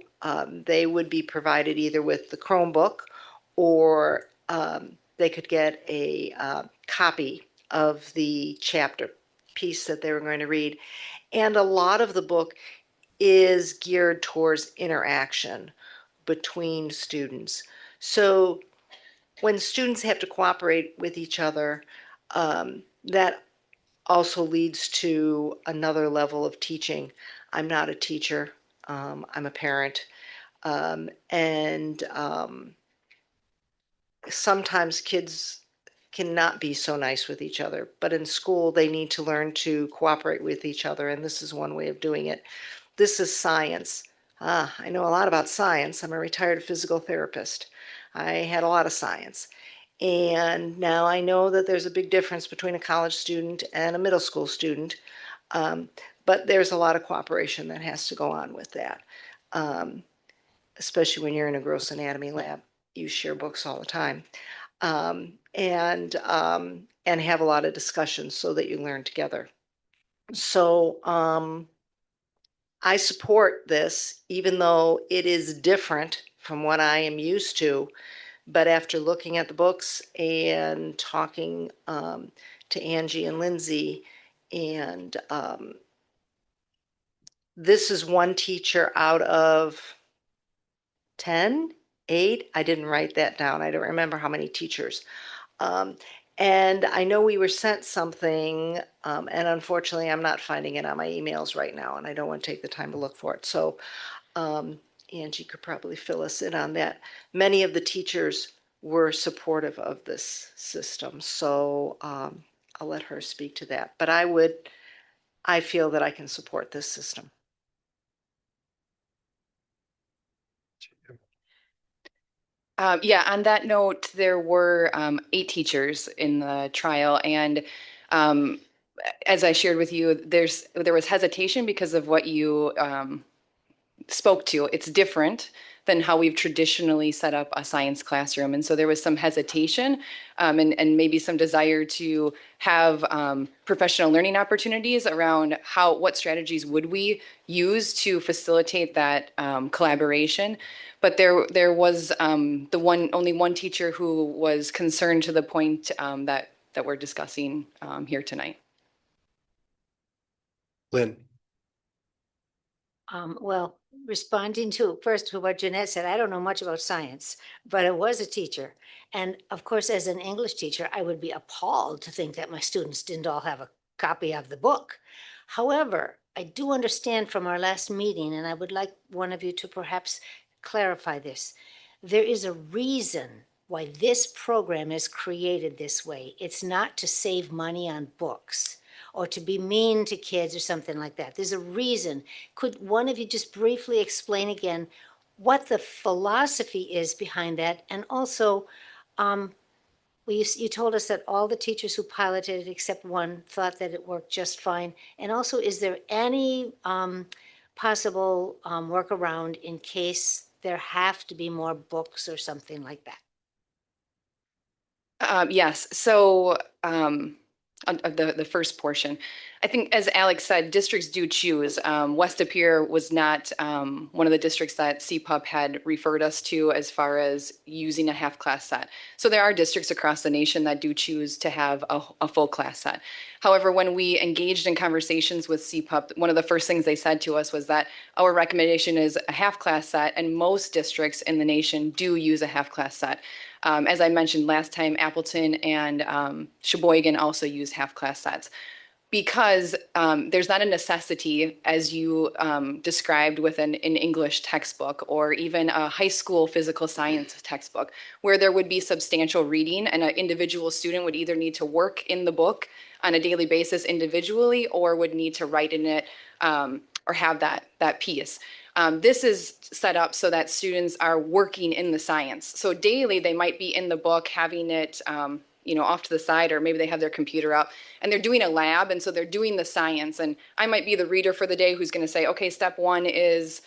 they would be provided either with the Chromebook or they could get a copy of the chapter piece that they were going to read. And a lot of the book is geared towards interaction between students. So when students have to cooperate with each other, that also leads to another level of teaching. I'm not a teacher, I'm a parent. Sometimes kids cannot be so nice with each other, but in school they need to learn to cooperate with each other, and this is one way of doing it. This is science. I know a lot about science. I'm a retired physical therapist. I had a lot of science. And now I know that there's a big difference between a college student and a middle school student, but there's a lot of cooperation that has to go on with that, especially when you're in a gross anatomy lab. You share books all the time, and have a lot of discussions so that you learn together. So I support this, even though it is different from what I am used to. But after looking at the books and talking to Angie and Lindsay, and this is one teacher out of 10, 8. I didn't write that down. I don't remember how many teachers. And I know we were sent something, and unfortunately, I'm not finding it on my emails right now, and I don't want to take the time to look for it. So Angie could probably fill us in on that. Many of the teachers were supportive of this system, so I'll let her speak to that. But I feel that I can support this system. Yeah, on that note, there were 8 teachers in the trial, and as I shared with you, there was hesitation because of what you spoke to. It's different than how we've traditionally set up a science classroom, and so there was some hesitation and maybe some desire to have professional learning opportunities around what strategies would we use to facilitate that collaboration. But there was only one teacher who was concerned to the point that we're discussing here tonight. Lynn. Well, responding to what Jeanette said, I don't know much about science, but I was a teacher. And of course, as an English teacher, I would be appalled to think that my students didn't all have a copy of the book. However, I do understand from our last meeting, and I would like one of you to perhaps clarify this. There is a reason why this program is created this way. It's not to save money on books or to be mean to kids or something like that. There's a reason. Could one of you just briefly explain again what the philosophy is behind that? And also, you told us that all the teachers who piloted it except one thought that it worked just fine. And also, is there any possible workaround in case there have to be more books or something like that? Yes. So the first portion, I think, as Alex said, districts do choose. West Lapeer was not one of the districts that CPUP had referred us to as far as using a half class set. So there are districts across the nation that do choose to have a full class set. However, when we engaged in conversations with CPUP, one of the first things they said to us was that our recommendation is a half class set, and most districts in the nation do use a half class set. As I mentioned last time, Appleton and Sheboygan also use half class sets. because there's not a necessity, as you described with an English textbook or even a high school physical science textbook, where there would be substantial reading and an individual student would either need to work in the book on a daily basis individually or would need to write in it or have that piece. This is set up so that students are working in the science. So daily they might be in the book having it off to the side, or maybe they have their computer up and they're doing a lab. And so they're doing the science. And I might be the reader for the day who's going to say, okay, step one is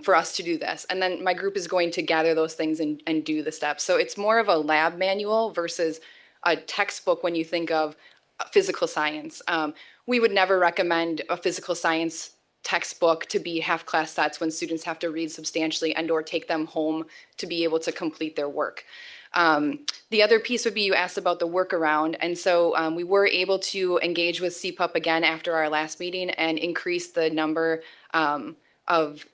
for us to do this. And then my group is going to gather those things and do the steps. So it's more of a lab manual versus a textbook when you think of physical science. We would never recommend a physical science textbook to be half class sets when students have to read substantially and or take them home to be able to complete their work. The other piece would be you asked about the workaround. And so we were able to engage with CPUP again after our last meeting and increase the number of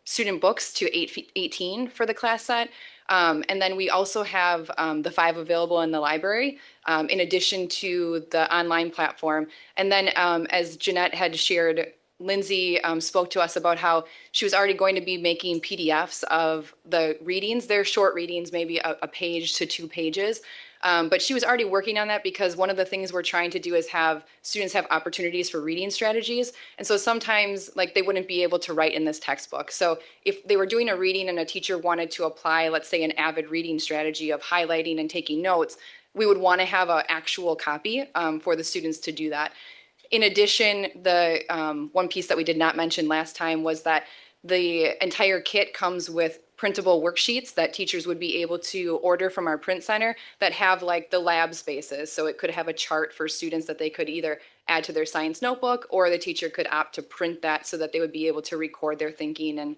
student books to 18 for the class set. And then we also have the 5 available in the library in addition to the online platform. And then as Jeanette had shared, Lindsay spoke to us about how she was already going to be making PDFs of the readings. They're short readings, maybe a page to 2 pages. But she was already working on that because one of the things we're trying to do is have students have opportunities for reading strategies. And so sometimes like they wouldn't be able to write in this textbook. So if they were doing a reading and a teacher wanted to apply, let's say, an avid reading strategy of highlighting and taking notes, we would want to have an actual copy for the students to do that. In addition, the one piece that we did not mention last time was that the entire kit comes with printable worksheets that teachers would be able to order from our print center that have like the lab spaces. So it could have a chart for students that they could either add to their science notebook, or the teacher could opt to print that so that they would be able to record their thinking and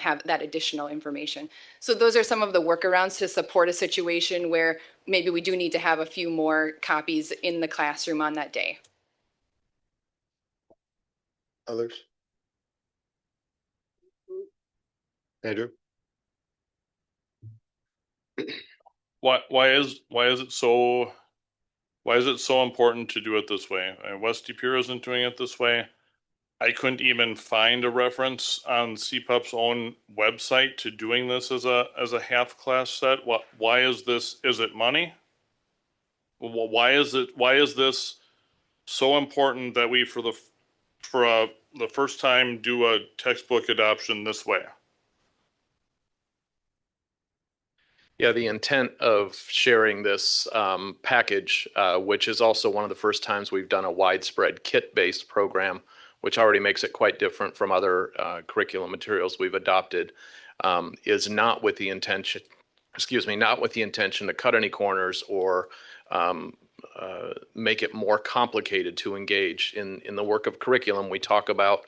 have that additional information. So those are some of the workarounds to support a situation where maybe we do need to have a few more copies in the classroom on that day. Others? Andrew? Why is it so important to do it this way? West DePere isn't doing it this way. I couldn't even find a reference on CPUP's own website to doing this as a half class set. Why is this? Is it money? Why is this so important that we for the first time do a textbook adoption this way? Yeah, the intent of sharing this package, which is also one of the first times we've done a widespread kit-based program, which already makes it quite different from other curriculum materials we've adopted, is not with the intention, to cut any corners or make it more complicated to engage. In the work of curriculum, we talk about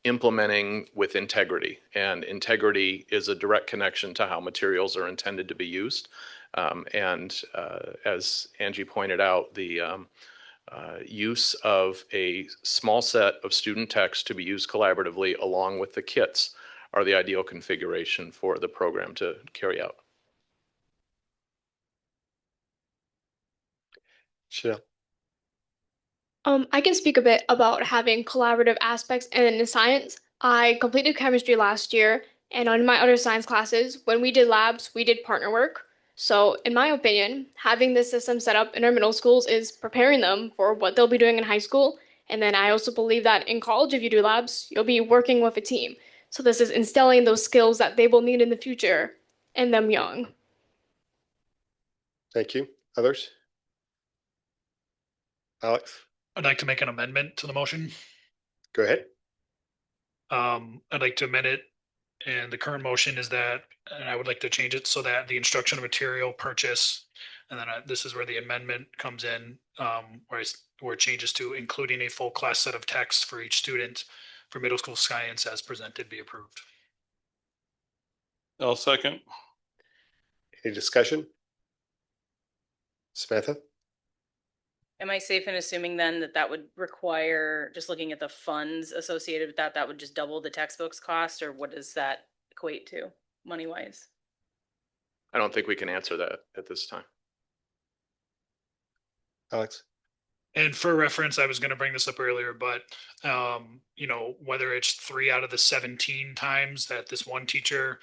implementing with integrity, and integrity is a direct connection to how materials are intended to be used. As Angie pointed out, the use of a small set of student text to be used collaboratively along with the kits are the ideal configuration for the program to carry out. Sure. I can speak a bit about having collaborative aspects in science. I completed chemistry last year, and on my other science classes, when we did labs, we did partner work. So in my opinion, having this system set up in our middle schools is preparing them for what they'll be doing in high school. And then I also believe that in college, if you do labs, you'll be working with a team. So this is instilling those skills that they will need in the future in them young. Thank you. Others? Alex? I'd like to make an amendment to the motion. Go ahead. I'd like to amend it, and the current motion is that, and I would like to change it so that the instruction of material purchase, and then this is where the amendment comes in, where it changes to including a full class set of text for each student for middle school science as presented be approved. I'll second. Any discussion? Samantha? Am I safe in assuming then that that would require, just looking at the funds associated with that, that would just double the textbooks cost, or what does that equate to money wise? I don't think we can answer that at this time. Alex? And for reference, I was going to bring this up earlier, but whether it's 3 out of the 17 times that this one teacher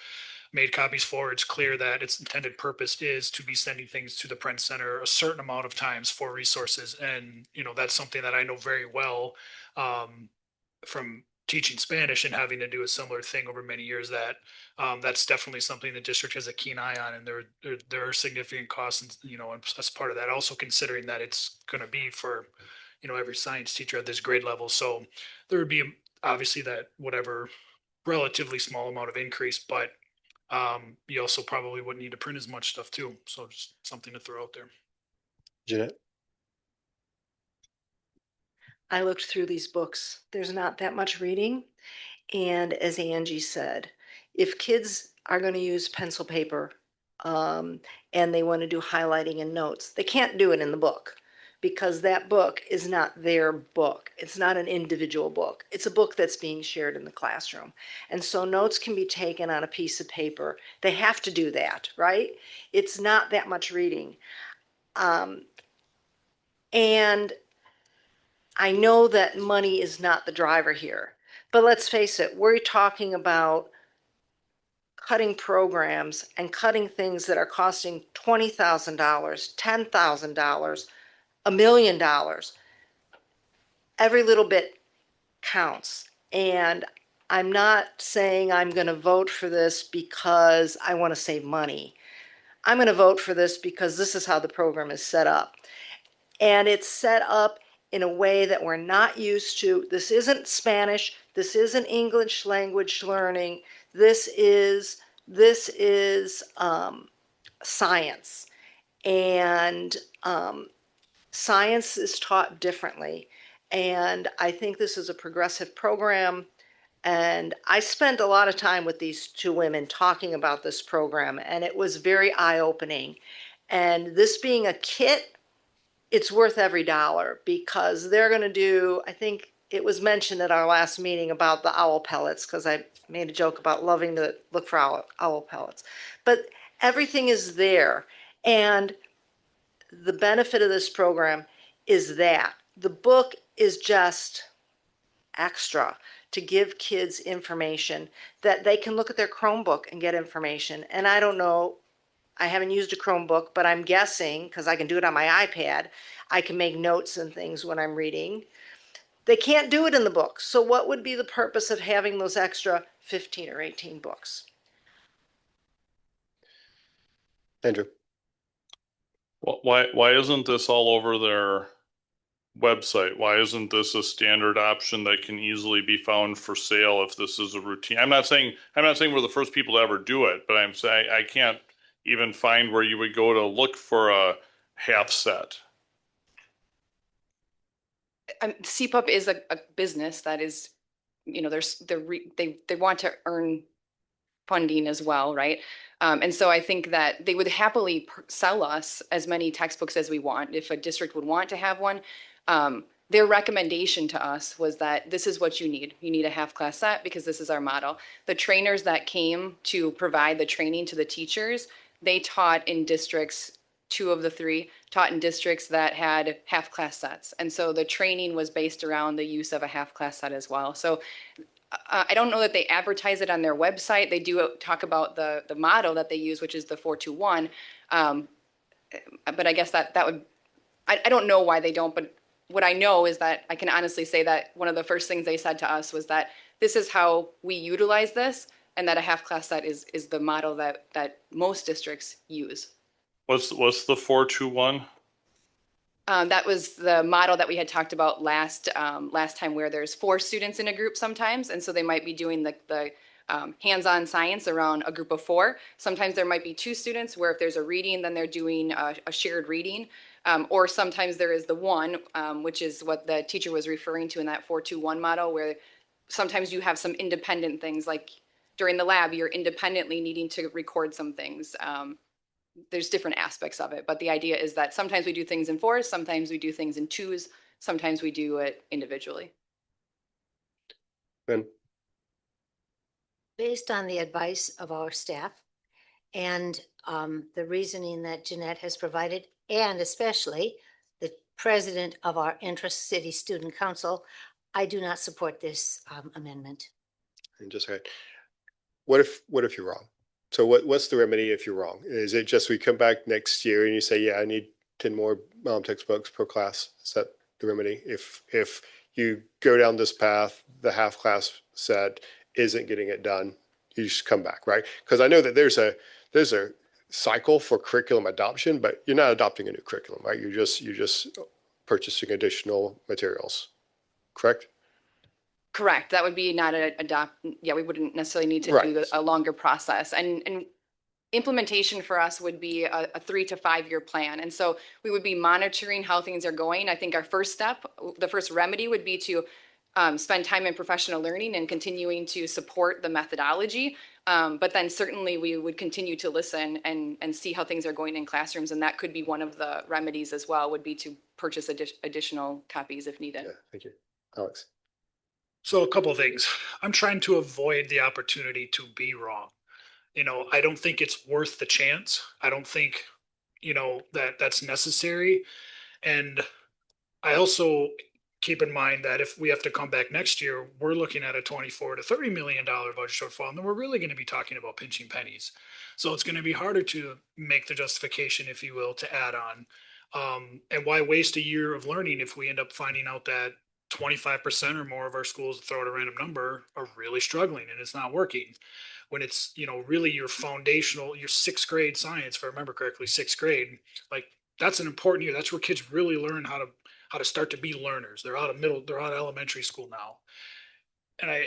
made copies for, it's clear that its intended purpose is to be sending things to the Print Center a certain amount of times for resources. And, that's something that I know very well from teaching Spanish and having to do a similar thing over many years, that that's definitely something the district has a keen eye on. And there are significant costs, and, as part of that, also considering that it's going to be for, every science teacher at this grade level. So there would be obviously that whatever relatively small amount of increase, but you also probably wouldn't need to print as much stuff too. So just something to throw out there. Jeanette? I looked through these books. There's not that much reading. And as Angie said, if kids are going to use pencil paper and they want to do highlighting and notes, they can't do it in the book because that book is not their book. It's not an individual book. It's a book that's being shared in the classroom. And so notes can be taken on a piece of paper. They have to do that, right? It's not that much reading. And I know that money is not the driver here, but let's face it, we're talking about cutting programs and cutting things that are costing $20,000, $10,000, $1 million. Every little bit counts. And I'm not saying I'm going to vote for this because I want to save money. I'm going to vote for this because this is how the program is set up. And it's set up in a way that we're not used to. This isn't Spanish. This isn't English language learning. This is science. And science is taught differently. And I think this is a progressive program. And I spent a lot of time with these two women talking about this program, and it was very eye-opening. And this being a kit, it's worth every dollar because they're going to do, I think it was mentioned at our last meeting about the owl pellets, because I made a joke about loving to look for owl pellets. But everything is there. And the benefit of this program is that the book is just extra to give kids information that they can look at their Chromebook and get information. And I don't know, I haven't used a Chromebook, but I'm guessing, because I can do it on my iPad, I can make notes and things when I'm reading. They can't do it in the book. So what would be the purpose of having those extra 15 or 18 books? Andrew? Well, why isn't this all over their website? Why isn't this a standard option that can easily be found for sale if this is a routine? I'm not saying we're the first people to ever do it, but I'm saying I can't even find where you would go to look for a half set. CPUP is a business that is, they want to earn funding as well, right? And so I think that they would happily sell us as many textbooks as we want. If a district would want to have one, their recommendation to us was that this is what you need. You need a half class set because this is our model. The trainers that came to provide the training to the teachers, they taught in districts, 2 of the 3 taught in districts that had half class sets. And so the training was based around the use of a half class set as well. So I don't know that they advertise it on their website. They do talk about the model that they use, which is the 421. But I guess that would, I don't know why they don't, but what I know is that I can honestly say that one of the first things they said to us was that this is how we utilize this, and that a half class set is the model that most districts use. What's the 421? That was the model that we had talked about last time, where there's 4 students in a group sometimes, and so they might be doing the hands-on science around a group of 4. Sometimes there might be 2 students where if there's a reading, then they're doing a shared reading, or sometimes there is the 1, which is what the teacher was referring to in that 421 model, where sometimes you have some independent things, like during the lab, you're independently needing to record some things. There's different aspects of it, but the idea is that sometimes we do things in 4s, sometimes we do things in 2s, sometimes we do it individually. Ben? Based on the advice of our staff and the reasoning that Jeanette has provided, and especially the president of our Intra-City Student Council, I do not support this amendment. And just right. What if you're wrong? So what's the remedy if you're wrong? Is it just we come back next year and you say, yeah, I need 10 more textbooks per class? Is that the remedy? If you go down this path, the half class set isn't getting it done, you just come back, right? Because I know that there's a cycle for curriculum adoption, but you're not adopting a new curriculum, right? You're just purchasing additional materials, correct? Correct. That would be not yeah, we wouldn't necessarily need to Right. do a longer process. And implementation for us would be a 3 to 5 year plan. And so we would be monitoring how things are going. I think our first step, the first remedy would be to spend time in professional learning and continuing to support the methodology. But then certainly we would continue to listen and see how things are going in classrooms. And that could be one of the remedies as well, would be to purchase additional copies if needed. Yeah, thank you. Alex. So a couple of things. I'm trying to avoid the opportunity to be wrong. I don't think it's worth the chance. I don't think, that's necessary. And I also keep in mind that if we have to come back next year, we're looking at a $24 to $30 million budget shortfall, and then we're really going to be talking about pinching pennies. So it's going to be harder to make the justification, if you will, to add on. And why waste a year of learning if we end up finding out that 25% or more of our schools, throw out a random number, are really struggling and it's not working? When it's, really your foundational, your 6th grade science, if I remember correctly, 6th grade, like that's an important year. That's where kids really learn how to start to be learners. They're out of elementary school now. And I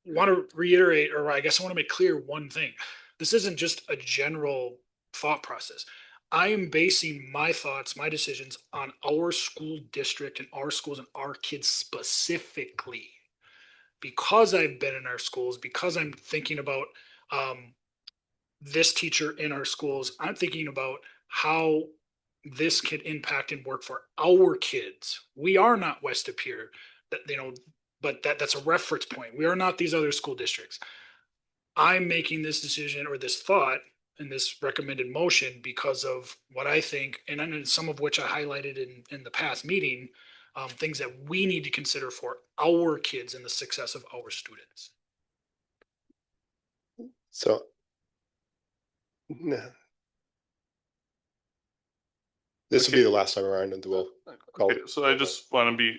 want to reiterate, or I guess I want to make clear one thing. This isn't just a general thought process. I am basing my thoughts, my decisions on our school district and our schools and our kids specifically. Because I've been in our schools, because I'm thinking about this teacher in our schools, I'm thinking about how this can impact and work for our kids. We are not West De Pere, but that's a reference point. We are not these other school districts. I'm making this decision or this thought and this recommended motion because of what I think, and some of which I highlighted in the past meeting, things that we need to consider for our kids and the success of our students. So, no. This will be the last time around, and we'll call Okay, it. so I just want to be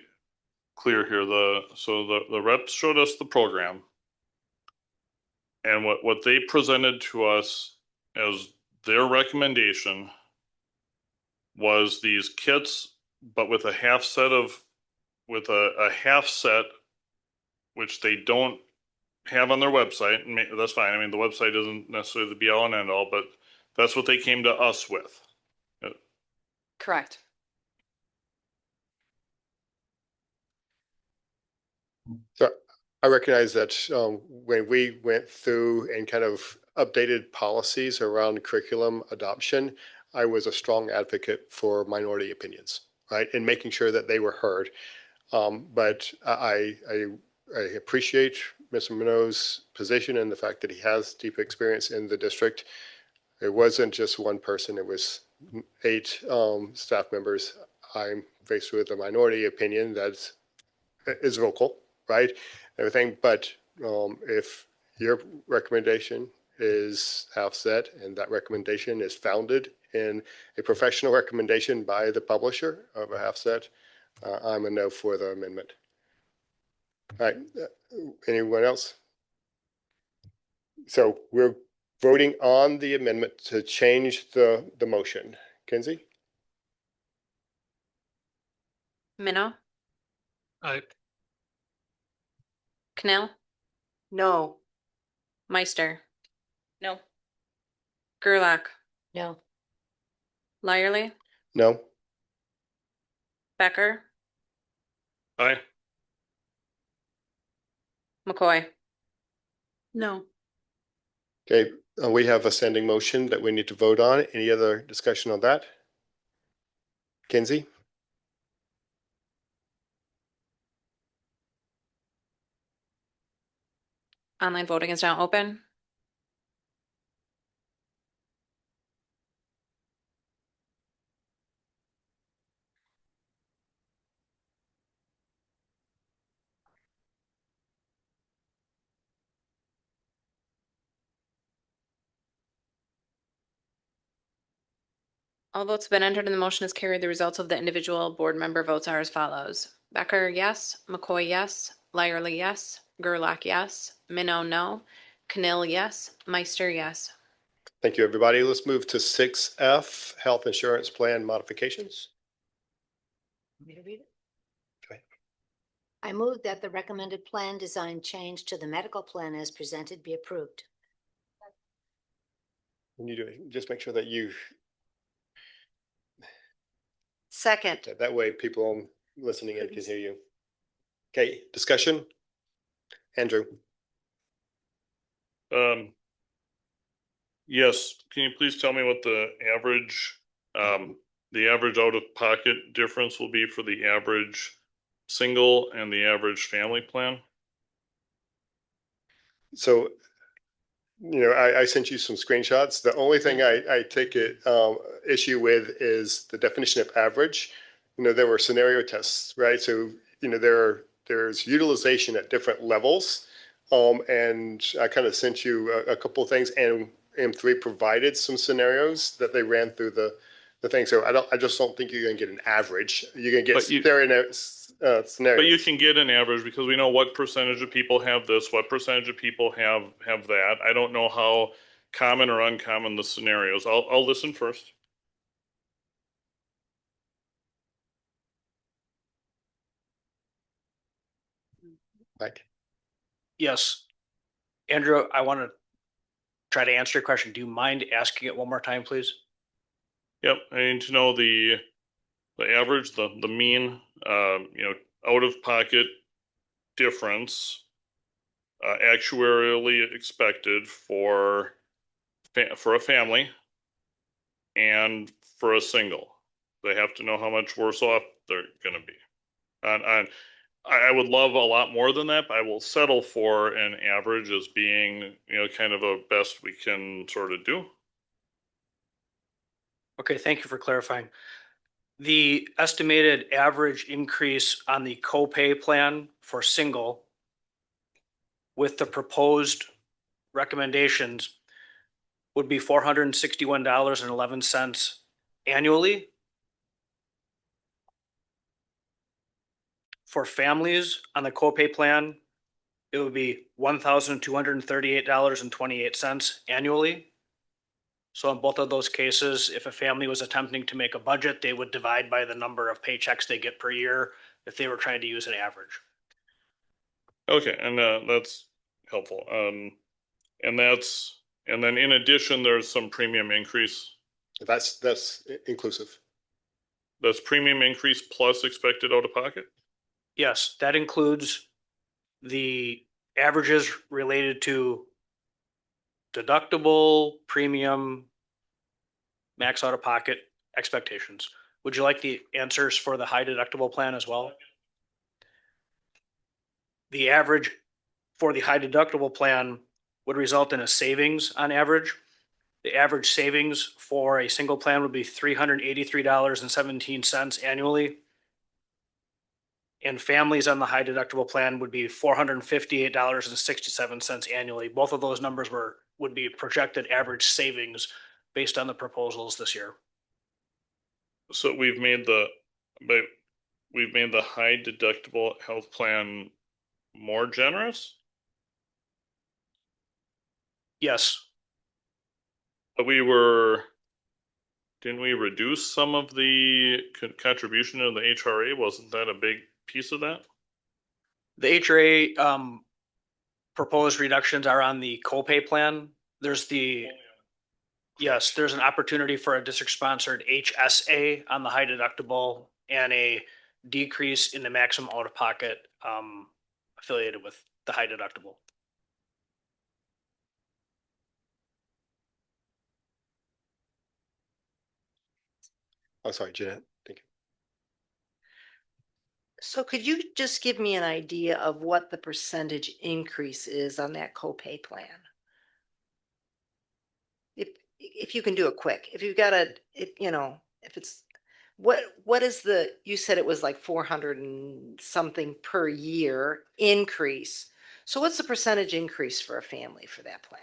clear here. The reps showed us the program, and what they presented to us as their recommendation was these kits, but with a half set, which they don't have on their website. And that's fine. I mean, the website isn't necessarily the be all and end all, but that's what they came to us with. Correct. So I recognize that when we went through and kind of updated policies around curriculum adoption, I was a strong advocate for minority opinions, right? And making sure that they were heard. But I appreciate Mr. Minot's position and the fact that he has deep experience in the district. It wasn't just one person, it was 8 staff members. I'm faced with a minority opinion that is vocal, right? Everything, but if your recommendation is half set and that recommendation is founded in a professional recommendation by the publisher of a half set, I'm a no for the amendment. All right, anyone else? So we're voting on the amendment to change the motion. Kinsey? Minnow, Aye. Cannell, No. Meister, No. Gerlach, No. Lyerly, No. Becker, Aye. McCoy. No. Okay, we have a standing motion that we need to vote on. Any other discussion on that? Kinsey? Online voting is now open. All votes have been entered and the motion is carried. The results of the individual board member votes are as follows. Becker, yes. McCoy, yes. Lyerly, yes. Gerlach, yes. Minnow, no. Cannell, yes. Meister, yes. Thank you, everybody. Let's move to 6F, health insurance plan modifications. Want me to read it? I move that the recommended plan design change to the medical plan as presented be approved. When you do it, just make sure that you, Second. that way people listening in can hear you. Okay, discussion? Andrew? Yes, can you please tell me what the average out-of-pocket difference will be for the average single and the average family plan? So, I sent you some screenshots. The only thing I take it issue with is the definition of average. There were scenario tests, right? So, there's utilization at different levels. And I kind of sent you a couple of things, and M3 provided some scenarios that they ran through the thing. So I just don't think you're going to get an average. You're going to get scenarios. But you can get an average because we know what percentage of people have this, what percentage of people have that. I don't know how common or uncommon the scenarios. I'll listen first. Mike? Yes. Andrew, I want to try to answer your question. Do you mind asking it one more time, please? Yep, I need to know the average, the mean, out of pocket difference, actuarially expected for a family and for a single. They have to know how much worse off they're going to be. And I would love a lot more than that, but I will settle for an average as being, kind of a best we can sort of do. Okay, thank you for clarifying. The estimated average increase on the copay plan for single with the proposed recommendations would be $461.11 annually. For families on the copay plan, it would be $1,238.28 annually. So in both of those cases, if a family was attempting to make a budget, they would divide by the number of paychecks they get per year if they were trying to use an average. Okay, and that's helpful. And then in addition, there's some premium increase. That's inclusive. That's premium increase plus expected out of pocket? Yes, that includes the averages related to deductible, premium, max out of pocket expectations. Would you like the answers for the high deductible plan as well? The average for the high deductible plan would result in a savings on average. The average savings for a single plan would be $383.17 annually. And families on the high deductible plan would be $458.67 annually. Both of those numbers would be projected average savings based on the proposals this year. So we've made the high deductible health plan more generous? Yes. But didn't we reduce some of the contribution to the HRA? Wasn't that a big piece of that? The HRA proposed reductions are on the copay plan. There's an opportunity for a district sponsored HSA on the high deductible and a decrease in the maximum out of pocket affiliated with the high deductible. Oh, sorry, Jeanette. Thank you. So could you just give me an idea of what the percentage increase is on that copay plan? If you can do it quick, if you've got if it's, what is you said it was like 400 and something per year increase. So what's the percentage increase for a family for that plan?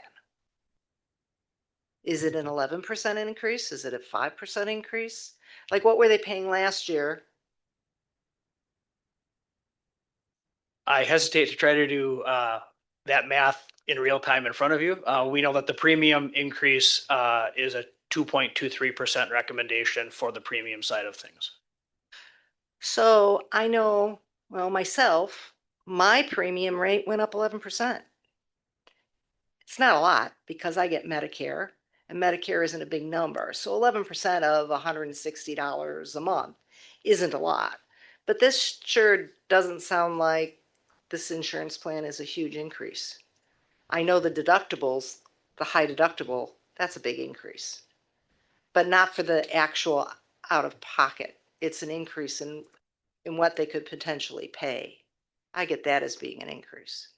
Is it an 11% increase? Is it a 5% increase? Like what were they paying last year? I hesitate to try to do that math in real time in front of you. We know that the premium increase is a 2.23% recommendation for the premium side of things. So I know, well, myself, my premium rate went up 11%. It's not a lot because I get Medicare and Medicare isn't a big number. So 11% of $160 a month isn't a lot. But this sure doesn't sound like this insurance plan is a huge increase. I know the deductibles, the high deductible, that's a big increase, but not for the actual out of pocket. It's an increase in what they could potentially pay. I get that as being an increase.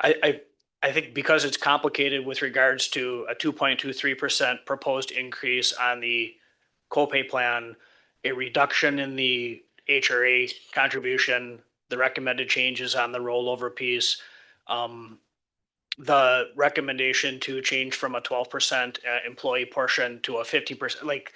I think because it's complicated with regards to a 2.23% proposed increase on the copay plan, a reduction in the HRA contribution, the recommended changes on the rollover piece, the recommendation to change from a 12% employee portion to a 50%, like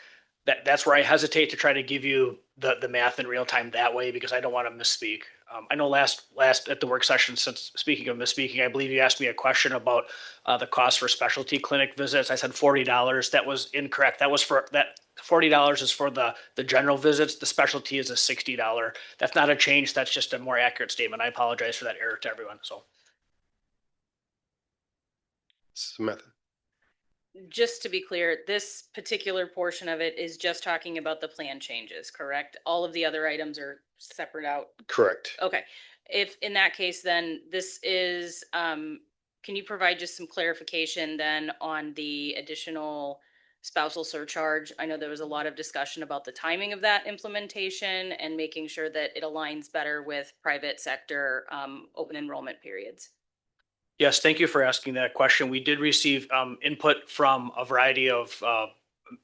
that's where I hesitate to try to give you the math in real time that way, because I don't want to misspeak. I know last at the work session, since speaking of misspeaking, I believe you asked me a question about the cost for specialty clinic visits. I said $40. That was incorrect. That was for that $40 is for the general visits. The specialty is a $60. That's not a change. That's just a more accurate statement. I apologize for that error to everyone. So. Samantha. Just to be clear, this particular portion of it is just talking about the plan changes, correct? All of the other items are separate out. Correct. Okay. If in that case, then this is, can you provide just some clarification then on the additional spousal surcharge? I know there was a lot of discussion about the timing of that implementation and making sure that it aligns better with private sector open enrollment periods. Yes, thank you for asking that question. We did receive input from a variety of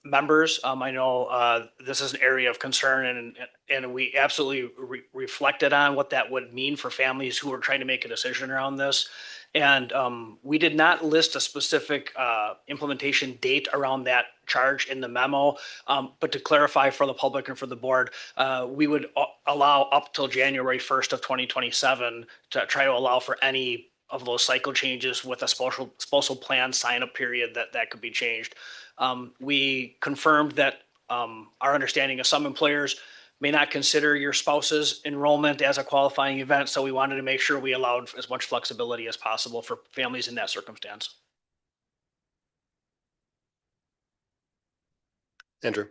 members. I know this is an area of concern, and we absolutely reflected on what that would mean for families who are trying to make a decision around this. And we did not list a specific implementation date around that charge in the memo. But to clarify for the public and for the board, we would allow up till January 1st of 2027 to try to allow for any of those cycle changes with a spousal plan sign-up period that could be changed. We confirmed that our understanding of some employers may not consider your spouse's enrollment as a qualifying event, so we wanted to make sure we allowed as much flexibility as possible for families in that circumstance. Andrew.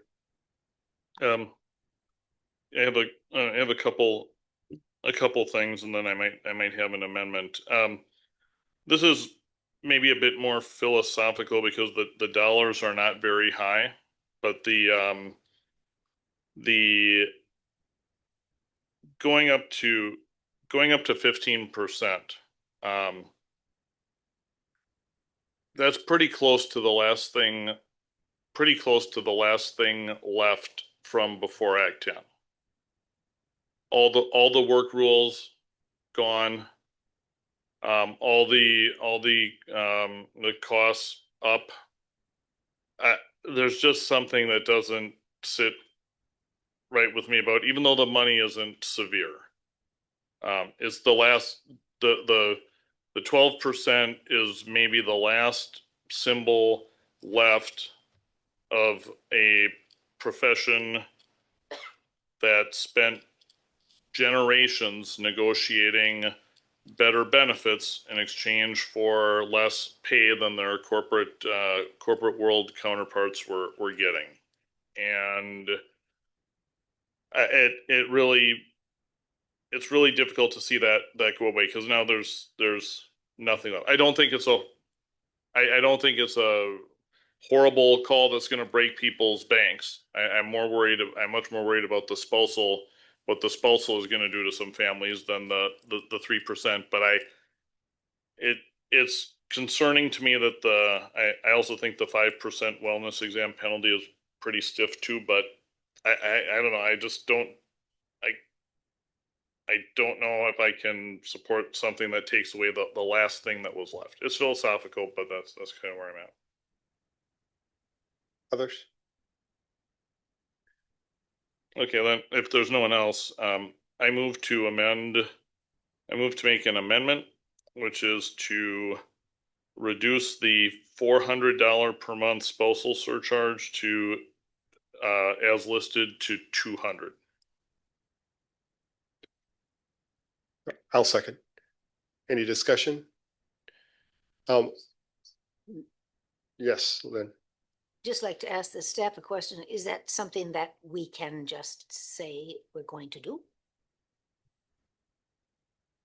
I have a couple things, and then I might have an amendment. This is maybe a bit more philosophical because the dollars are not very high, but the going up to 15%, that's pretty close to the last thing left from before Act 10. All the work rules gone. All the costs up. There's just something that doesn't sit right with me about, even though the money isn't severe. It's the 12% is maybe the last symbol left of a profession that spent generations negotiating better benefits in exchange for less pay than their corporate world counterparts were getting. And it's really difficult to see that go away, because now there's nothing left. I don't think it's a horrible call that's going to break people's banks. I'm much more worried about what the spousal is going to do to some families than the 3%. But it's concerning to me that I also think the 5% wellness exam penalty is pretty stiff too. But I don't know. I I don't know if I can support something that takes away the last thing that was left. It's philosophical, but that's kind of where I'm at. Others? Okay, then if there's no one else, I move to make an amendment, which is to reduce the $400 per month spousal surcharge to, as listed, to 200. I'll second. Any discussion? Yes, Lynn. Just like to ask the staff a question. Is that something that we can just say we're going to do?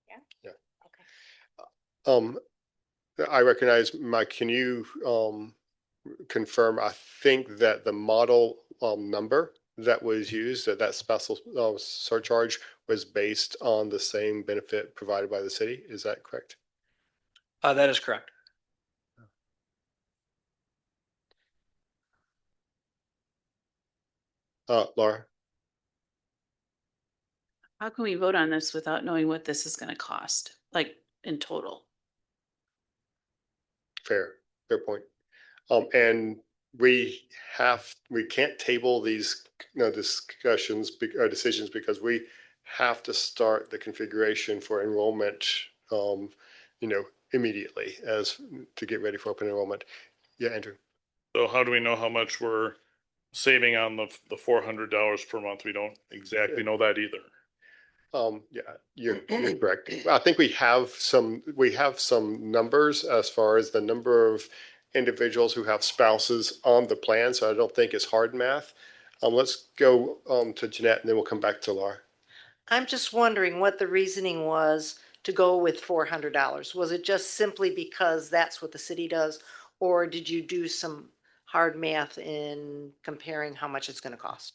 Yeah. I recognize, Mike, can you confirm, I think that the model number that was used, that spousal surcharge was based on the same benefit provided by the city. Is that correct? That is correct. Laura? How can we vote on this without knowing what this is going to cost, like in total? Fair point. And we can't table these discussions or decisions because we have to start the configuration for enrollment, immediately to get ready for open enrollment. Yeah, Andrew. So how do we know how much we're saving on the $400 per month? We don't exactly know that either. Yeah, you're correct. I think we have some numbers as far as the number of individuals who have spouses on the plan. So I don't think it's hard math. Let's go to Jeanette and then we'll come back to Laura. I'm just wondering what the reasoning was to go with $400. Was it just simply because that's what the city does? Or did you do some hard math in comparing how much it's going to cost?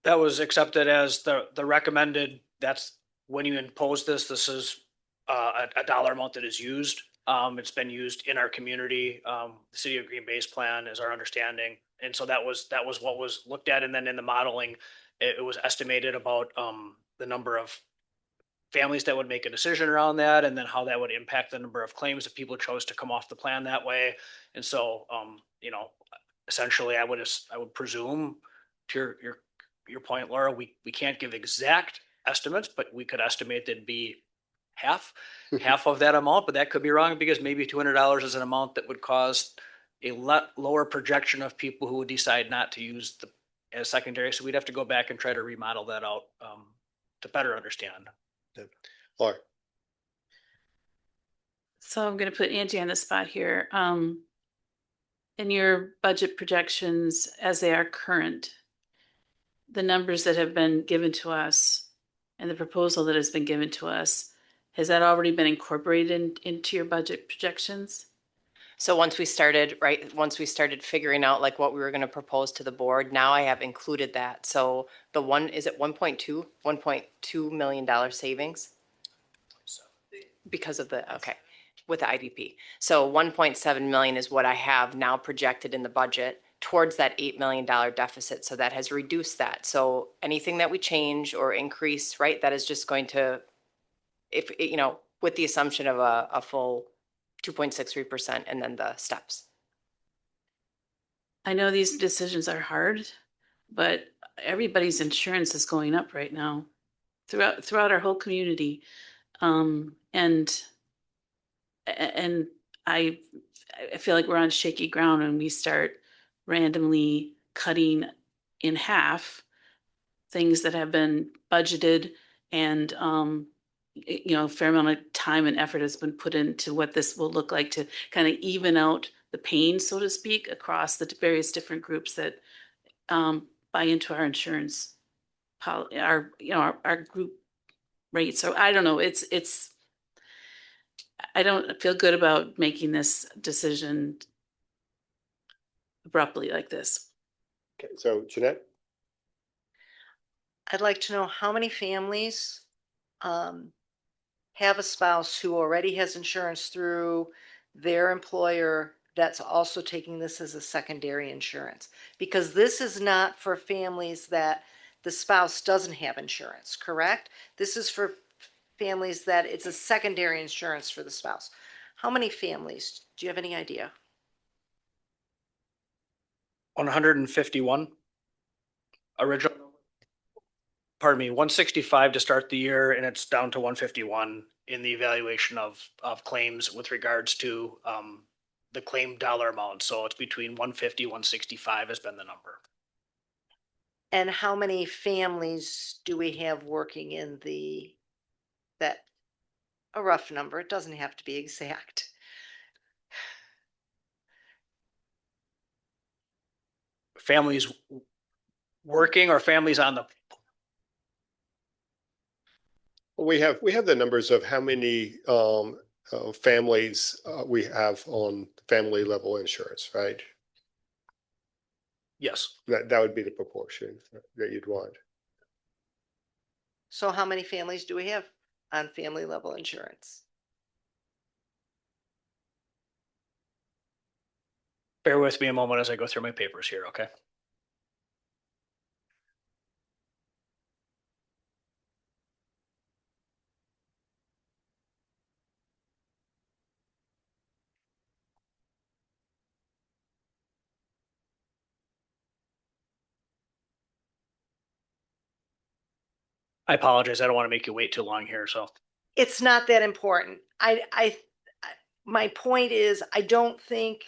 That was accepted as the recommended. That's when you impose this is a dollar amount that is used. It's been used in our community. The City of Green Bay's plan is our understanding. And so that was what was looked at. And then in the modeling, it was estimated about the number of families that would make a decision around that, and then how that would impact the number of claims if people chose to come off the plan that way. And so, essentially I would presume, to your point, Laura, we can't give exact estimates, but we could estimate that'd be half of that amount, but that could be wrong because maybe $200 is an amount that would cause a lot lower projection of people who would decide not to use as secondary. So we'd have to go back and try to remodel that out to better understand. Laura. So I'm going to put Angie on the spot here. In your budget projections as they are current, the numbers that have been given to us and the proposal that has been given to us, has that already been incorporated into your budget projections? So once we started figuring out like what we were going to propose to the board, now I have included that. So is it $1.2 million savings? Because of with the IDP. So 1.7 million is what I have now projected in the budget towards that $8 million deficit. So that has reduced that. So anything that we change or increase, right, that is just going to, with the assumption of a full 2.63% and then the steps. I know these decisions are hard, but everybody's insurance is going up right now throughout our whole community. And I feel like we're on shaky ground when we start randomly cutting in half things that have been budgeted, and a fair amount of time and effort has been put into what this will look like to kind of even out the pain, so to speak, across the various different groups that buy into our insurance, our group rates. So I don't know. I don't feel good about making this decision abruptly like this. Okay, so Jeanette? I'd like to know how many families have a spouse who already has insurance through their employer that's also taking this as a secondary insurance. Because this is not for families that the spouse doesn't have insurance, correct? This is for families that it's a secondary insurance for the spouse. How many families? Do you have any idea? 151 original. Pardon me, 165 to start the year, and it's down to 151 in the evaluation of claims with regards to the claim dollar amount. So it's between 150, 165 has been the number. And how many families do we have working in that, a rough number, it doesn't have to be exact. Families working or families on the, We have the numbers of how many families we have on family level insurance, right? yes. That would be the proportion that you'd want. So how many families do we have on family level insurance? Bear with me a moment as I go through my papers here, okay? I apologize. I don't want to make you wait too long here, so. It's not that important. My point is, I don't think,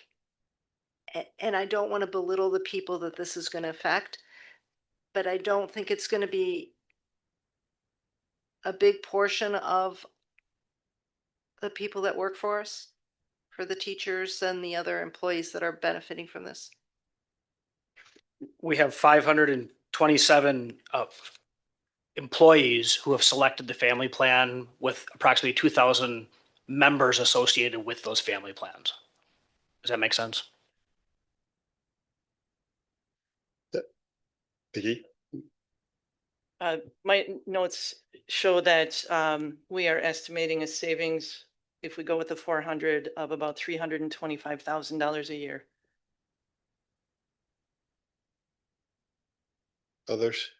and I don't want to belittle the people that this is going to affect, but I don't think it's going to be a big portion of the people that work for us, for the teachers and the other employees that are benefiting from this. We have 527 employees who have selected the family plan with approximately 2,000 members associated with those family plans. Does that make sense? Vicki? My notes show that we are estimating a savings, if we go with the 400, of about $325,000 a year. Others?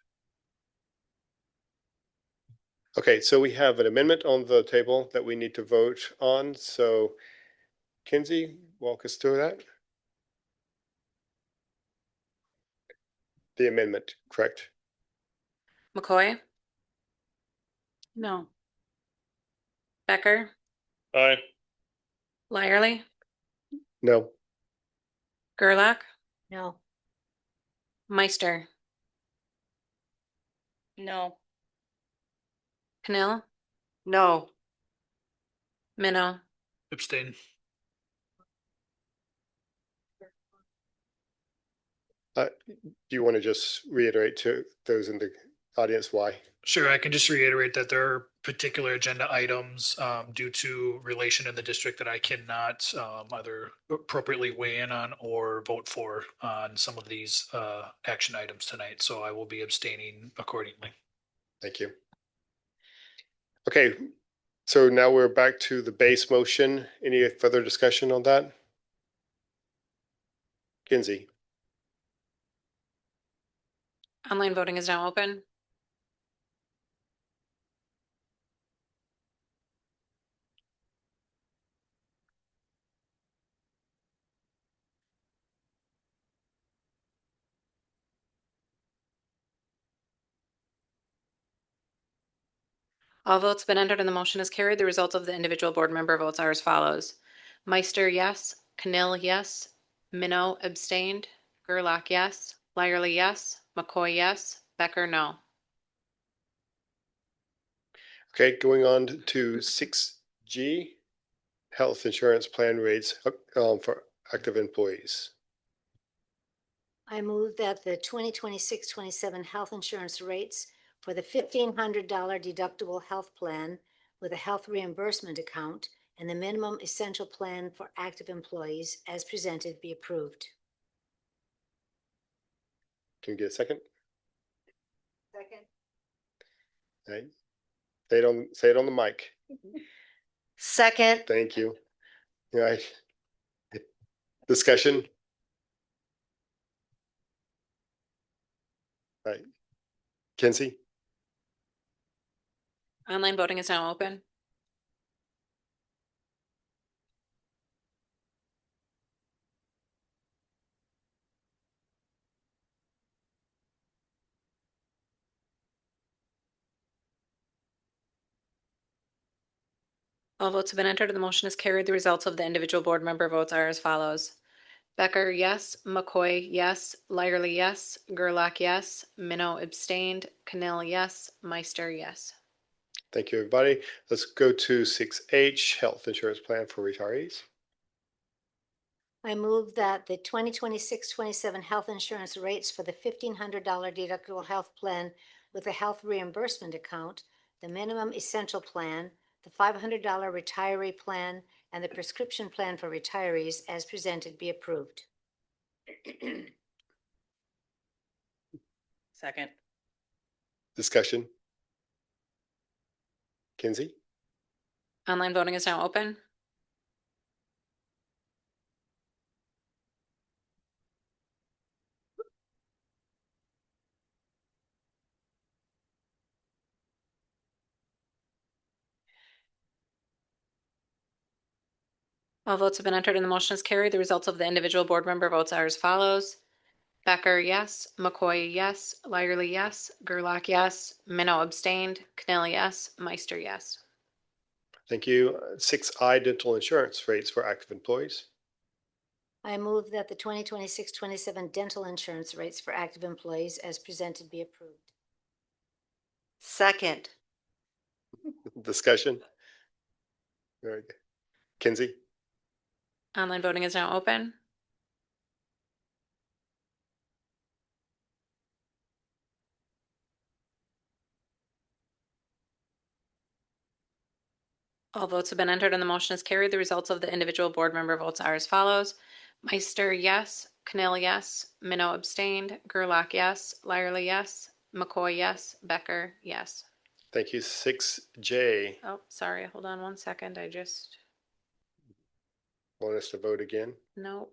Okay, so we have an amendment on the table that we need to vote on. So Kinsey, walk us through that. The amendment, correct? McCoy, No. Becker, Aye. Lyerly, No. Gerlach, No. Meister, No. Cannell, No. Minnow, Abstain. Do you want to just reiterate to those in the audience why? Sure, I can just reiterate that there are particular agenda items due to relation in the district that I cannot either appropriately weigh in on or vote for on some of these action items tonight. So I will be abstaining accordingly. Thank you. Okay, so now we're back to the base motion. Any further discussion on that? Kinsey? online voting is now open. All votes been entered and the motion is carried. The results of the individual board member votes are as follows. Meister, yes. Cannell, yes. Minnow abstained. Gerlach, yes. Lyerly, yes. McCoy, yes. Becker, no. Okay, going on to 6G, health insurance plan rates for active employees. I move that the 2026-27 health insurance rates for the $1,500 deductible health plan with a health reimbursement account and the minimum essential plan for active employees as presented be approved. Can you get a second? Second. All right. Say it on the mic. Second. Thank you. All right. Discussion? All right. Kinsey? Online voting is now open. All votes have been entered and the motion is carried. The results of the individual board member votes are as follows. Becker, yes. McCoy, yes. Lyerly, yes. Gerlach, yes. Minnow abstained. Cannell, yes. Meister, yes. Thank you, everybody. Let's go to 6H, health insurance plan for retirees. I move that the 2026-27 health insurance rates for the $1,500 deductible health plan with a health reimbursement account, the minimum essential plan, the $500 retiree plan, and the prescription plan for retirees as presented be approved. Second. Discussion. Kinsey? Online voting is now open. All votes have been entered and the motion is carried. The results of the individual board member votes are as follows. Becker, yes. McCoy, yes. Lyerly, yes. Gerlach, yes. Minnow abstained. Cannell, yes. Meister, yes. Thank you. 6I, dental insurance rates for active employees. I move that the 2026-27 dental insurance rates for active employees as presented be approved. Second. Discussion. Very good. Kinsey? Online voting is now open. All votes have been entered and the motion is carried. The results of the individual board member votes are as follows. Meister, yes. Cannell, yes. Minnow abstained. Gerlach, yes. Lyerly, yes. McCoy, yes. Becker, yes. Thank you. 6J, Oh, sorry. Hold on one second. I just, want us to vote again? no.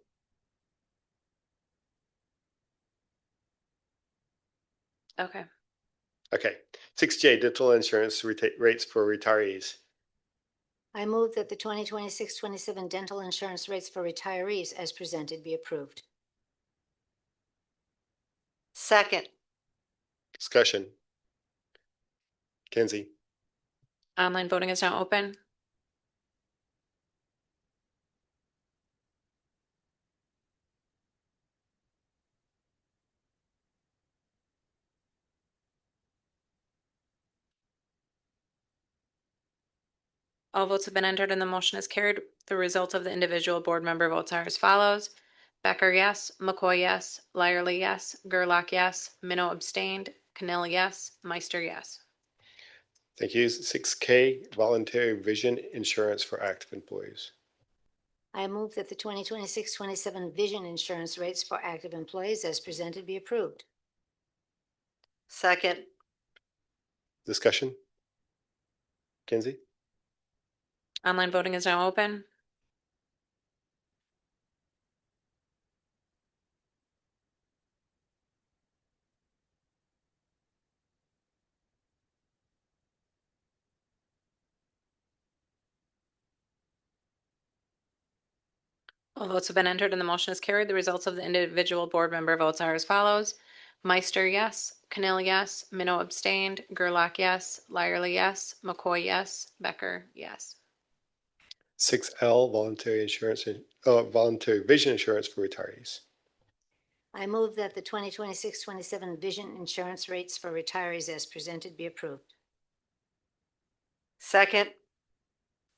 Okay. Okay. 6J, dental insurance rates for retirees. I move that the 2026-27 dental insurance rates for retirees as presented be approved. Second. Discussion. Kinsey? Online voting is now open. All votes have been entered and the motion is carried. The results of the individual board member votes are as follows. Becker, yes. McCoy, yes. Lyerly, yes. Gerlach, yes. Minnow abstained. Cannell, yes. Meister, yes. Thank you. 6K, voluntary vision insurance for active employees. I move that the 2026-27 vision insurance rates for active employees as presented be approved. Second. Discussion. Kinsey? Online voting is now open. All votes have been entered and the motion is carried. The results of the individual board member votes are as follows. Meister, yes. Cannell, yes. Minnow abstained. Gerlach, yes. Lyerly, yes. McCoy, yes. Becker, yes. 6L, voluntary vision insurance for retirees. I move that the 2026-27 vision insurance rates for retirees as presented be approved. Second.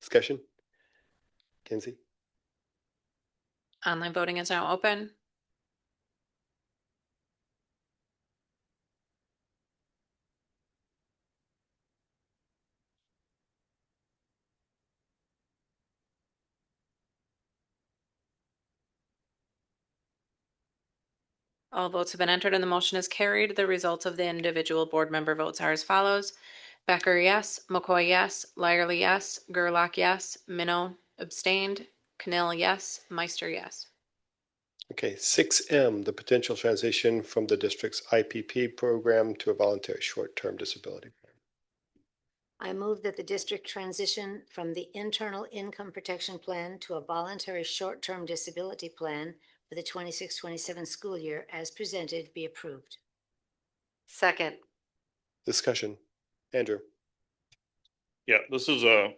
Discussion. Kinsey? Online voting is now open. All votes have been entered and the motion is carried. The results of the individual board member votes are as follows. Becker, yes. McCoy, yes. Lyerly, yes. Gerlach, yes. Minnow abstained. Cannell, yes. Meister, yes. Okay, 6M, the potential transition from the district's IPP program to a voluntary short-term disability. I move that the district transition from the internal income protection plan to a voluntary short-term disability plan for the 26-27 school year as presented be approved. Second. Discussion. Andrew. Yeah, this is a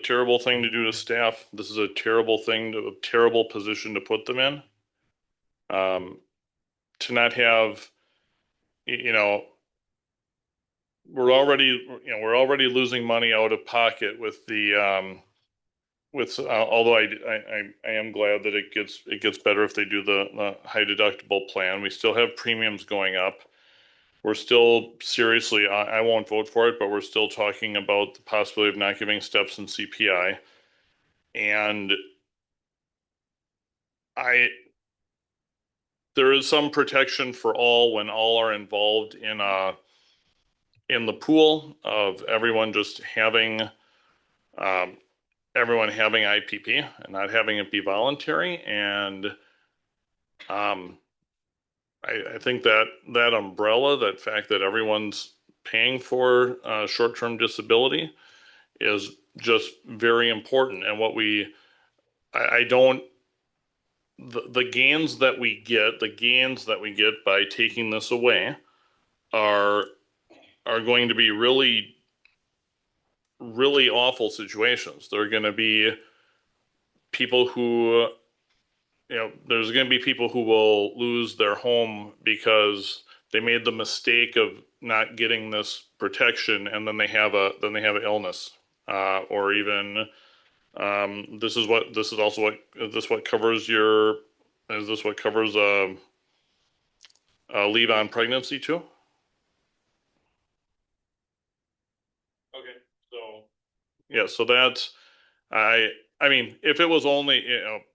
terrible thing to do to staff. This is a terrible position to put them in. To not have, we're already losing money out of pocket with the, although I am glad that it gets better if they do the high deductible plan. We still have premiums going up. We're still seriously, I won't vote for it, but we're still talking about the possibility of not giving steps in CPI. And there is some protection for all when all are involved in the pool of everyone just having IPP and not having it be voluntary. And I think that umbrella, that fact that everyone's paying for short-term disability is just very important. And the gains that we get by taking this away are going to be really, really awful situations. There are going to be people who, there's going to be people who will lose their home because they made the mistake of not getting this protection, and then they have an illness, or even this what covers leave on pregnancy too? Okay, so yeah, so that's I mean, if it was only,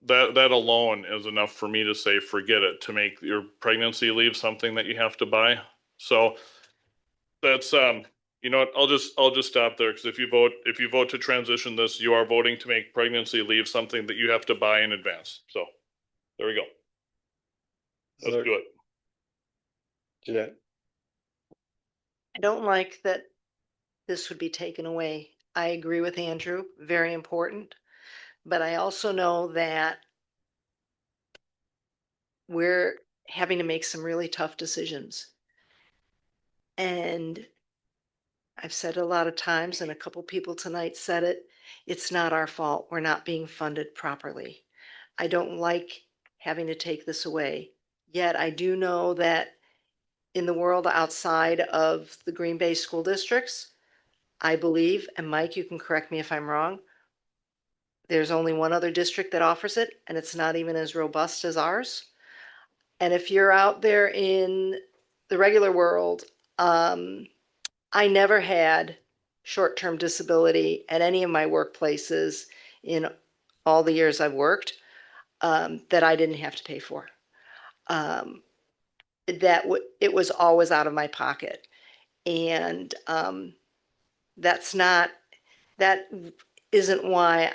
that alone is enough for me to say, forget it, to make your pregnancy leave something that you have to buy. So that's, you know what, I'll just stop there, because if you vote to transition this, you are voting to make pregnancy leave something that you have to buy in advance. So there we go. Let's do it. Jeanette. I don't like that this would be taken away. I agree with Andrew, very important. But I also know that we're having to make some really tough decisions. And I've said it a lot of times, and a couple people tonight said it, it's not our fault. We're not being funded properly. I don't like having to take this away. Yet I do know that in the world outside of the Green Bay school districts, I believe, and Mike, you can correct me if I'm wrong, there's only one other district that offers it, and it's not even as robust as ours. And if you're out there in the regular world, I never had short-term disability at any of my workplaces in all the years I've worked, that I didn't have to pay for. It was always out of my pocket. And that isn't why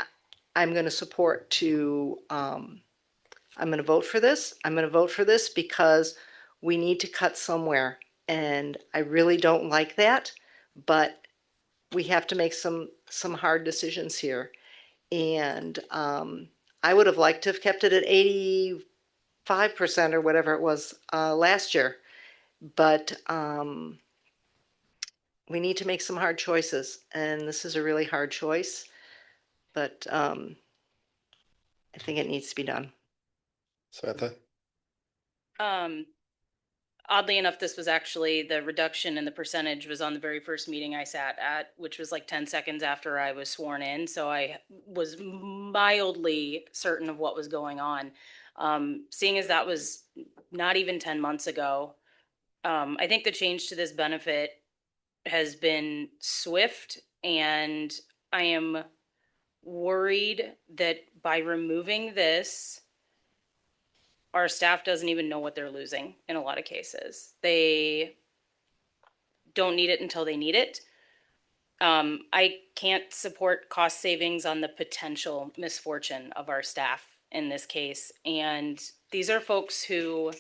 I'm going to support I'm going to vote for this. I'm going to vote for this because we need to cut somewhere. And I really don't like that, but we have to make some hard decisions here. And I would have liked to have kept it at 85% or whatever it was last year. But we need to make some hard choices. And this is a really hard choice. But I think it needs to be done. Samantha? Oddly enough, this was actually, the reduction in the percentage was on the very first meeting I sat at, which was like 10 seconds after I was sworn in. So I was mildly certain of what was going on. Seeing as that was not even 10 months ago, I think the change to this benefit has been swift, and I am worried that by removing this, our staff doesn't even know what they're losing in a lot of cases. They don't need it until they need it. I can't support cost savings on the potential misfortune of our staff in this case. And these are folks who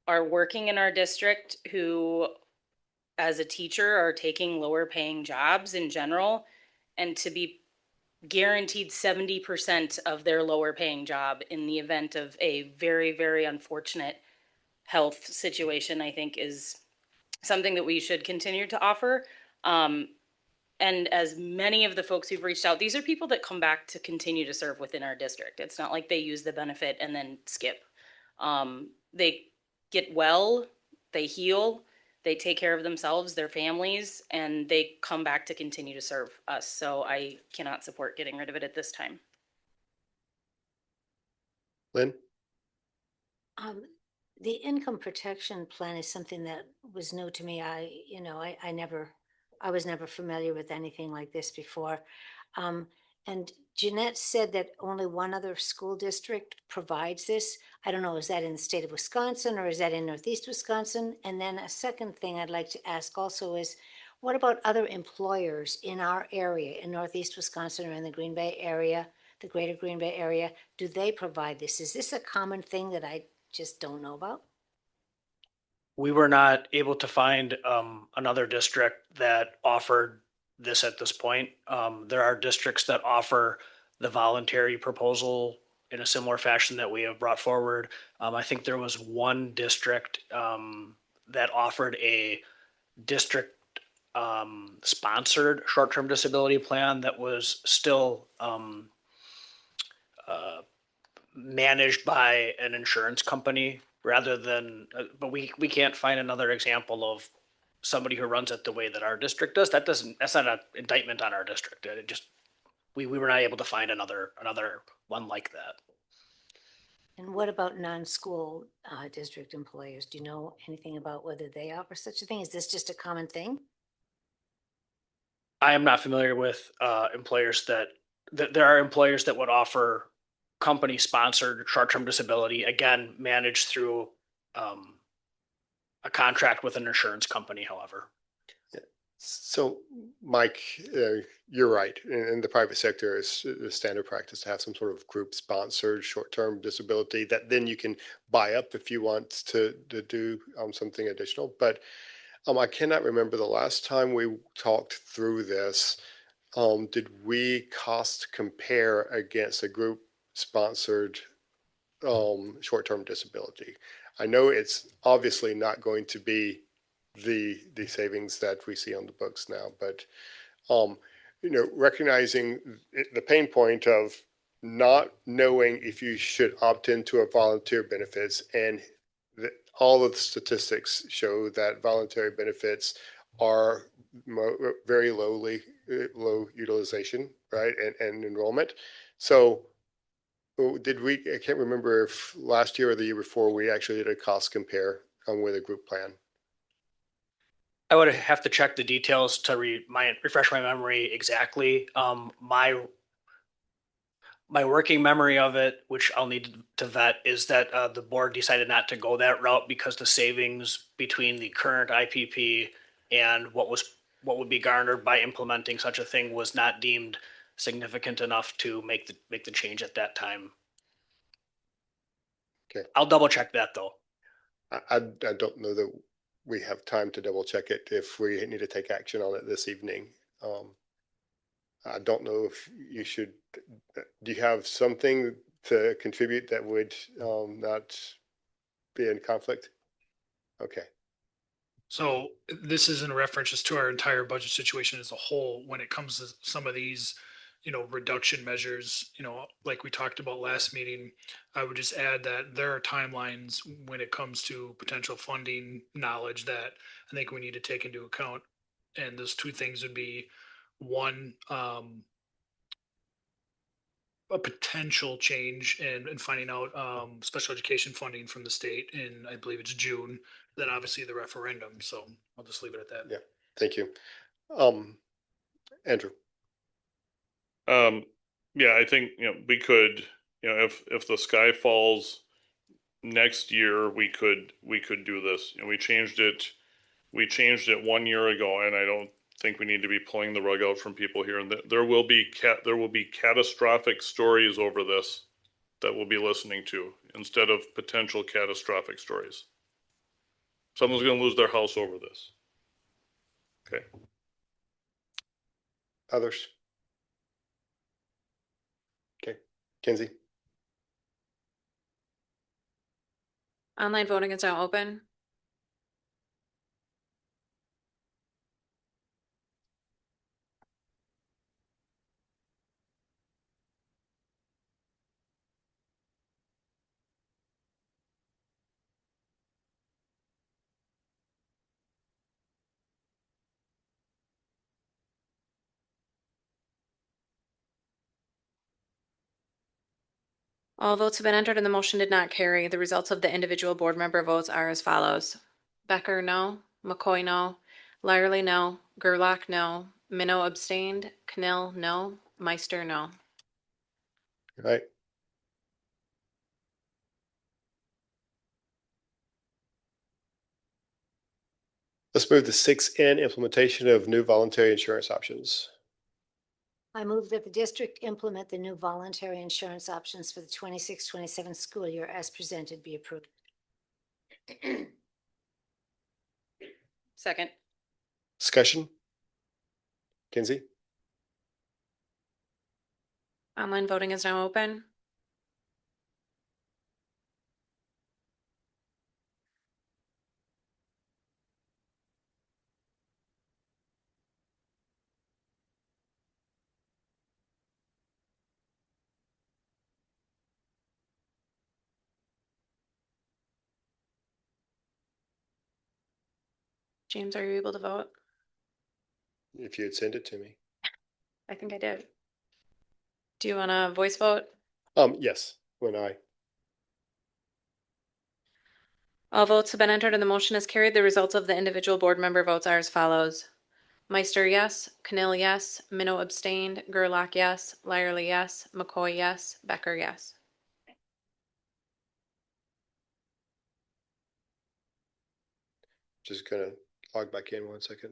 are working in our district, who as a teacher are taking lower paying jobs in general, and to be guaranteed 70% of their lower paying job in the event of a very, very unfortunate health situation, I think is something that we should continue to offer. And as many of the folks who've reached out, these are people that come back to continue to serve within our district. It's not like they use the benefit and then skip. They get well, they heal, they take care of themselves, their families, and they come back to continue to serve us. So I cannot support getting rid of it at this time. Lynn? The income protection plan is something that was new to me. I was never familiar with anything like this before. And Jeanette said that only one other school district provides this. I don't know, is that in the state of Wisconsin or is that in Northeast Wisconsin? And then a second thing I'd like to ask also is, what about other employers in our area, in Northeast Wisconsin or in the Green Bay area, the greater Green Bay area? Do they provide this? Is this a common thing that I just don't know about? We were not able to find another district that offered this at this point. There are districts that offer the voluntary proposal in a similar fashion that we have brought forward. I think there was one district that offered a district sponsored short-term disability plan that was still managed by an insurance company rather than, but we can't find another example of somebody who runs it the way that our district does. That's not an indictment on our district. It just, we were not able to find another one like that. And what about non-school district employers? Do you know anything about whether they offer such a thing? Is this just a common thing? I am not familiar with employers that there are employers that would offer company sponsored short-term disability, again, managed through a contract with an insurance company, however. So, Mike, you're right. In the private sector, it's a standard practice to have some sort of group-sponsored short-term disability that then you can buy up if you want to do something additional. But I cannot remember the last time we talked through this. Did we cost compare against a group-sponsored short-term disability? I know it's obviously not going to be the savings that we see on the books now, but recognizing the pain point of not knowing if you should opt into a volunteer benefits, and all of the statistics show that voluntary benefits are very low utilization, right, and enrollment. So I can't remember if last year or the year before we actually did a cost compare with a group plan. I would have to check the details to refresh my memory exactly. My working memory of it, which I'll need to vet, is that the board decided not to go that route because the savings between the current IPP and what would be garnered by implementing such a thing was not deemed significant enough to make the change at that time. Okay. I'll double check that though. I don't know that we have time to double check it if we need to take action on it this evening. I don't know if you should, do you have something to contribute that would not be in conflict? Okay. So this is in reference just to our entire budget situation as a whole. When it comes to some of these, reduction measures, like we talked about last meeting, I would just add that there are timelines when it comes to potential funding knowledge that I think we need to take into account. And those two things would be, one, a potential change in finding out special education funding from the state in, I believe it's June, then obviously the referendum. So I'll just leave it at that. Yeah, thank you. Andrew. Yeah, I think, we could, if the sky falls next year, we could do this. We changed it 1 year ago, and I don't think we need to be pulling the rug out from people here. And there will be catastrophic stories over this that we'll be listening to instead of potential catastrophic stories. Someone's going to lose their house over this. Okay. Others? Okay, Kinsey? Online voting is now open. All votes have been entered and the motion did not carry. The results of the individual board member votes are as follows. Becker, no. McCoy, no. Lyerly, no. Gerlach, no. Minnow abstained. Cannell, no. Meister, no. All right. Let's move to 6N, implementation of new voluntary insurance options. I move that the district implement the new voluntary insurance options for the 26-27 school year as presented be approved. Second. Discussion? Kinsey? Online voting is now open. James, are you able to vote? If you'd send it to me. I think I did. Do you want to voice vote? Yes, when I. All votes have been entered and the motion is carried. The results of the individual board member votes are as follows. Meister, yes. Cannell, yes. Minnow abstained. Gerlach, yes. Lyerly, yes. McCoy, yes. Becker, yes. Just gonna log back in 1 second.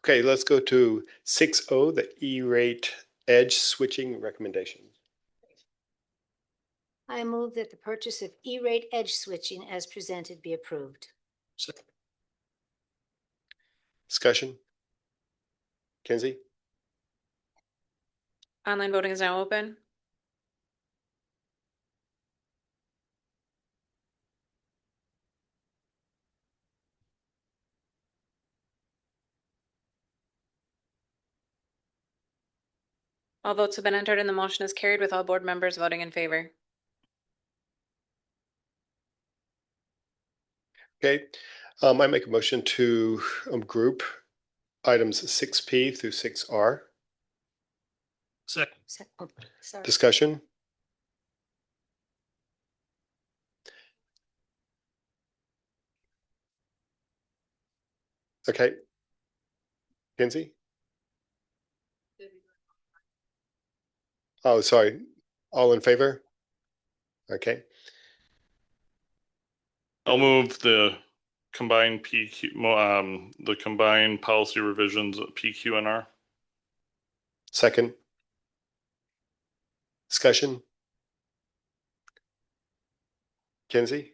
Okay, let's go to 6O, the E-rate edge switching recommendation. I move that the purchase of E-rate edge switching as presented be approved. Discussion? Kinsey? Online voting is now open. All votes have been entered and the motion is carried with all board members voting in favor. Okay, I make a motion to group items 6P through 6R. Second. Oh, sorry. Discussion? Okay. Kinsey? Oh, sorry. All in favor? Okay. I'll move the combined the combined policy revisions PQ and R. Second. Discussion? Kinsey?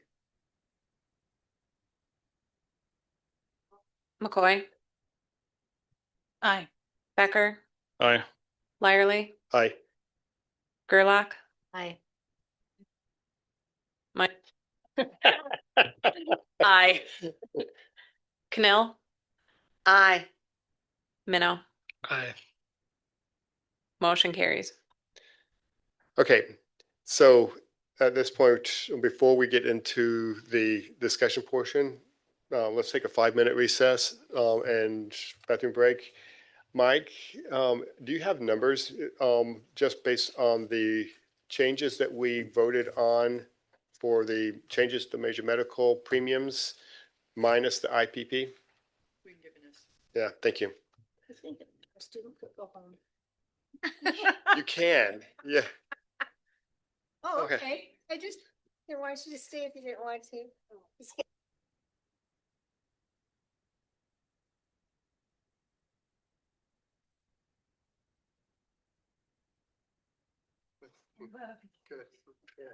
McCoy, Aye. Becker, Aye. Lyerly, Aye. Gerlach, Aye. Mike, Aye. Cannell, Aye. Minnow. Aye. Motion carries. Okay, so at this point, before we get into the discussion portion, let's take a 5-minute recess and bathroom break. Mike, do you have numbers just based on the changes that we voted on for the changes to major medical premiums minus the IPP? Yeah, thank you. I think a student could go home. You can, yeah. Oh, Okay. okay. I just didn't want you to stay if you didn't want to. Good. Yeah.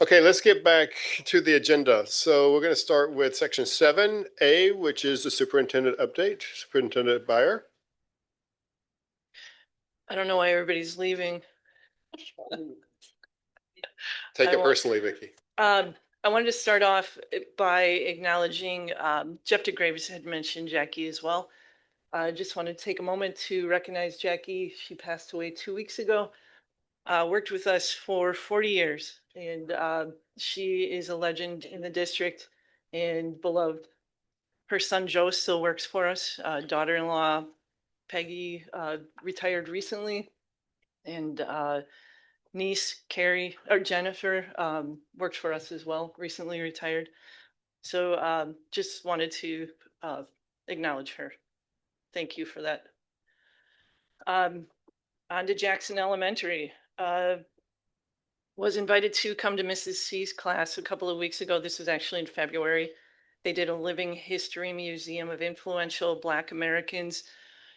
Okay, let's get back to the agenda. So we're going to start with section 7A, which is the superintendent update. Superintendent Byer. I don't know why everybody's leaving. Take I it won't. personally, Vicki. I wanted to start off by acknowledging Jeff DeGraves had mentioned Jackie as well. I just wanted to take a moment to recognize Jackie. She passed away 2 weeks ago. Worked with us for 40 years, and she is a legend in the district and beloved. Her son Joe still works for us. Daughter-in-law Peggy retired recently, and niece Carrie or Jennifer works for us as well, recently retired. So just wanted to acknowledge her. Thank you for that. On to Jackson Elementary. Was invited to come to Mrs. C's class a couple of weeks ago. This was actually in February. They did a living history museum of influential Black Americans.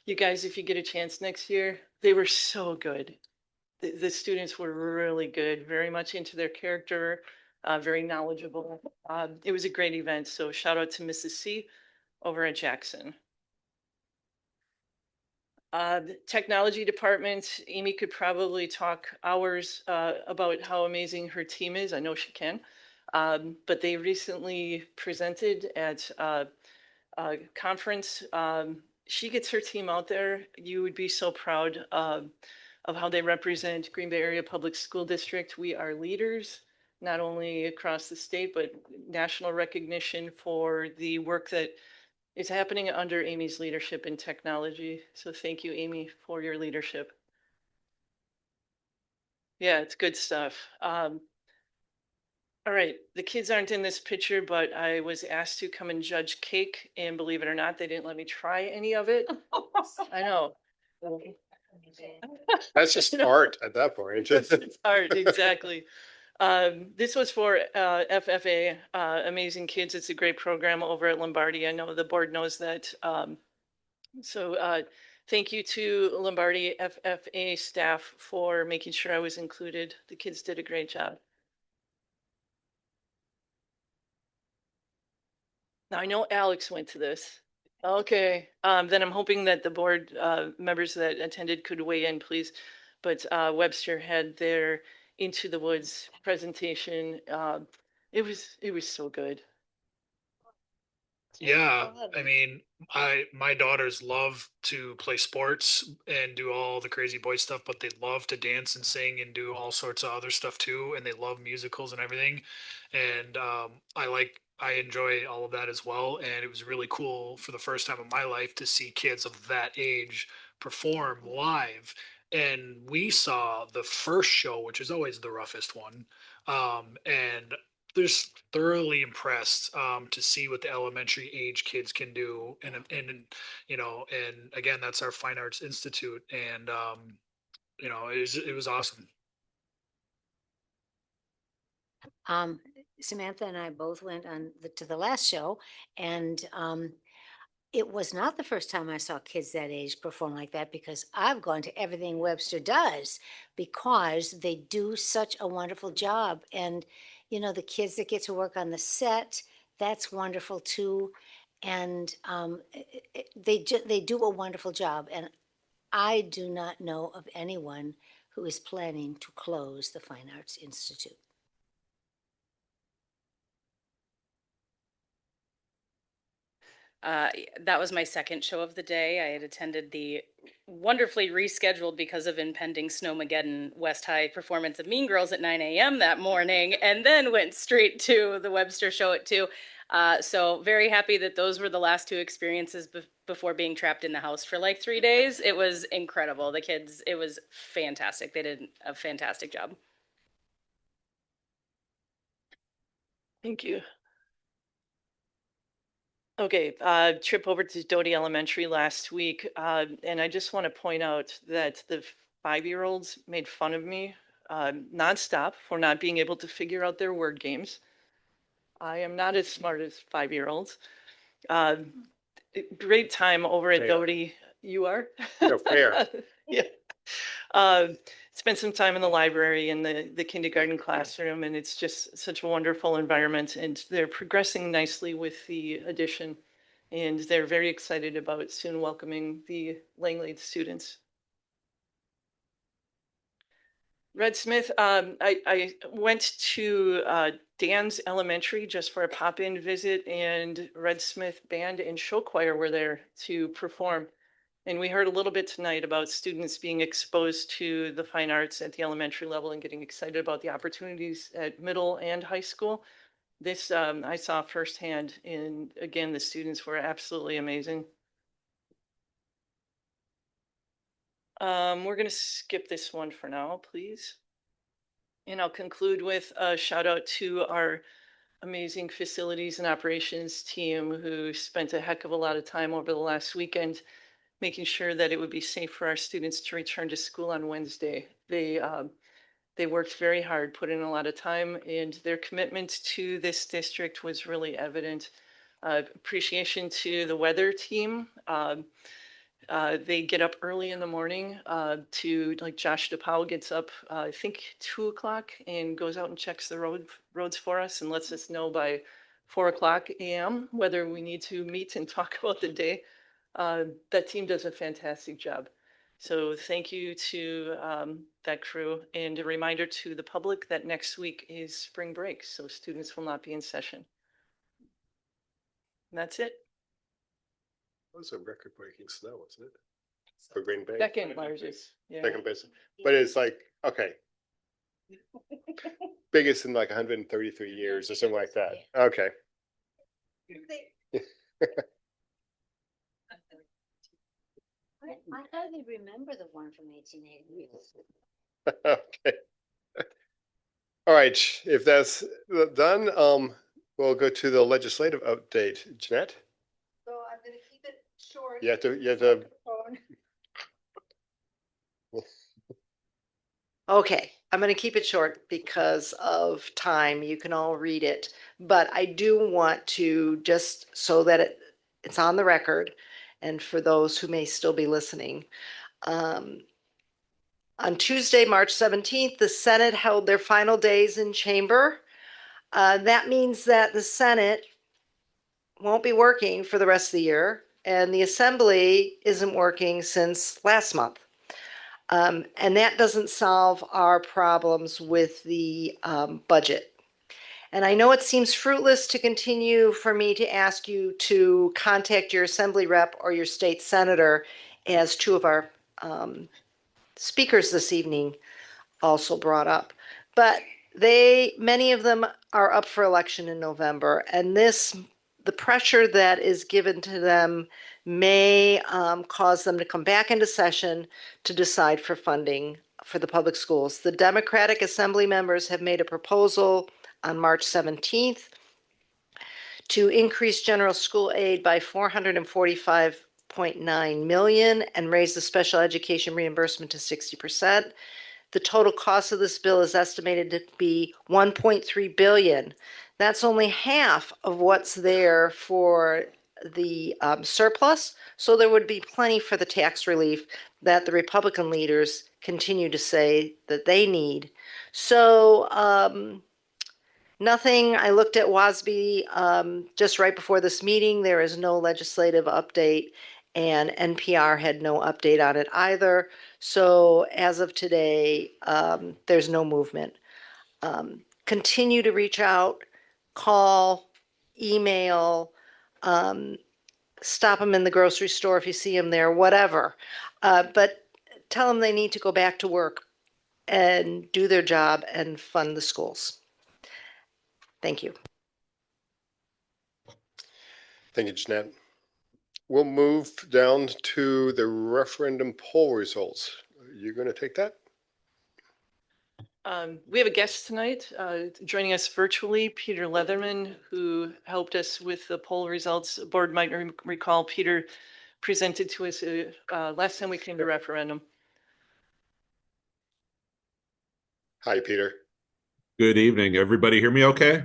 You guys, if you get a chance next year, they were so good. The students were really good, very much into their character, very knowledgeable. It was a great event. So shout out to Mrs. C over at Jackson. The technology department, Amy could probably talk hours about how amazing her team is. I know she can. But they recently presented at a conference. She gets her team out there. You would be so proud of how they represent Green Bay Area Public School District. We are leaders, not only across the state, but national recognition for the work that is happening under Amy's leadership in technology. So thank you, Amy, for your leadership. Yeah, it's good stuff. All right, the kids aren't in this picture, but I was asked to come and judge cake, and believe it or not, they didn't let me try any of it. I know. That's just art at that point. It's art, exactly. This was for FFA, Amazing Kids. It's a great program over at Lombardi. I know the board knows that. So thank you to Lombardi FFA staff for making sure I was included. The kids did a great job. Now I know Alex went to this. Okay, then I'm hoping that the board members that attended could weigh in, please. But Webster had their Into the Woods presentation. It was so good. Yeah, I mean, my daughters love to play sports and do all the crazy boy stuff, but they love to dance and sing and do all sorts of other stuff too, and they love musicals and everything. And I enjoy all of that as well. And it was really cool for the first time in my life to see kids of that age perform live. And we saw the first show, which is always the roughest one. And just thoroughly impressed to see what the elementary age kids can do, and again, that's our Fine Arts Institute, and it was awesome. Samantha and I both went to the last show, and it was not the first time I saw kids that age perform like that, because I've gone to everything Webster does, because they do such a wonderful job. And the kids that get to work on the set, that's wonderful too. And they do a wonderful job. And I do not know of anyone who is planning to close the Fine Arts Institute. That was my second show of the day. I had attended the wonderfully rescheduled because of impending Snowmageddon West High performance of Mean Girls at 9 a.m. that morning, and then went straight to the Webster show at 2. So very happy that those were the last two experiences before being trapped in the house for like 3 days. It was incredible. The kids, it was fantastic. They did a fantastic job. Thank you. Okay, trip over to Doty Elementary last week, and I just want to point out that the 5-year-olds made fun of me nonstop for not being able to figure out their word games. I am not as smart as 5-year-olds. Great time over at Doty. You are? No, fair. Yeah. spent some time in the library in the kindergarten classroom, and it's just such a wonderful environment. And they're progressing nicely with the addition, and they're very excited about soon welcoming the Langley students. Red Smith, I went to Dan's Elementary just for a pop-in visit, and Red Smith Band and Show Choir were there to perform. And we heard a little bit tonight about students being exposed to the fine arts at the elementary level and getting excited about the opportunities at middle and high school. This I saw firsthand, and again, the students were absolutely amazing. We're going to skip this one for now, please. And I'll conclude with a shout out to our amazing facilities and operations team who spent a heck of a lot of time over the last weekend making sure that it would be safe for our students to return to school on Wednesday. They worked very hard, put in a lot of time, and their commitment to this district was really evident. Appreciation to the weather team. They get up early in the morning like Josh DePaul gets up, I think 2 o'clock, and goes out and checks the roads for us and lets us know by 4 o'clock a.m. whether we need to meet and talk about the day. That team does a fantastic job. So thank you to that crew, and a reminder to the public that next week is spring break, so students will not be in session. And that's it. That was a record-breaking snow, wasn't it? For Green Bay. Second largest. Yeah. Second best. But it's like, okay. Biggest in like 133 years or something like that. Okay. I hardly remember the one from 1880. Okay. All right, if that's done, we'll go to the legislative update. Jeanette? So I'm going to keep it short. You have to. Okay, I'm going to keep it short because of time. You can all read it. But I do want to, just so that it's on the record, and for those who may still be listening, on Tuesday, March 17th, the Senate held their final days in chamber. That means that the Senate won't be working for the rest of the year, and the Assembly isn't working since last month. And that doesn't solve our problems with the budget. And I know it seems fruitless to continue for me to ask you to contact your Assembly rep or your state senator, as two of our speakers this evening also brought up. But many of them are up for election in November, and the pressure that is given to them may cause them to come back into session to decide for funding for the public schools. The Democratic Assembly members have made a proposal on March 17th to increase general school aid by $445.9 million and raise the special education reimbursement to 60%. The total cost of this bill is estimated to be $1.3 billion. That's only half of what's there for the surplus, so there would be plenty for the tax relief that the Republican leaders continue to say that they need. So nothing. I looked at WASB just right before this meeting. There is no legislative update, and NPR had no update on it either. So as of today, there's no movement. Continue to reach out, call, email, stop them in the grocery store if you see them there, whatever. But tell them they need to go back to work and do their job and fund the schools. Thank you. Thank you, Jeanette. We'll move down to the referendum poll results. You're going to take that? We have a guest tonight joining us virtually, Peter Leatherman, who helped us with the poll results. The board might recall Peter presented to us last time we came to referendum. Hi, Peter. Good evening. Everybody hear me okay?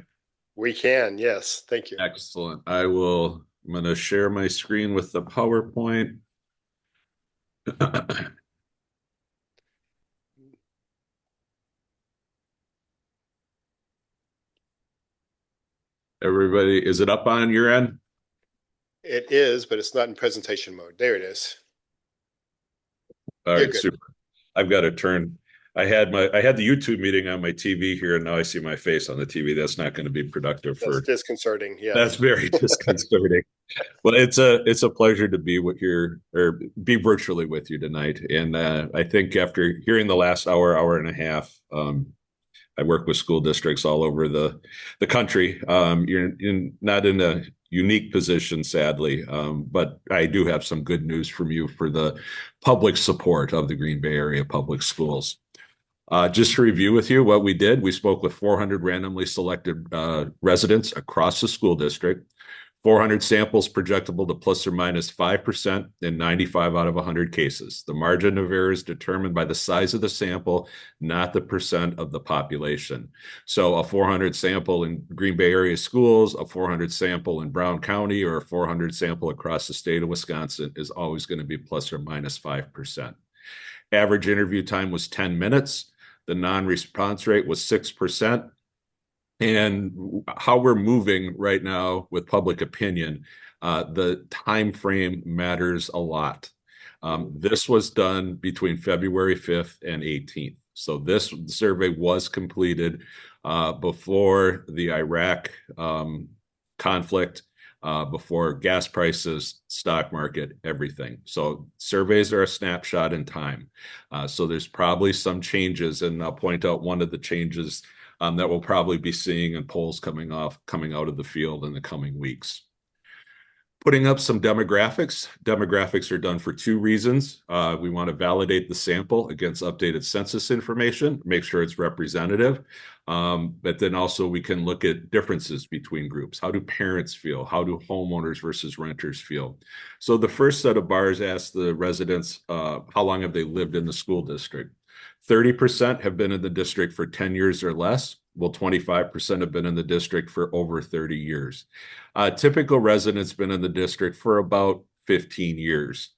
We can, yes. Thank you. Excellent. I'm going to share my screen with the PowerPoint. Everybody, is it up on your end? It is, but it's not in presentation mode. There it is. All You're right, good. super. I've got to turn. I had the YouTube meeting on my TV here, and now I see my face on the TV. That's not going to be productive That's for. disconcerting. Yes. That's very disconcerting. Well, it's a pleasure to be with here or be virtually with you tonight. And I think after hearing the last hour and a half, I work with school districts all over the country. You're not in a unique position, sadly, but I do have some good news from you for the public support of the Green Bay Area Public Schools. Just to review with you what we did, we spoke with 400 randomly selected residents across the school district. 400 samples projectable to plus or minus 5% in 95 out of 100 cases. The margin of error is determined by the size of the sample, not the percent of the population. So a 400 sample in Green Bay area schools, a 400 sample in Brown County, or a 400 sample across the state of Wisconsin is always going to be plus or minus 5%. Average interview time was 10 minutes. The non-response rate was 6%. And how we're moving right now with public opinion, the time frame matters a lot. This was done between February 5th and 18th. So this survey was completed before the Iraq conflict, before gas prices, stock market, everything. So surveys are a snapshot in time. So there's probably some changes, and I'll point out one of the changes that we'll probably be seeing in polls coming out of the field in the coming weeks. Putting up some demographics. Demographics are done for two reasons. We want to validate the sample against updated census information, make sure it's representative. But then also we can look at differences between groups. How do parents feel? How do homeowners versus renters feel? So the first set of bars asks the residents, how long have they lived in the school district? 30% have been in the district for 10 years or less. Well, 25% have been in the district for over 30 years. Typical residents been in the district for about 15 years.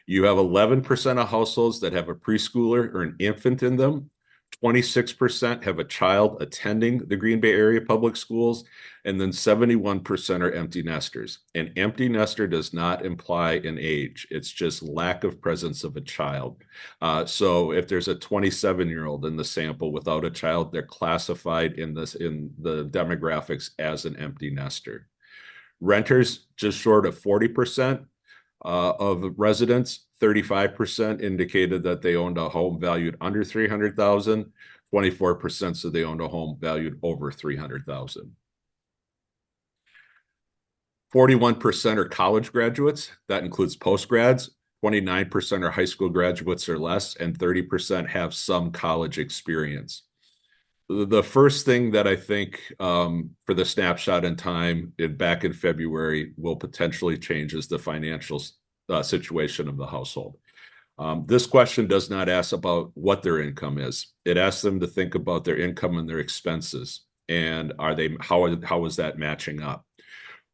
You have 11% of households that have a preschooler or an infant in them. 26% have a child attending the Green Bay area public schools, and then 71% are empty nesters. An empty nester does not imply an age. It's just lack of presence of a child. So if there's a 27-year-old in the sample without a child, they're classified in the demographics as an empty nester. Renters, just short of 40% of residents. 35% indicated that they owned a home valued under $300,000. 24% said they owned a home valued over $300,000. 41% are college graduates. That includes postgrads. 29% are high school graduates or less, and 30% have some college experience. The first thing that I think for the snapshot in time back in February will potentially change is the financial situation of the household. This question does not ask about what their income is. It asks them to think about their income and their expenses, and how is that matching up?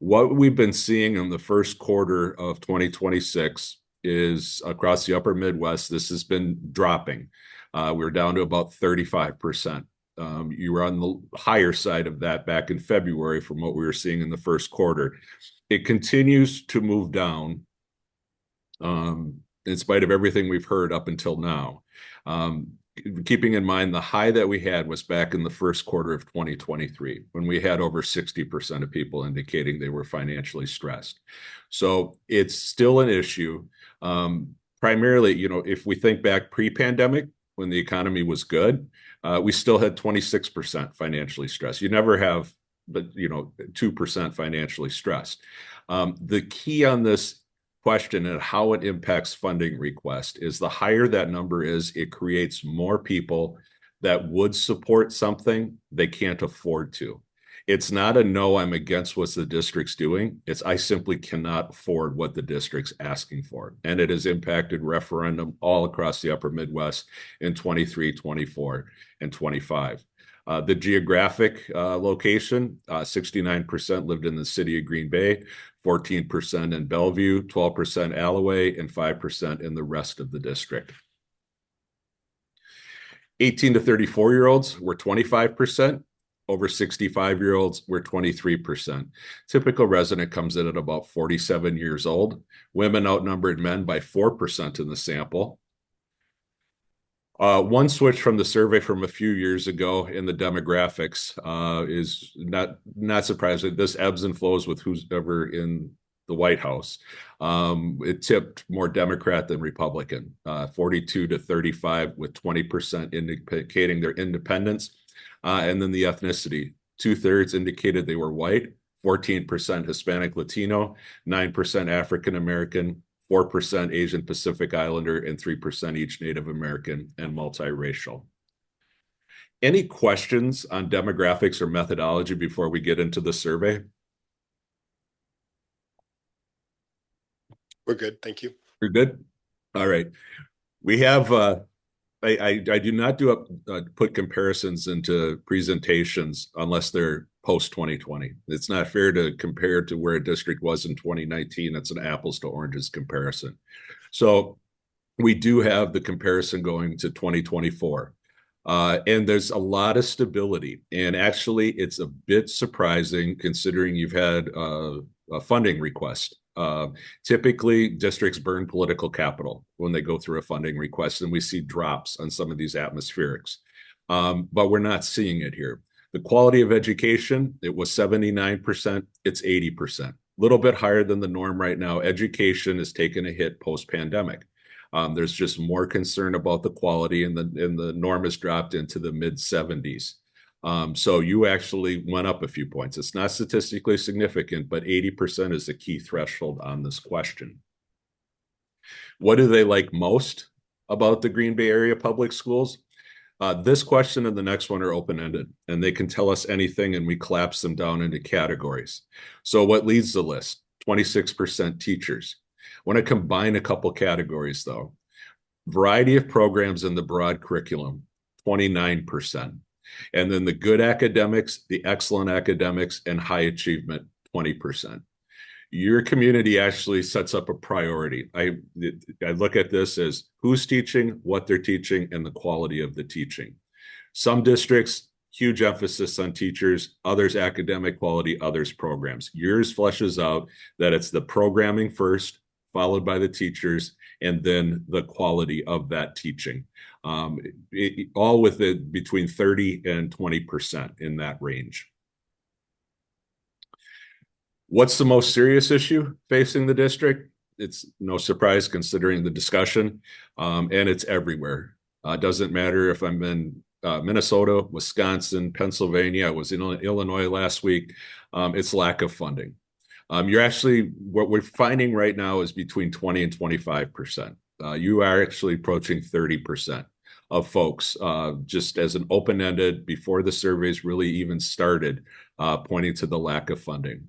What we've been seeing in the first quarter of 2026 is across the upper Midwest, this has been dropping. We're down to about 35%. You were on the higher side of that back in February from what we were seeing in the first quarter. It continues to move down in spite of everything we've heard up until now. Keeping in mind the high that we had was back in the first quarter of 2023, when we had over 60% of people indicating they were financially stressed. So it's still an issue. Primarily, if we think back pre-pandemic, when the economy was good, we still had 26% financially stressed. You never have, but 2% financially stressed. The key on this question and how it impacts funding request is the higher that number is, it creates more people that would support something they can't afford to. It's not a no, I'm against what the district's doing. It's I simply cannot afford what the district's asking for. And it has impacted referendum all across the upper Midwest in 23, 24, and 25. The geographic location, 69% lived in the city of Green Bay, 14% in Bellevue, 12% Alloway, and 5% in the rest of the district. 18 to 34-year-olds were 25%. Over 65-year-olds, we're 23%. Typical resident comes in at about 47 years old. Women outnumbered men by 4% in the sample. One switch from the survey from a few years ago in the demographics is not surprising. This ebbs and flows with who's ever in the White House. It tipped more Democrat than Republican, 42 to 35, with 20% indicating their independence. And then the ethnicity, 2/3 indicated they were white, 14% Hispanic Latino, 9% African American, 4% Asian Pacific Islander, and 3% each Native American and multiracial. Any questions on demographics or methodology before we get into the survey? We're good. Thank you. You're good? All right. We have, I do not put comparisons into presentations unless they're post 2020. It's not fair to compare to where a district was in 2019. That's an apples to oranges comparison. So we do have the comparison going to 2024. And there's a lot of stability. And actually, it's a bit surprising considering you've had a funding request. Typically, districts burn political capital when they go through a funding request, and we see drops on some of these atmospherics. But we're not seeing it here. The quality of education, it was 79%, it's 80%. A little bit higher than the norm right now. Education has taken a hit post-pandemic. There's just more concern about the quality, and the norm has dropped into the mid-70s. So you actually went up a few points. It's not statistically significant, but 80% is the key threshold on this question. What do they like most about the Green Bay area public schools? This question and the next one are open-ended, and they can tell us anything, and we collapse them down into categories. So what leads the list? 26% teachers. I want to combine a couple categories, though. Variety of programs in the broad curriculum, 29%. And then the good academics, the excellent academics, and high achievement, 20%. Your community actually sets up a priority. I look at this as who's teaching, what they're teaching, and the quality of the teaching. Some districts, huge emphasis on teachers, others academic quality, others programs. Yours fleshes out that it's the programming first, followed by the teachers, and then the quality of that teaching. All with it between 30 and 20% in that range. What's the most serious issue facing the district? It's no surprise considering the discussion, and it's everywhere. Doesn't matter if I'm in Minnesota, Wisconsin, Pennsylvania. I was in Illinois last week. It's lack of funding. What we're finding right now is between 20 and 25%. You are actually approaching 30% of folks, just as an open-ended, before the surveys really even started, pointing to the lack of funding.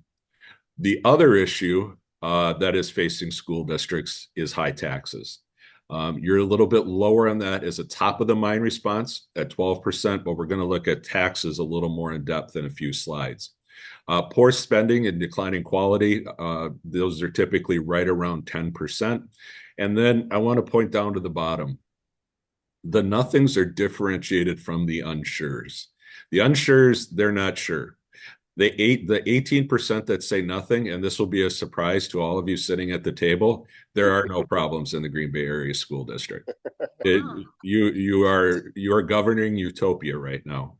The other issue that is facing school districts is high taxes. You're a little bit lower on that as a top of the mind response at 12%, but we're going to look at taxes a little more in depth in a few slides. Poor spending and declining quality, those are typically right around 10%. And then I want to point down to the bottom. The nothings are differentiated from the unsures. The unsures, they're not sure. The 18% that say nothing, and this will be a surprise to all of you sitting at the table, there are no problems in the Green Bay Area School District. You are governing utopia right now.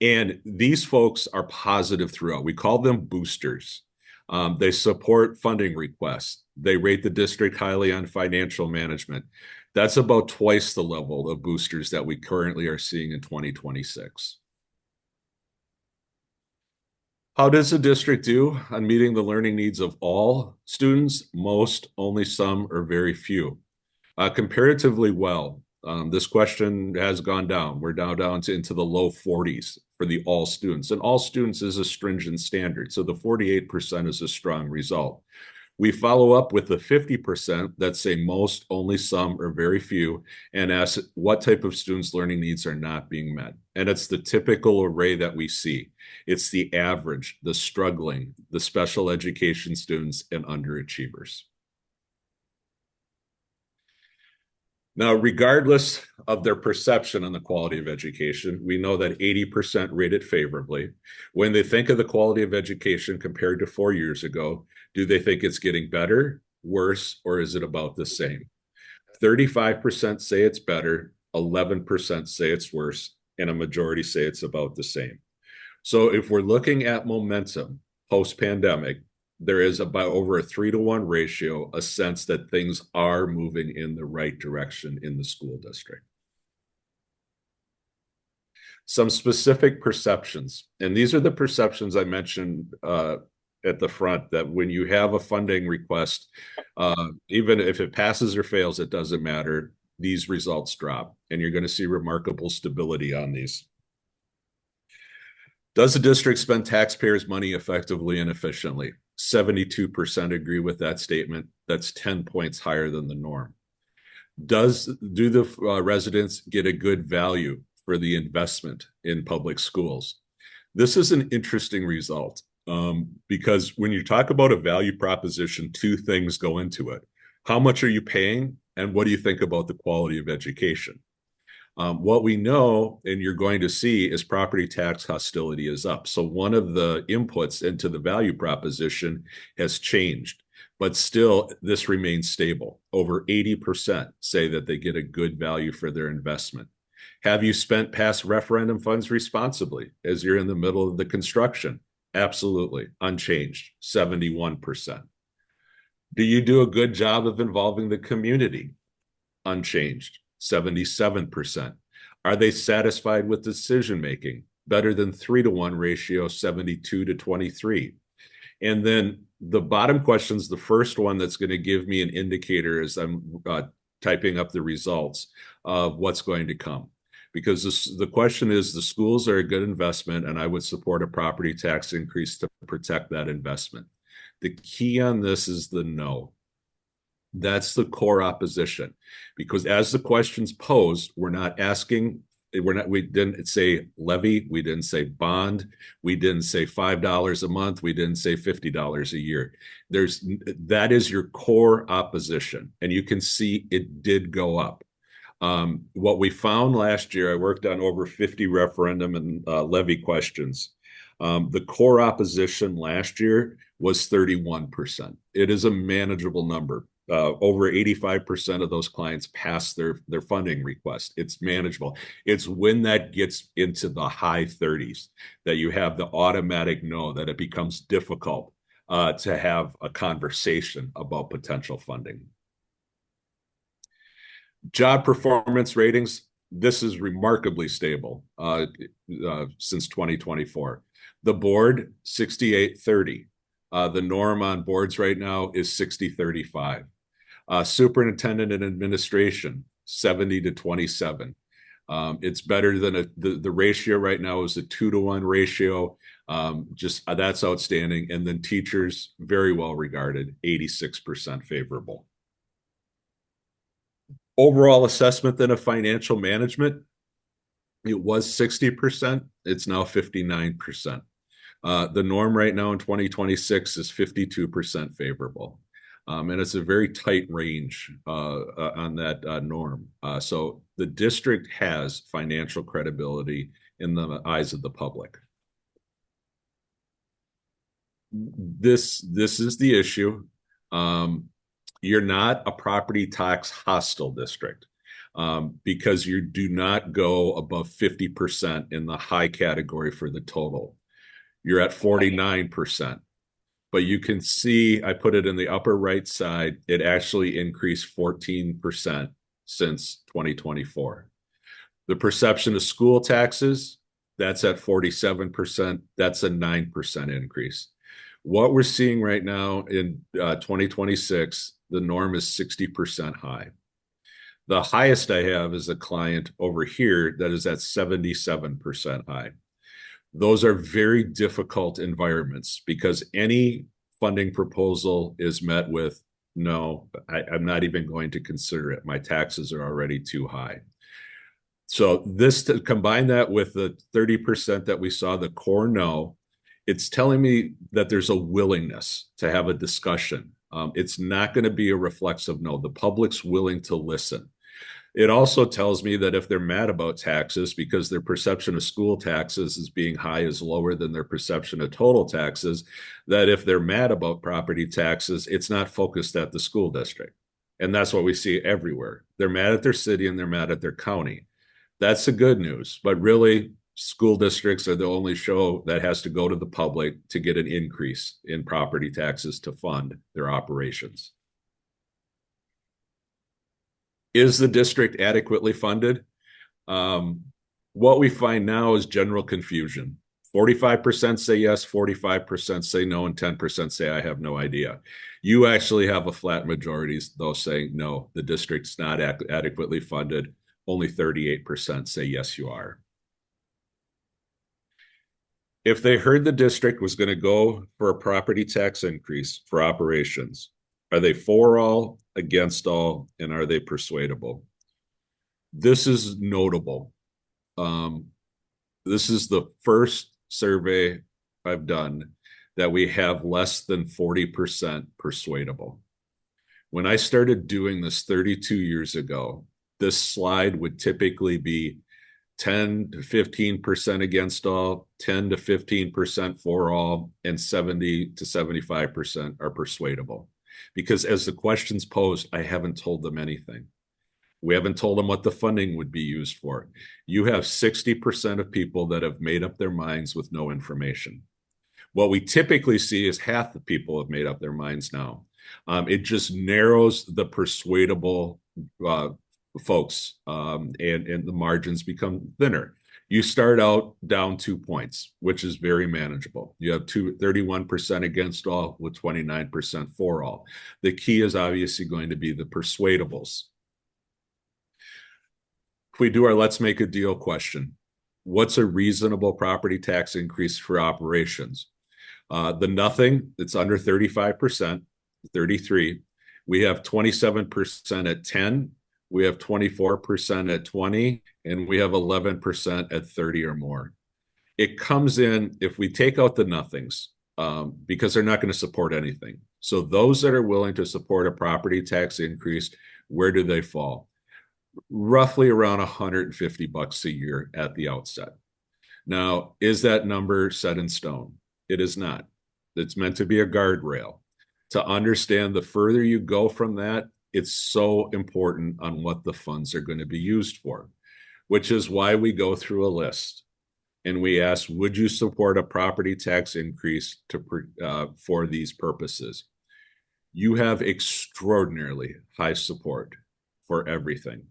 And these folks are positive throughout. We call them boosters. They support funding requests. They rate the district highly on financial management. That's about twice the level of boosters that we currently are seeing in 2026. How does the district do on meeting the learning needs of all students? Most, only some, or very few? Comparatively well. This question has gone down. We're now down into the low 40s for the all students. And all students is a stringent standard. So the 48% is a strong result. We follow up with the 50% that say most, only some, or very few, and ask what type of students' learning needs are not being met. And it's the typical array that we see. It's the average, the struggling, the special education students, and underachievers. Now, regardless of their perception on the quality of education, we know that 80% rate it favorably. When they think of the quality of education compared to 4 years ago, do they think it's getting better, worse, or is it about the same? 35% say it's better, 11% say it's worse, and a majority say it's about the same. So if we're looking at momentum post-pandemic, there is about over a 3-to-1 ratio, a sense that things are moving in the right direction in the school district. Some specific perceptions, and these are the perceptions I mentioned at the front, that when you have a funding request, even if it passes or fails, it doesn't matter. These results drop, and you're going to see remarkable stability on these. Does the district spend taxpayers' money effectively and efficiently? 72% agree with that statement. That's 10 points higher than the norm. Do the residents get a good value for the investment in public schools? This is an interesting result because when you talk about a value proposition, two things go into it. How much are you paying, and what do you think about the quality of education? What we know, and you're going to see, is property tax hostility is up. So one of the inputs into the value proposition has changed, but still this remains stable. Over 80% say that they get a good value for their investment. Have you spent past referendum funds responsibly as you're in the middle of the construction? Absolutely, unchanged, 71%. Do you do a good job of involving the community? Unchanged, 77%. Are they satisfied with decision-making? Better than 3-to-1 ratio, 72-23. And then the bottom question is the first one that's going to give me an indicator as I'm typing up the results of what's going to come. Because the question is, the schools are a good investment, and I would support a property tax increase to protect that investment. The key on this is the no. That's the core opposition, because as the questions posed, we didn't say levy, we didn't say bond, we didn't say $5 a month, we didn't say $50 a year. That is your core opposition, and you can see it did go up. What we found last year, I worked on over 50 referendum and levy questions. The core opposition last year was 31%. It is a manageable number. Over 85% of those clients pass their funding request. It's manageable. It's when that gets into the high 30s that you have the automatic no, that it becomes difficult to have a conversation about potential funding. Job performance ratings, this is remarkably stable since 2024. The board, 68-30. The norm on boards right now is 60-35. Superintendent and administration, 70-27. It's better than the ratio right now is a 2-to-1 ratio. That's outstanding. And then teachers, very well regarded, 86% favorable. Overall assessment then of financial management, it was 60%. It's now 59%. The norm right now in 2026 is 52% favorable. And it's a very tight range on that norm. So the district has financial credibility in the eyes of the public. This is the issue. You're not a property tax hostile district because you do not go above 50% in the high category for the total. You're at 49%. But you can see, I put it in the upper right side, it actually increased 14% since 2024. The perception of school taxes, that's at 47%. That's a 9% increase. What we're seeing right now in 2026, the norm is 60% high. The highest I have is a client over here that is at 77% high. Those are very difficult environments because any funding proposal is met with, no, I'm not even going to consider it. My taxes are already too high. So combine that with the 30% that we saw, the core no, it's telling me that there's a willingness to have a discussion. It's not going to be a reflexive no. The public's willing to listen. It also tells me that if they're mad about taxes because their perception of school taxes as being high is lower than their perception of total taxes, that if they're mad about property taxes, it's not focused at the school district. And that's what we see everywhere. They're mad at their city and they're mad at their county. That's the good news. But really, school districts are the only show that has to go to the public to get an increase in property taxes to fund their operations. Is the district adequately funded? What we find now is general confusion. 45% say yes, 45% say no, and 10% say I have no idea. You actually have a flat majority, though, saying no, the district's not adequately funded. Only 38% say yes, you are. If they heard the district was going to go for a property tax increase for operations, are they for all, against all, and are they persuadable? This is notable. This is the first survey I've done that we have less than 40% persuadable. When I started doing this 32 years ago, this slide would typically be 10 to 15% against all, 10 to 15% for all, and 70 to 75% are persuadable. Because as the questions posed, I haven't told them anything. We haven't told them what the funding would be used for. You have 60% of people that have made up their minds with no information. What we typically see is half the people have made up their minds now. It just narrows the persuadable folks, and the margins become thinner. You start out down 2 points, which is very manageable. You have 31% against all with 29% for all. The key is obviously going to be the persuadables. If we do our let's make a deal question, what's a reasonable property tax increase for operations? The nothing, it's under 35%, 33. We have 27% at 10. We have 24% at 20, and we have 11% at 30 or more. It comes in, if we take out the nothings, because they're not going to support anything. So those that are willing to support a property tax increase, where do they fall? Roughly around $150 a year at the outset. Now, is that number set in stone? It is not. It's meant to be a guardrail. To understand the further you go from that, it's so important on what the funds are going to be used for, which is why we go through a list and we ask, would you support a property tax increase for these purposes? You have extraordinarily high support for everything.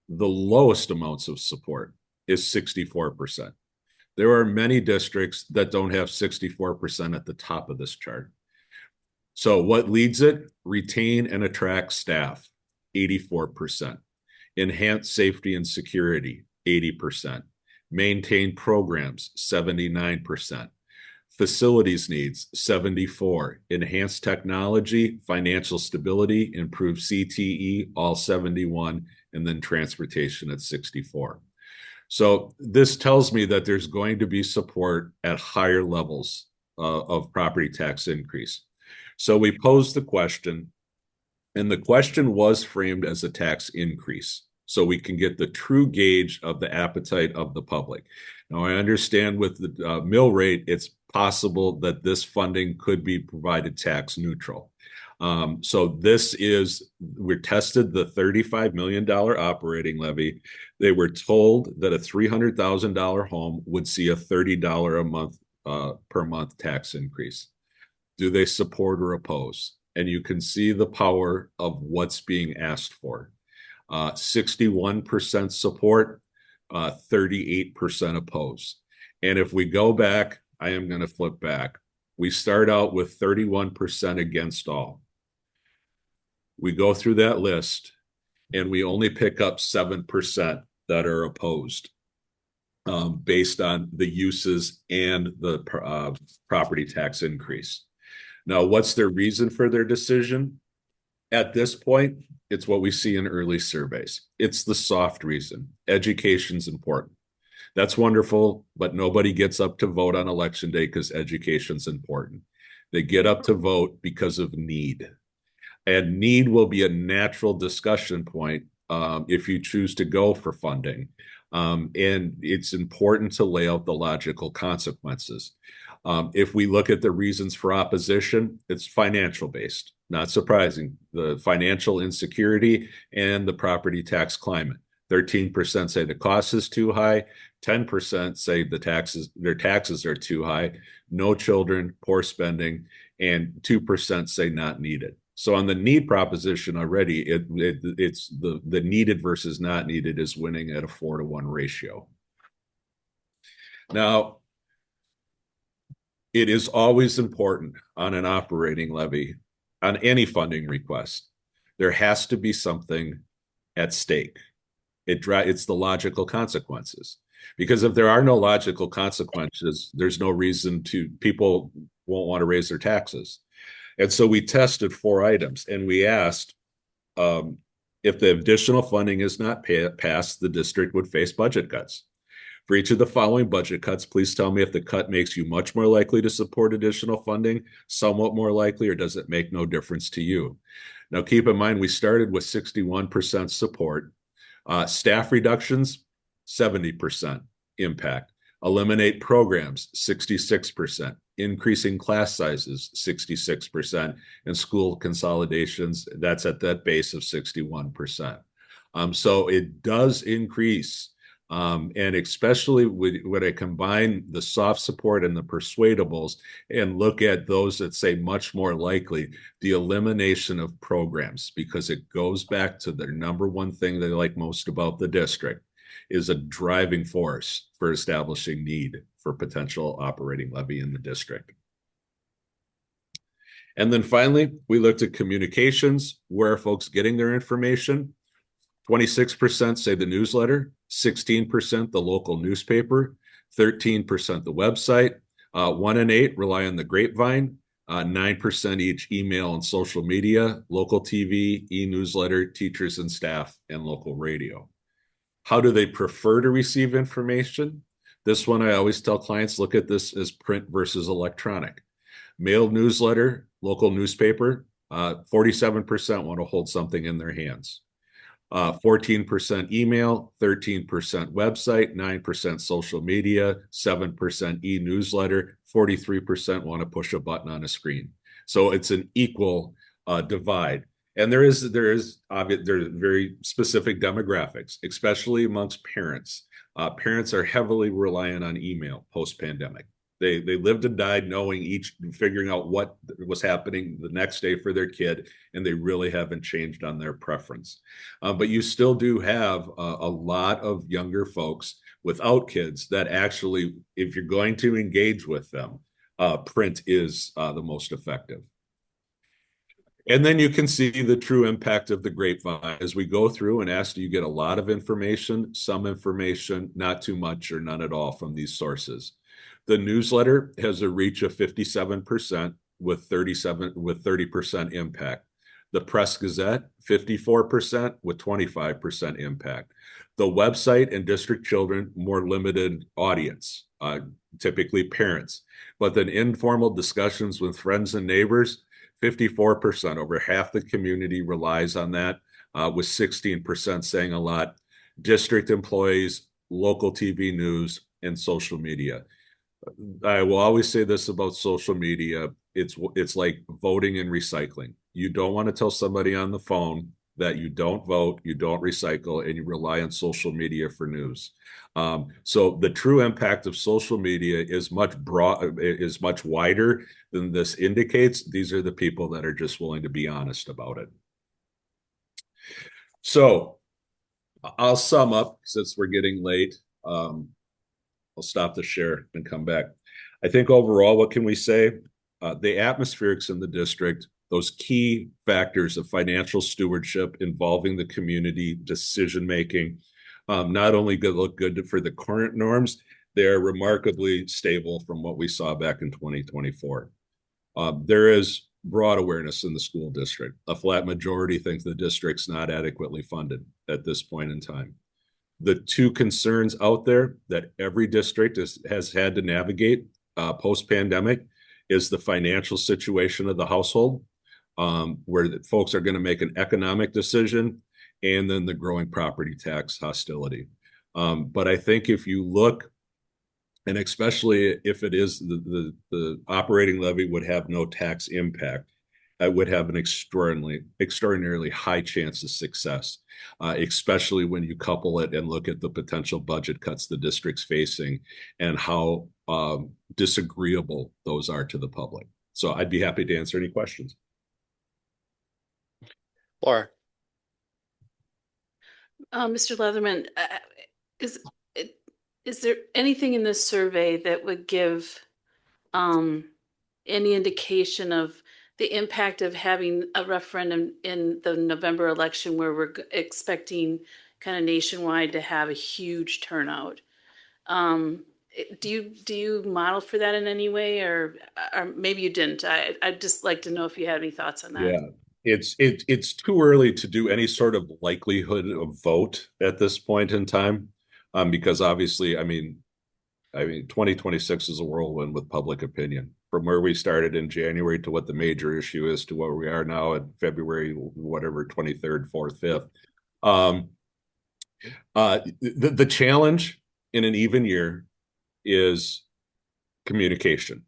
The lowest amounts of support is 64%. There are many districts that don't have 64% at the top of this chart. So what leads it? Retain and attract staff, 84%. Enhance safety and security, 80%. Maintain programs, 79%. Facilities needs, 74%. Enhance technology, financial stability, improve CTE, all 71%, and then transportation at 64%. So this tells me that there's going to be support at higher levels of property tax increase. So we posed the question, and the question was framed as a tax increase, so we can get the true gauge of the appetite of the public. Now, I understand with the mill rate, it's possible that this funding could be provided tax neutral. So this is, we tested the $35 million operating levy. They were told that a $300,000 home would see a $30 a month per month tax increase. Do they support or oppose? And you can see the power of what's being asked for. 61% support, 38% oppose. And if we go back, I am going to flip back. We start out with 31% against all. We go through that list and we only pick up 7% that are opposed based on the uses and the property tax increase. Now, what's their reason for their decision? At this point, it's what we see in early surveys. It's the soft reason. Education's important. That's wonderful, but nobody gets up to vote on election day because education's important. They get up to vote because of need. And need will be a natural discussion point if you choose to go for funding. And it's important to lay out the logical consequences. If we look at the reasons for opposition, it's financial based, not surprising. The financial insecurity and the property tax climate. 13% say the cost is too high. 10% say their taxes are too high. No children, poor spending, and 2% say not needed. So on the need proposition already, it's the needed versus not needed is winning at a 4-to-1 ratio. Now, it is always important on an operating levy, on any funding request, there has to be something at stake. It's the logical consequences. Because if there are no logical consequences, there's no reason people won't want to raise their taxes. And so we tested 4 items and we asked if the additional funding is not passed, the district would face budget cuts. For each of the following budget cuts, please tell me if the cut makes you much more likely to support additional funding, somewhat more likely, or does it make no difference to you? Now, keep in mind, we started with 61% support. Staff reductions, 70% impact. Eliminate programs, 66%. Increasing class sizes, 66%. And school consolidations, that's at that base of 61%. So it does increase. And especially when I combine the soft support and the persuadables and look at those that say much more likely, the elimination of programs, because it goes back to their number one thing they like most about the district, is a driving force for establishing need for potential operating levy in the district. And then finally, we looked at communications. Where are folks getting their information? 26% say the newsletter, 16% the local newspaper, 13% the website, 1 in 8 rely on the grapevine, 9% each email and social media, local TV, e-newsletter, teachers and staff, and local radio. How do they prefer to receive information? This one, I always tell clients, look at this as print versus electronic. Mailed newsletter, local newspaper, 47% want to hold something in their hands. 14% email, 13% website, 9% social media, 7% e-newsletter, 43% want to push a button on a screen. So it's an equal divide. And there's very specific demographics, especially amongst parents. Parents are heavily reliant on email post-pandemic. They lived and died figuring out what was happening the next day for their kid, and they really haven't changed on their preference. But you still do have a lot of younger folks without kids that actually, if you're going to engage with them, print is the most effective. And then you can see the true impact of the grapevine as we go through and ask, do you get a lot of information, some information, not too much or none at all from these sources? The newsletter has a reach of 57% with 30% impact. The Press Gazette, 54% with 25% impact. The website and district children, more limited audience, typically parents. But then informal discussions with friends and neighbors, 54%, over half the community relies on that, with 16% saying a lot. District employees, local TV news, and social media. I will always say this about social media. It's like voting and recycling. You don't want to tell somebody on the phone that you don't vote, you don't recycle, and you rely on social media for news. So the true impact of social media is much wider than this indicates. These are the people that are just willing to be honest about it. So I'll sum up since we're getting late. I'll stop the share and come back. I think overall, what can we say? The atmospherics in the district, those key factors of financial stewardship involving the community decision-making, not only look good for the current norms, they're remarkably stable from what we saw back in 2024. There is broad awareness in the school district. A flat majority think the district's not adequately funded at this point in time. The two concerns out there that every district has had to navigate post-pandemic is the financial situation of the household, where folks are going to make an economic decision and then the growing property tax hostility. But I think if you look, and especially if it is the operating levy would have no tax impact, I would have an extraordinarily high chance of success, especially when you couple it and look at the potential budget cuts the district's facing and how disagreeable those are to the public. So I'd be happy to answer any questions. Laura. Mr. Leatherman, is there anything in this survey that would give any indication of the impact of having a referendum in the November election where we're expecting kind of nationwide to have a huge turnout? Do you model for that in any way, or maybe you didn't? I'd just like to know if you had any thoughts on that. Yeah. It's too early to do any sort of likelihood of vote at this point in time, because obviously, I mean, 2026 is a whirlwind with public opinion. From where we started in January to what the major issue is to where we are now in February, whatever, 23rd, 4th, 5th. The challenge in an even year is communication.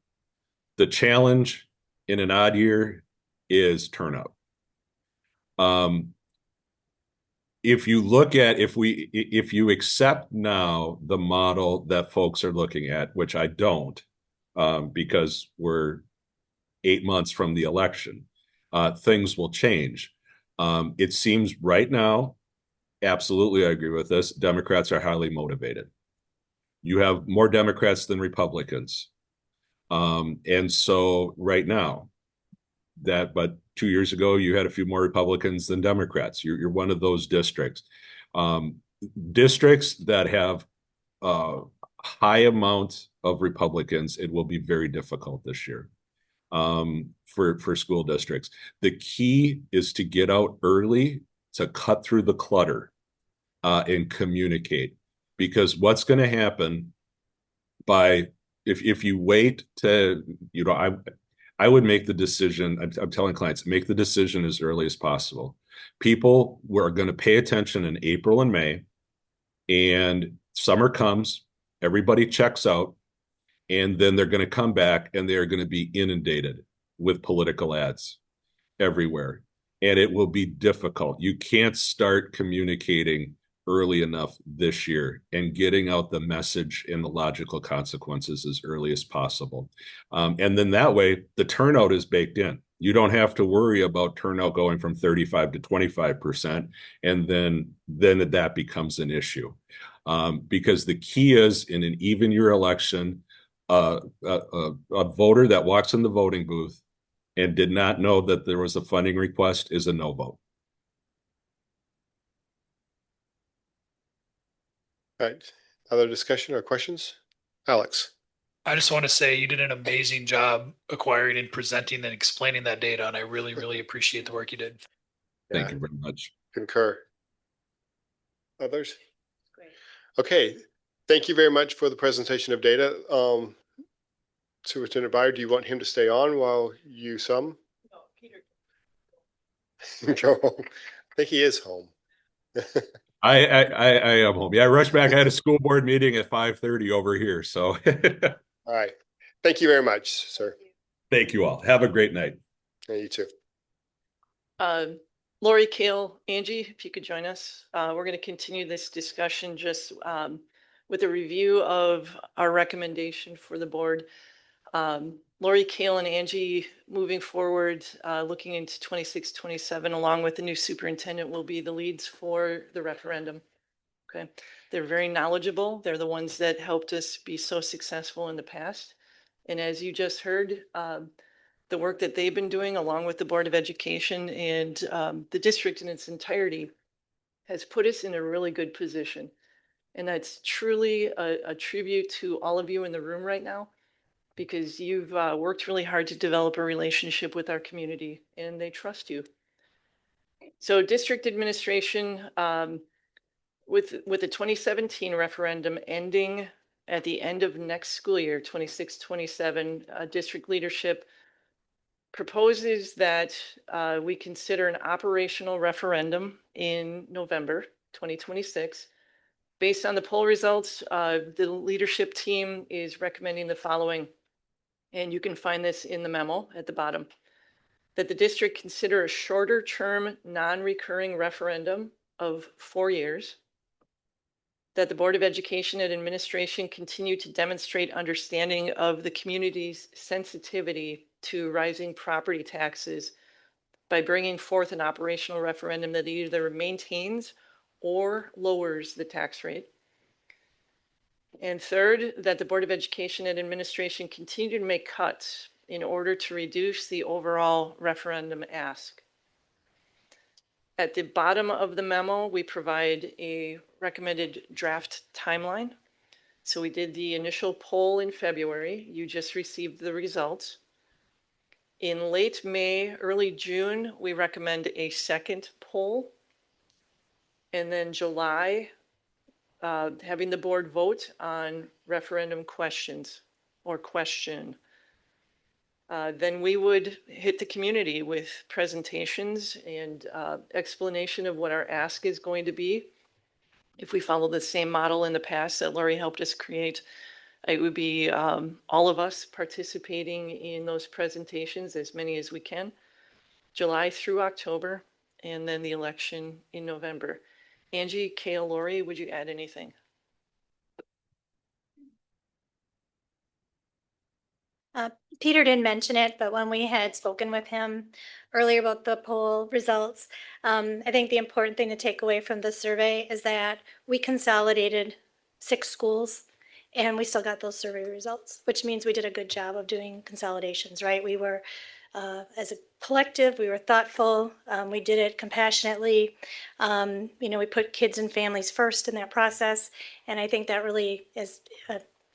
The challenge in an odd year is turnout. If you look at, if you accept now the model that folks are looking at, which I don't, because we're 8 months from the election, things will change. It seems right now, absolutely, I agree with this, Democrats are highly motivated. You have more Democrats than Republicans. And so right now, but 2 years ago, you had a few more Republicans than Democrats. You're one of those districts. Districts that have high amounts of Republicans, it will be very difficult this year for school districts. The key is to get out early, to cut through the clutter and communicate. Because what's going to happen if you wait to, I would make the decision, I'm telling clients, make the decision as early as possible. People are going to pay attention in April and May, and summer comes, everybody checks out, and then they're going to come back and they're going to be inundated with political ads everywhere. And it will be difficult. You can't start communicating early enough this year and getting out the message and the logical consequences as early as possible. And then that way, the turnout is baked in. You don't have to worry about turnout going from 35 to 25%, and then that becomes an issue. Because the key is, in an even year election, a voter that walks in the voting booth and did not know that there was a funding request is a no vote. All right. Other discussion or questions? Alex. I just want to say you did an amazing job acquiring and presenting and explaining that data, and I really, really appreciate the work you did. Thank you very much. Concur. Others? Great. Okay. Thank you very much for the presentation of data. Superintendent Byer, do you want him to stay on while you sum? No, Peter. Go home. I think he is home. I am home. Yeah, I rushed back. I had a school board meeting at 5:30 over here. So all right. Thank you very much, sir. Thank you all. Have a great night. Yeah, you too. Lori, Kale, Angie, if you could join us. We're going to continue this discussion just with a review of our recommendation for the board. Lori, Kale, and Angie moving forward, looking into 26, 27, along with the new superintendent, will be the leads for the referendum. Okay. They're very knowledgeable. They're the ones that helped us be so successful in the past. And as you just heard, the work that they've been doing along with the Board of Education and the district in its entirety has put us in a really good position. And that's truly a tribute to all of you in the room right now, because you've worked really hard to develop a relationship with our community and they trust you. So district administration, with the 2017 referendum ending at the end of next school year, 26-27, district leadership proposes that we consider an operational referendum in November 2026. Based on the poll results, the leadership team is recommending the following, and you can find this in the memo at the bottom, that the district consider a shorter term, non-recurring referendum of 4 years, that the Board of Education and Administration continue to demonstrate understanding of the community's sensitivity to rising property taxes by bringing forth an operational referendum that either maintains or lowers the tax rate. And third, that the Board of Education and Administration continue to make cuts in order to reduce the overall referendum ask. At the bottom of the memo, we provide a recommended draft timeline. So we did the initial poll in February. You just received the results. In late May, early June, we recommend a second poll. And then July, having the board vote on referendum questions or question. Then we would hit the community with presentations and explanation of what our ask is going to be. If we follow the same model in the past that Lori helped us create, it would be all of us participating in those presentations, as many as we can, July through October, and then the election in November. Angie, Kale, Lori, would you add anything? Peter didn't mention it, but when we had spoken with him earlier about the poll results, I think the important thing to take away from the survey is that we consolidated 6 schools and we still got those survey results, which means we did a good job of doing consolidations, right? We were, as a collective, we were thoughtful. We did it compassionately. We put kids and families first in that process. And I think that really is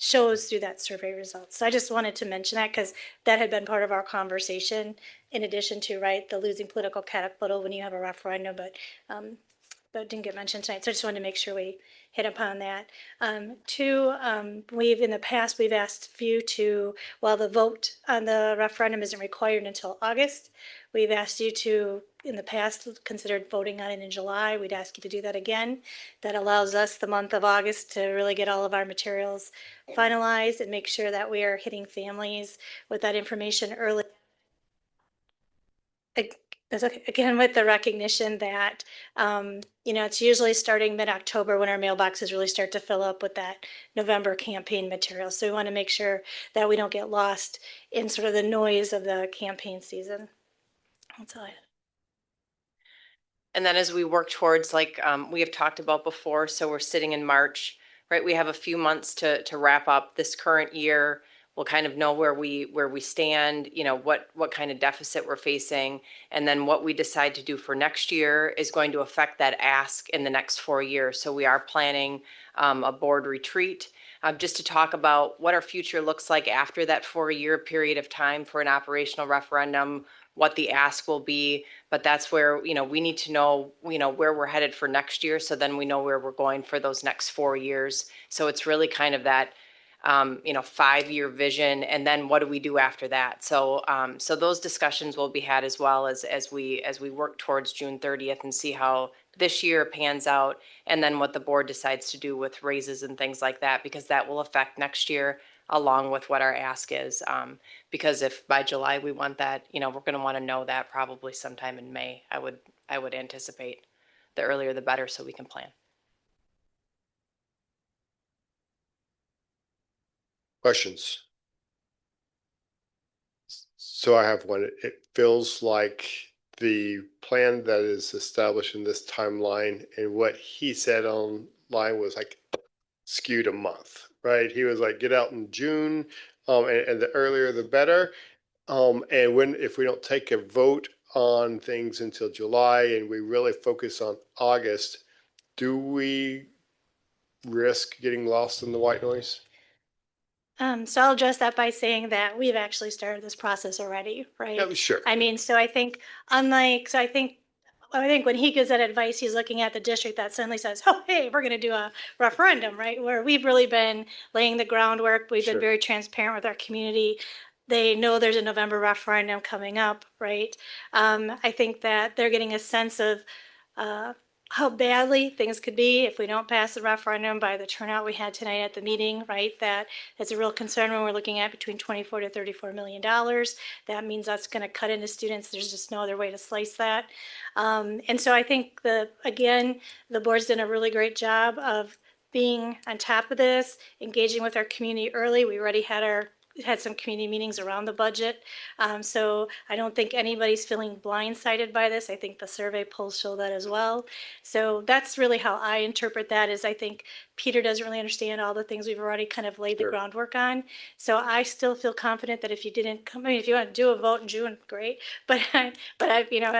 shows through that survey results. So I just wanted to mention that because that had been part of our conversation in addition to, right, the losing political capital when you have a referendum, but didn't get mentioned tonight. So I just wanted to make sure we hit upon that. Two, in the past, we've asked you to, while the vote on the referendum isn't required until August, we've asked you to, in the past, considered voting on it in July. We'd ask you to do that again. That allows us the month of August to really get all of our materials finalized and make sure that we are hitting families with that information early. Again, with the recognition that, it's usually starting mid-October when our mailboxes really start to fill up with that November campaign material. So we want to make sure that we don't get lost in sort of the noise of the campaign season. That's all I had. And then as we work towards, like we have talked about before, so we're sitting in March, right? We have a few months to wrap up this current year. We'll kind of know where we stand, what kind of deficit we're facing, and then what we decide to do for next year is going to affect that ask in the next 4 years. So we are planning a board retreat just to talk about what our future looks like after that 4-year period of time for an operational referendum, what the ask will be, but that's where, we need to know, where we're headed for next year. So then we know where we're going for those next 4 years. So it's really kind of that, 5-year vision. And then what do we do after that? So, so those discussions will be had as well as we work towards June 30th and see how this year pans out. And then what the board decides to do with raises and things like that, because that will affect next year along with what our ask is. Because if by July we want that, we're going to want to know that probably sometime in May. I would anticipate the earlier the better so we can plan. Questions? So I have one. It feels like the plan that is established in this timeline and what he said online was like skewed a month, right? He was like, get out in June, and the earlier the better. And if we don't take a vote on things until July and we really focus on August, do we risk getting lost in the white noise? So I'll address that by saying that we've actually started this process already, right? Yeah, sure. I mean, so I think I think when he gives that advice, he's looking at the district that suddenly says, oh, hey, we're going to do a referendum, right? Where we've really been laying the groundwork. We've been very transparent with our community. they know there's a November referendum coming up, right? I think that they're getting a sense of how badly things could be if we don't pass the referendum by the turnout we had tonight at the meeting, right? That is a real concern when we're looking at between 24 to 34 million dollars. That means that's going to cut into students. There's just no other way to slice that. And so I think again, the board's done a really great job of being on top of this, engaging with our community early. We already had some community meetings around the budget. So I don't think anybody's feeling blindsided by this. I think the survey polls show that as well. So that's really how I interpret that, is I think Peter doesn't really understand all the things we've already kind of laid the groundwork on. So I still feel confident that if you didn't come, I mean, if you want to do a vote in June, great. But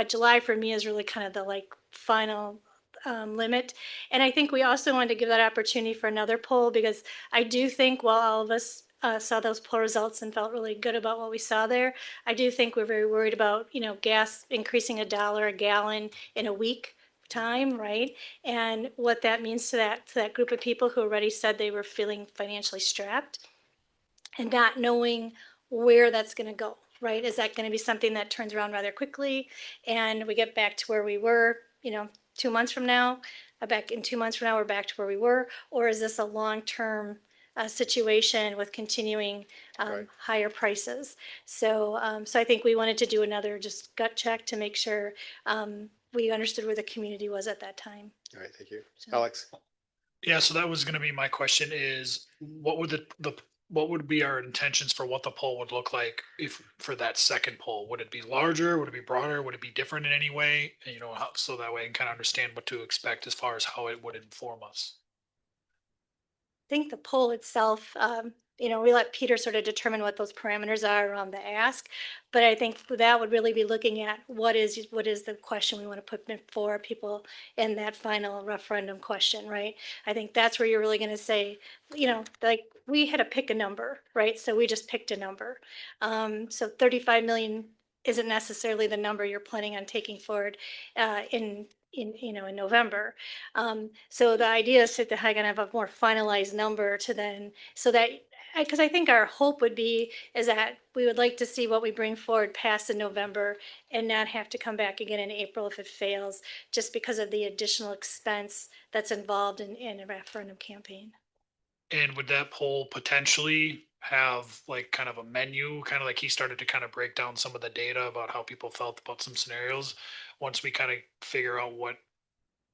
July for me is really kind of the final limit. And I think we also wanted to give that opportunity for another poll, because I do think while all of us saw those poll results and felt really good about what we saw there, I do think we're very worried about, gas increasing $1 a gallon in a week time, right? And what that means to that group of people who already said they were feeling financially strapped and not knowing where that's going to go, right? Is that going to be something that turns around rather quickly and we get back to where we were, 2 months from now? In 2 months from now, we're back to where we were? Or is this a long-term situation with continuing higher prices? So I think we wanted to do another just gut check to make sure we understood where the community was at that time. All right, thank you. Alex? Yeah, so that was going to be my question: is what would what would be our intentions for what the poll would look like for that second poll? Would it be larger? Would it be broader? Would it be different in any way? So that way I can kind of understand what to expect as far as how it would inform us. I think the poll itself, we let Peter sort of determine what those parameters are around the ask, but I think that would really be looking at what is the question we want to put before people in that final referendum question, right? I think that's where you're really going to say, we had to pick a number, right? So we just picked a number. So 35 million isn't necessarily the number you're planning on taking forward in November. So the idea is to have a more finalized number to then, so that, because I think our hope is that we would like to see what we bring forward past in November and not have to come back again in April if it fails, just because of the additional expense that's involved in a referendum campaign. And would that poll potentially have kind of a menu, kind of like he started to kind of break down some of the data about how people felt about some scenarios? Once we kind of figure out what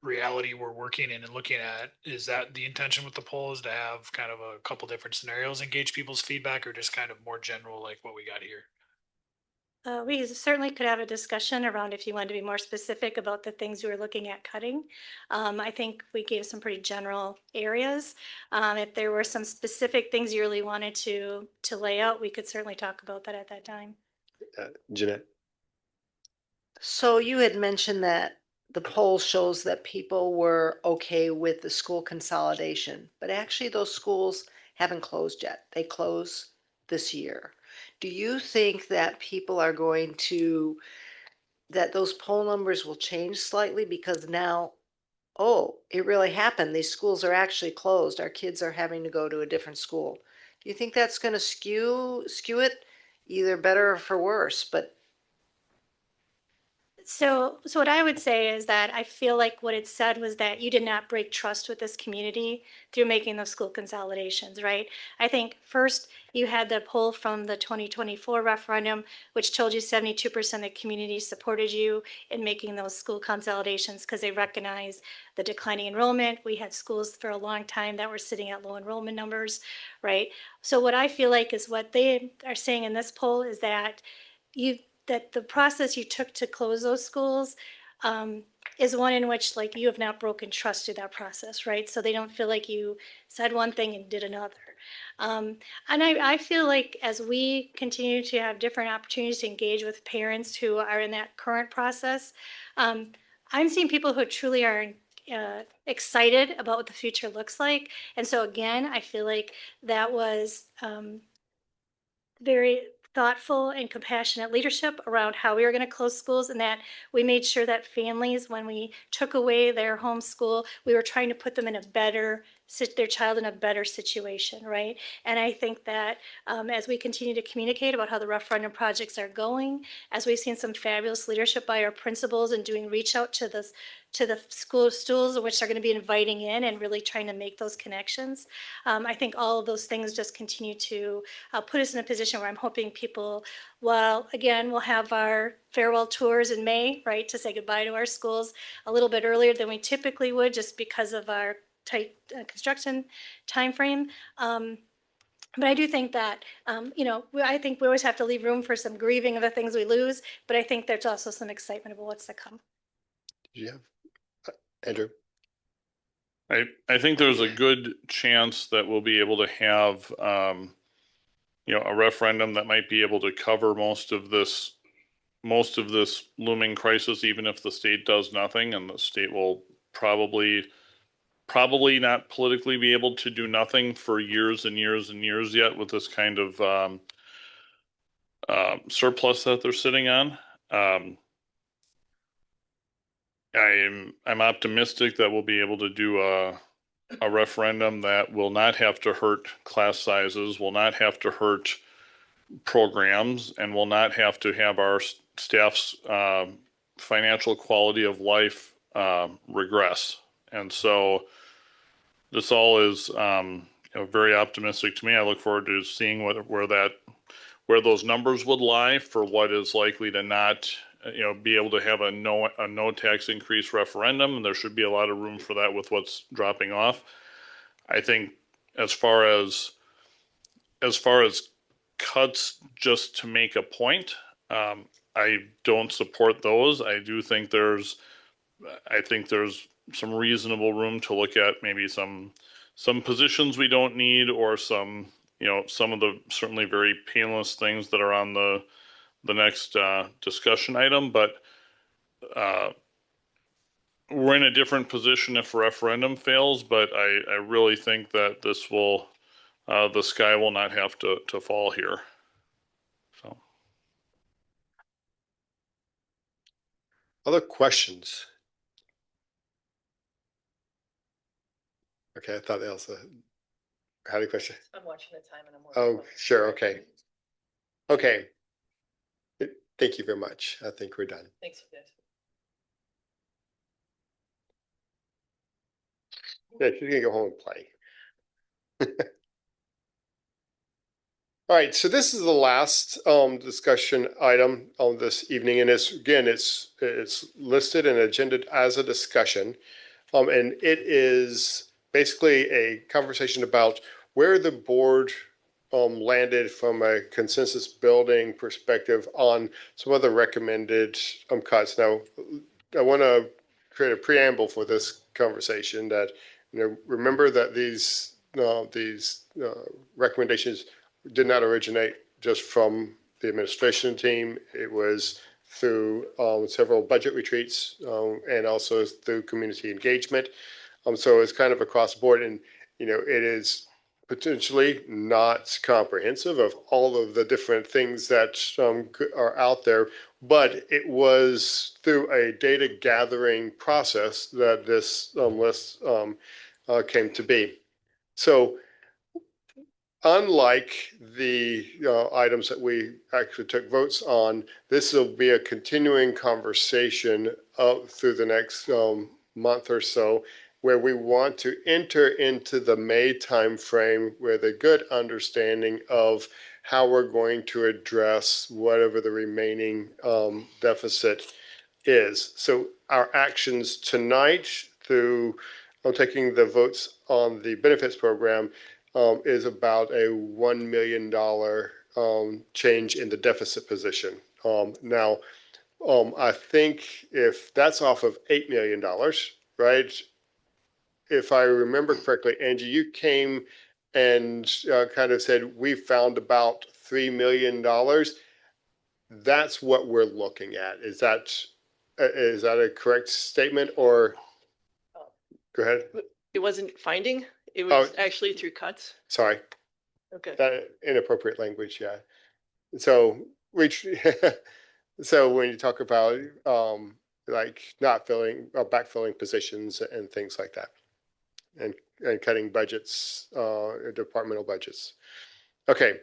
reality we're working in and looking at, is that the intention with the poll, is to have kind of a couple different scenarios, engage people's feedback, or just kind of more general like what we got here? We certainly could have a discussion around if you wanted to be more specific about the things you were looking at cutting. I think we gave some pretty general areas. If there were some specific things you really wanted to lay out, we could certainly talk about that at that time. Jeanette? So you had mentioned that the poll shows that people were okay with the school consolidation, but actually those schools haven't closed yet. They close this year. Do you think that people are going to, that those poll numbers will change slightly because now, oh, it really happened. These schools are actually closed. Our kids are having to go to a different school. Do you think that's going to skew it either better or for worse? But So what I would say is that I feel like what it said was that you did not break trust with this community through making those school consolidations, right? I think first you had the poll from the 2024 referendum, which told you 72% of the community supported you in making those school consolidations because they recognize the declining enrollment. We had schools for a long time that were sitting at low enrollment numbers, right? So what I feel like is what they are saying in this poll is that that the process you took to close those schools is one in which you have not broken trust through that process, right? So they don't feel like you said one thing and did another. And I feel like as we continue to have different opportunities to engage with parents who are in that current process, I'm seeing people who truly are excited about what the future looks like. And so again, I feel like that was very thoughtful and compassionate leadership around how we were going to close schools, and that we made sure that families, when we took away their homeschool, we were trying to put them in a better their child in a better situation, right? And I think that as we continue to communicate about how the referendum projects are going, as we've seen some fabulous leadership by our principals and doing reach out to the school stools, which are going to be inviting in and really trying to make those connections. I think all of those things just continue to put us in a position where I'm hoping people, well, again, we'll have our farewell tours in May, right, to say goodbye to our schools a little bit earlier than we typically would, just because of our tight construction timeframe. But I do think that, I think we always have to leave room for some grieving of the things we lose, but I think there's also some excitement about what's to come. Yeah. Andrew? I think there's a good chance that we'll be able to have, a referendum that might be able to cover most of this looming crisis, even if the state does nothing, and the state will probably not politically be able to do nothing for years and years and years yet with this kind of surplus that they're sitting on. I'm optimistic that we'll be able to do a referendum that will not have to hurt class sizes, will not have to hurt programs, and will not have to have our staff's financial quality of life regress. And so this all is very optimistic to me. I look forward to seeing where those numbers would lie for what is likely to not be able to have a no tax increase referendum. And there should be a lot of room for that with what's dropping off. I think as far as cuts just to make a point, I don't support those. I think there's some reasonable room to look at maybe some positions we don't need, or some of the certainly very painless things that are on the next discussion item. But we're in a different position if referendum fails, but I really think that this will, the sky will not have to fall here. So. Other questions? Okay, I thought Elsa had a question. I'm watching the time and I'm. Oh, sure, okay. Okay. Thank you very much. I think we're done. Thanks, you guys. Yeah, she's gonna go home and play. All right, so this is the last discussion item on this evening, and it's listed and agendaed as a discussion, and it is basically a conversation about where the board landed from a consensus building perspective on some of the recommended cuts. Now, I want to create a preamble for this conversation that, remember that these recommendations did not originate just from the administration team. It was through several budget retreats and also through community engagement. So it's kind of across the board, and it is potentially not comprehensive of all of the different things that are out there, but it was through a data gathering process that this list came to be. So unlike the items that we actually took votes on, this will be a continuing conversation through the next month or so, where we want to enter into the May timeframe with a good understanding of how we're going to address whatever the remaining deficit is. So our actions tonight through taking the votes on the benefits program is about a $1 million change in the deficit position. Now, I think if that's off of $8 million, right? If I remember correctly, Angie, you came and kind of said, we found about $3 million. That's what we're looking at. Is that a correct statement, or go ahead? It wasn't finding, it was actually through cuts. Sorry. Okay. That inappropriate language, yeah. So so when you talk about like not filling, backfilling positions and things like that. And and cutting budgets, departmental budgets. Okay.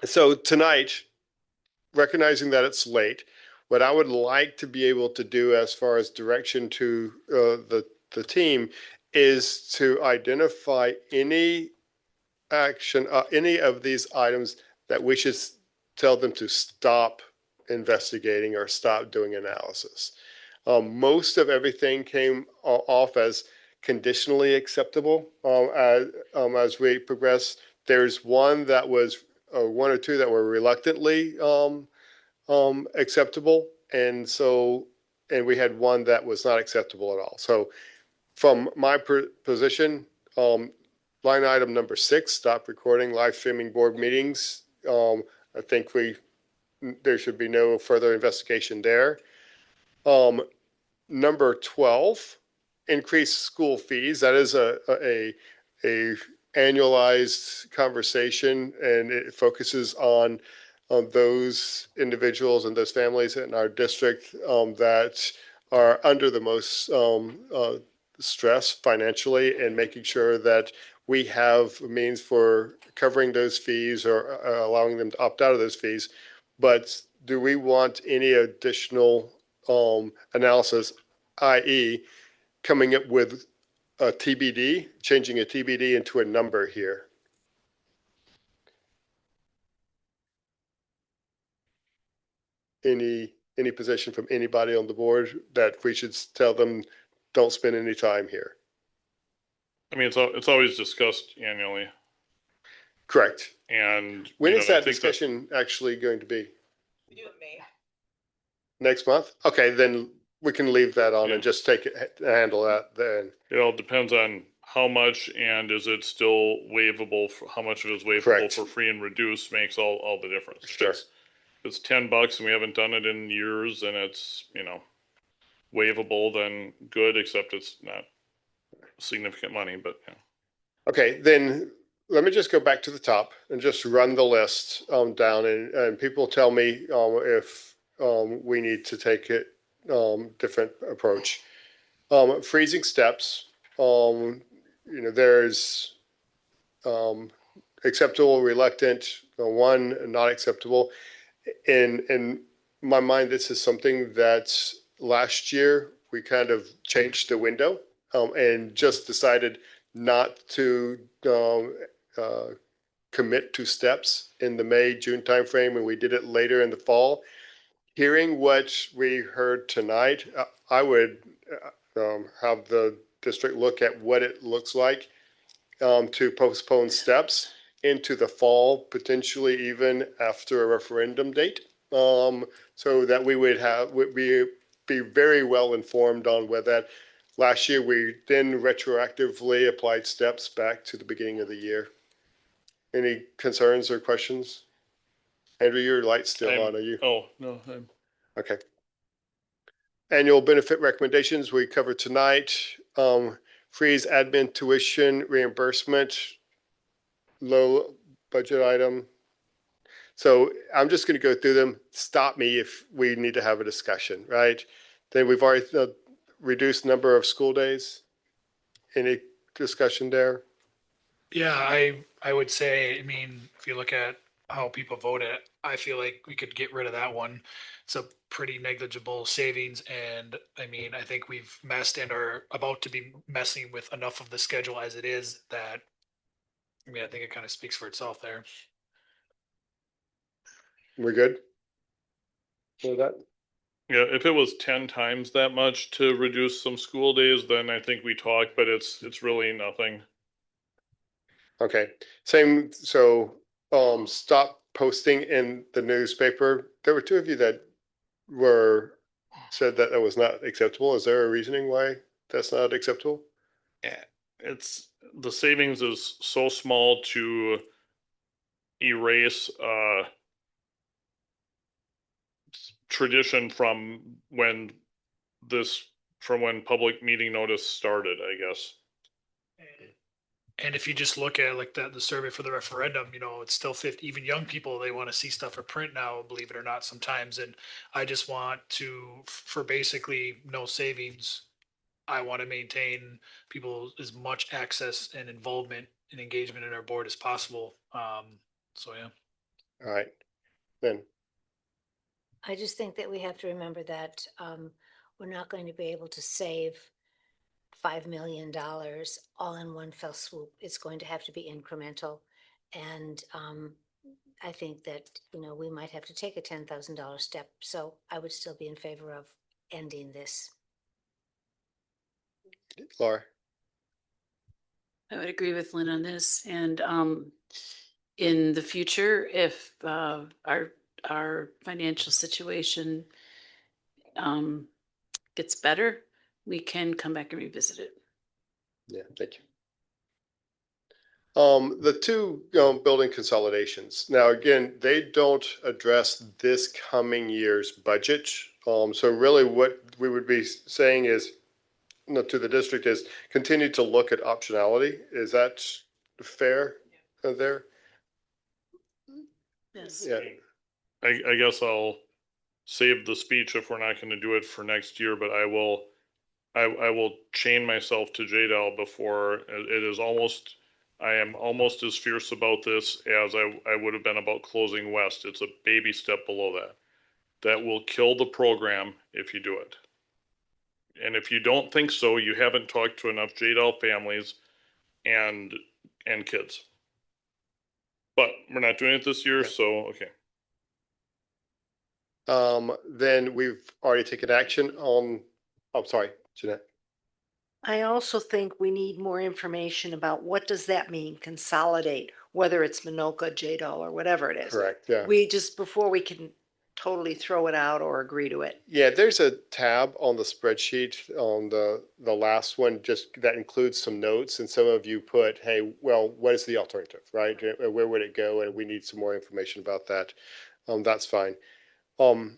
So tonight, recognizing that it's late, what I would like to be able to do as far as direction to the team is to identify any action, any of these items that we should tell them to stop investigating or stop doing analysis. Most of everything came off as conditionally acceptable as we progress. There's one that was, one or two that were reluctantly acceptable, and we had one that was not acceptable at all. So from my position, line item number 6, stop recording live streaming board meetings. I think there should be no further investigation there. Number 12, increase school fees. That is a annualized conversation, and it focuses on those individuals and those families in our district that are under the most stress financially, and making sure that we have means for covering those fees or allowing them to opt out of those fees. But do we want any additional analysis, i.e. coming up with a TBD, changing a TBD into a number here? Any position from anybody on the board that we should tell them don't spend any time here? I mean, it's always discussed annually. Correct. And when is that discussion actually going to be? We do it in May. Next month? Okay, then we can leave that on and just handle that then. It all depends on how much, and is it still waivable, how much of it is waivable Correct. for free and reduced makes all the difference. Sure. If it's $10 and we haven't done it in years, and it's, waivable, then good, except it's not significant money, but yeah. Okay, then let me just go back to the top and just run the list down, and people tell me if we need to take it different approach. Freezing steps, there's acceptable, reluctant, one not acceptable. In my mind, this is something that last year we kind of changed the window and just decided not to commit to steps in the May, June timeframe, and we did it later in the fall. Hearing what we heard tonight, I would have the district look at what it looks like to postpone steps into the fall, potentially even after a referendum date, so that we would be very well informed on whether that. Last year, we then retroactively applied steps back to the beginning of the year. Any concerns or questions? Andrew, your light's still on, are you? Oh, no. Okay. Annual benefit recommendations we covered tonight. Freeze admin tuition reimbursement, low budget item. So I'm just going to go through them. Stop me if we need to have a discussion, right? Then we've already reduced number of school days. Any discussion there? Yeah, I would say, I mean, if you look at how people voted, I feel like we could get rid of that one. It's a pretty negligible savings, and I mean, I think we've messed and are about to be messing with enough of the schedule as it is that, I mean, I think it kind of speaks for itself there. We're good with that? Yeah, if it was 10 times that much to reduce some school days, then I think we talk, but it's really nothing. Okay, same. So stop posting in the newspaper. There were two of you that said that was not acceptable. Is there a reasoning why that's not acceptable? Yeah, the savings is so small to erase tradition from when public meeting notice started, I guess. And if you just look at like the survey for the referendum, it's still 50, even young people, they want to see stuff for print now, believe it or not, sometimes. And I just want for basically no savings, I want to maintain people as much access and involvement and engagement in our board as possible. So yeah. All right, then. I just think that we have to remember that we're not going to be able to save $5 million all in one fell swoop. It's going to have to be incremental. And I think that, we might have to take a $10,000 step. So I would still be in favor of ending this. Laura? I would agree with Lynn on this. And in the future, if our financial situation gets better, we can come back and revisit it. Yeah, thank you. The two building consolidations. Now, again, they don't address this coming year's budget. So really what we would be saying is, to the district, is continue to look at optionality. Is that fair there? Yes. Yeah. I guess I'll save the speech if we're not going to do it for next year, but I will chain myself to JDL before it is almost. I am almost as fierce about this as I would have been about closing West. It's a baby step below that. That will kill the program if you do it. And if you don't think so, you haven't talked to enough JDL families and kids. But we're not doing it this year, so okay. Then we've already taken action on, I'm sorry, Jeanette. I also think we need more information about what does that mean, consolidate, whether it's Minoka, JDL, or whatever it is. Correct, yeah. Before we can totally throw it out or agree to it. Yeah, there's a tab on the spreadsheet on the last one, just that includes some notes, and some of you put, hey, well, what is the alternative, right? Where would it go? And we need some more information about that. That's fine. And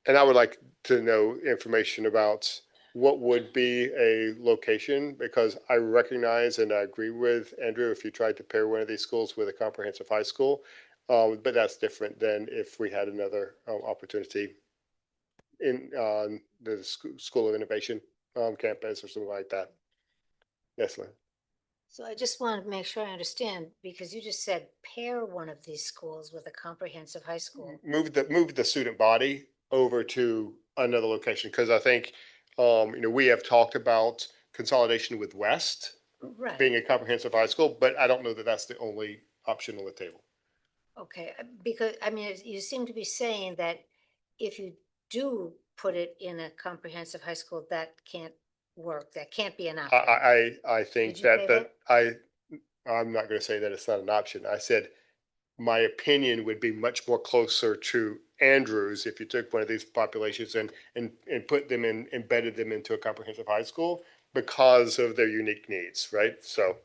I would like to know information about what would be a location, because I recognize and I agree with Andrew, if you tried to pair one of these schools with a comprehensive high school, but that's different than if we had another opportunity in the School of Innovation campus or something like that. Yes, Lynn. So I just want to make sure I understand, because you just said pair one of these schools with a comprehensive high school. Move the student body over to another location, because I think we have talked about consolidation with West Right. being a comprehensive high school, but I don't know that that's the only option on the table. Okay, because, you seem to be saying that if you do put it in a comprehensive high school, that can't work, that can't be an option. I think Did you say I'm not going to say that it's not an option. I said my opinion would be much more closer to Andrews if you took one of these populations and put them in, embedded them into a comprehensive high school because of their unique needs, right? So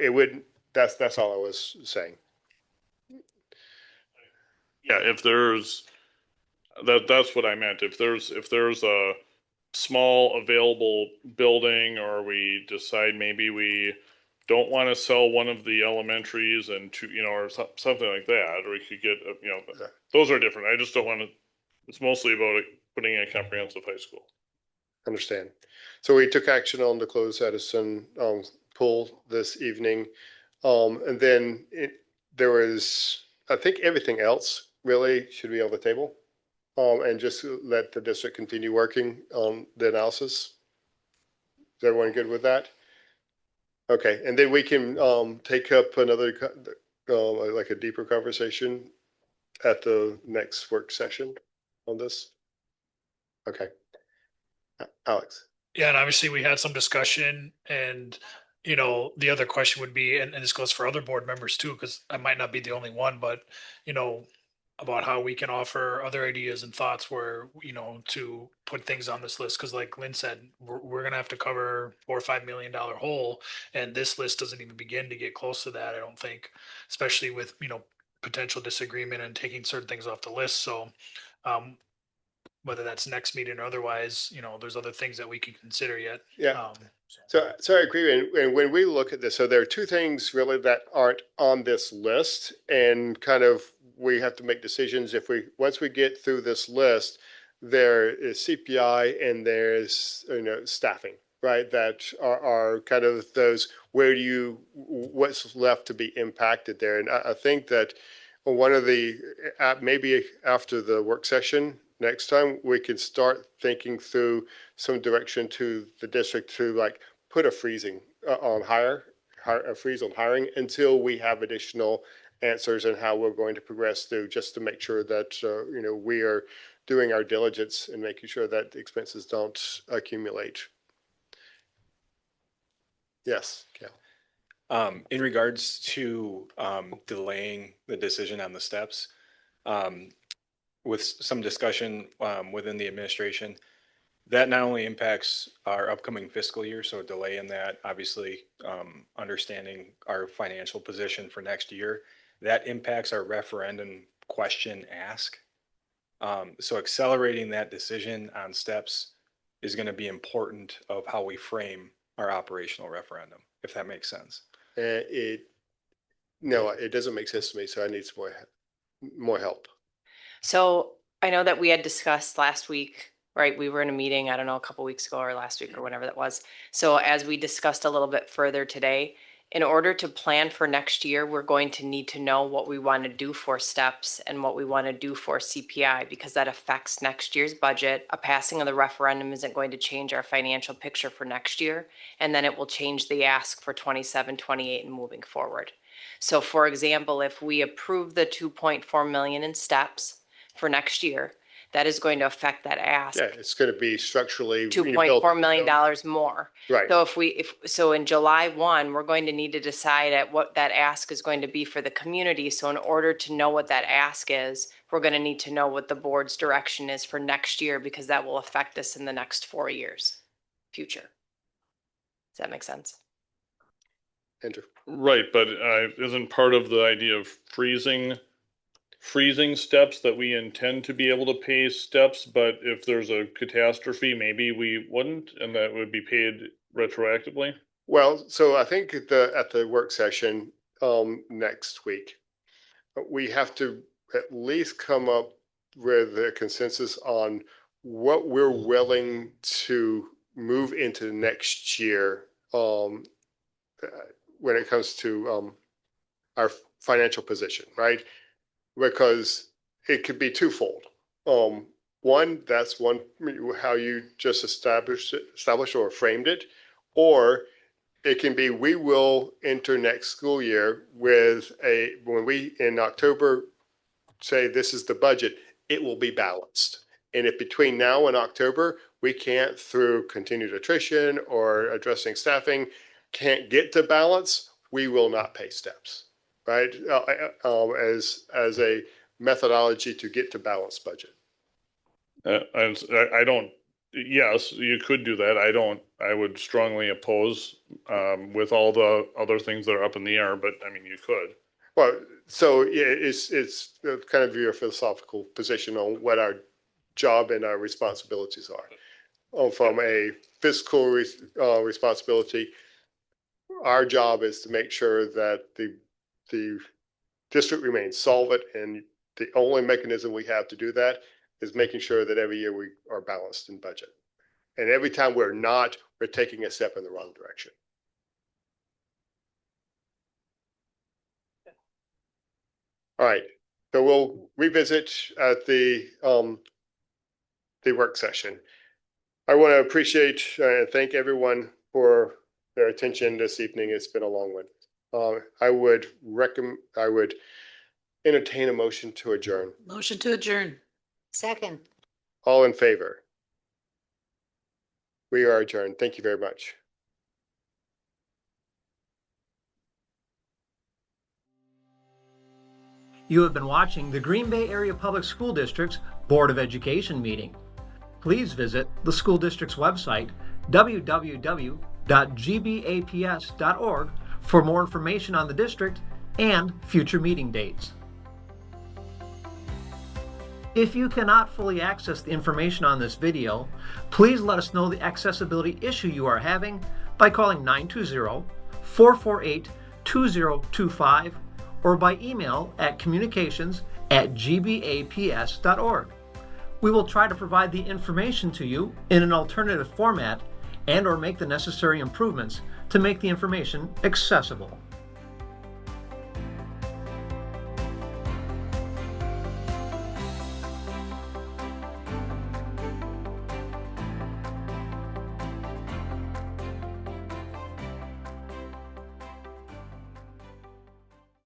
it would, that's all I was saying. Yeah, if there's that's what I meant. If there's a small available building, or we decide maybe we don't want to sell one of the elementaries and or something like that, or we could get those are different. I just don't want to. It's mostly about putting in a comprehensive high school. Understand. So we took action on the closed Edison pool this evening, and then there was, I think, everything else really should be on the table, and just let the district continue working on the analysis. Is everyone good with that? Okay, and then we can take up another like a deeper conversation at the next work session on this. Okay, Alex. Yeah, and obviously we had some discussion, and the other question would be, and this goes for other board members too, because I might not be the only one, but about how we can offer other ideas and thoughts where to put things on this list, because like Lynn said, we're gonna have to cover $4 or $5 million hole, and this list doesn't even begin to get close to that, I don't think, especially with potential disagreement and taking certain things off the list. So whether that's next meeting or otherwise, there's other things that we can consider yet. Yeah. So I agree. And when we look at this, so there are two things really that aren't on this list, and kind of we have to make decisions once we get through this list. There is CPI and there's staffing, right? That are kind of those, what's left to be impacted there. And I think that one of the, maybe after the work session next time, we can start thinking through some direction to the district to like put a freezing on a freeze on hiring until we have additional answers and how we're going to progress through, just to make sure that, we are doing our diligence and making sure that expenses don't accumulate. Yes, Cal. In regards to delaying the decision on the steps, with some discussion within the administration, that not only impacts our upcoming fiscal year, so a delay in that, obviously understanding our financial position for next year, that impacts our referendum question ask. So accelerating that decision on steps is going to be important of how we frame our operational referendum, if that makes sense. No, it doesn't make sense to me, so I need some more help. So I know that we had discussed last week, right? We were in a meeting, I don't know, a couple weeks ago or last week or whenever that was. So as we discussed a little bit further today, in order to plan for next year, we're going to need to know what we want to do for steps and what we want to do for CPI, because that affects next year's budget. A passing of the referendum isn't going to change our financial picture for next year, and then it will change the ask for 27, 28 and moving forward. So for example, if we approve the 2.4 million in steps for next year, that is going to affect that ask. Yeah, it's going to be structurally $2.4 million more. Right. So so in July 1, we're going to need to decide at what that ask is going to be for the community. So in order to know what that ask is, we're going to need to know what the board's direction is for next year, because that will affect us in the next 4 years future. Does that make sense? Andrew. Right, but isn't part of the idea of freezing steps that we intend to be able to pay steps, but if there's a catastrophe, maybe we wouldn't, and that would be paid retroactively? Well, so I think at the work session next week, we have to at least come up with a consensus on what we're willing to move into next year when it comes to our financial position, right? Because it could be twofold. One, that's one, how you just established or framed it, or it can be, we will enter next school year with when we in October say this is the budget, it will be balanced. And if between now and October, we can't, through continued attrition or addressing staffing, can't get to balance, we will not pay steps. Right, as a methodology to get to balanced budget. I don't. Yes, you could do that. I would strongly oppose with all the other things that are up in the air. But I mean, you could. Well, so yeah, it's kind of your philosophical position on what our job and our responsibilities are. From a fiscal responsibility, our job is to make sure that the district remains solvent, and the only mechanism we have to do that is making sure that every year we are balanced in budget. And every time we're not, we're taking a step in the wrong direction. All right, so we'll revisit at the work session. I want to appreciate and thank everyone for their attention this evening. It's been a long one. I would entertain a motion to adjourn. Motion to adjourn. Second. All in favor? We are adjourned. Thank you very much. You have been watching the Green Bay Area Public School District's Board of Education meeting. Please visit the school district's website, www.gbaps.org, for more information on the district and future meeting dates. If you cannot fully access the information on this video, please let us know the accessibility issue you are having by calling 920-448-2025 or by email at communications@gbaps.org. We will try to provide the information to you in an alternative format and/or make the necessary improvements to make the information accessible.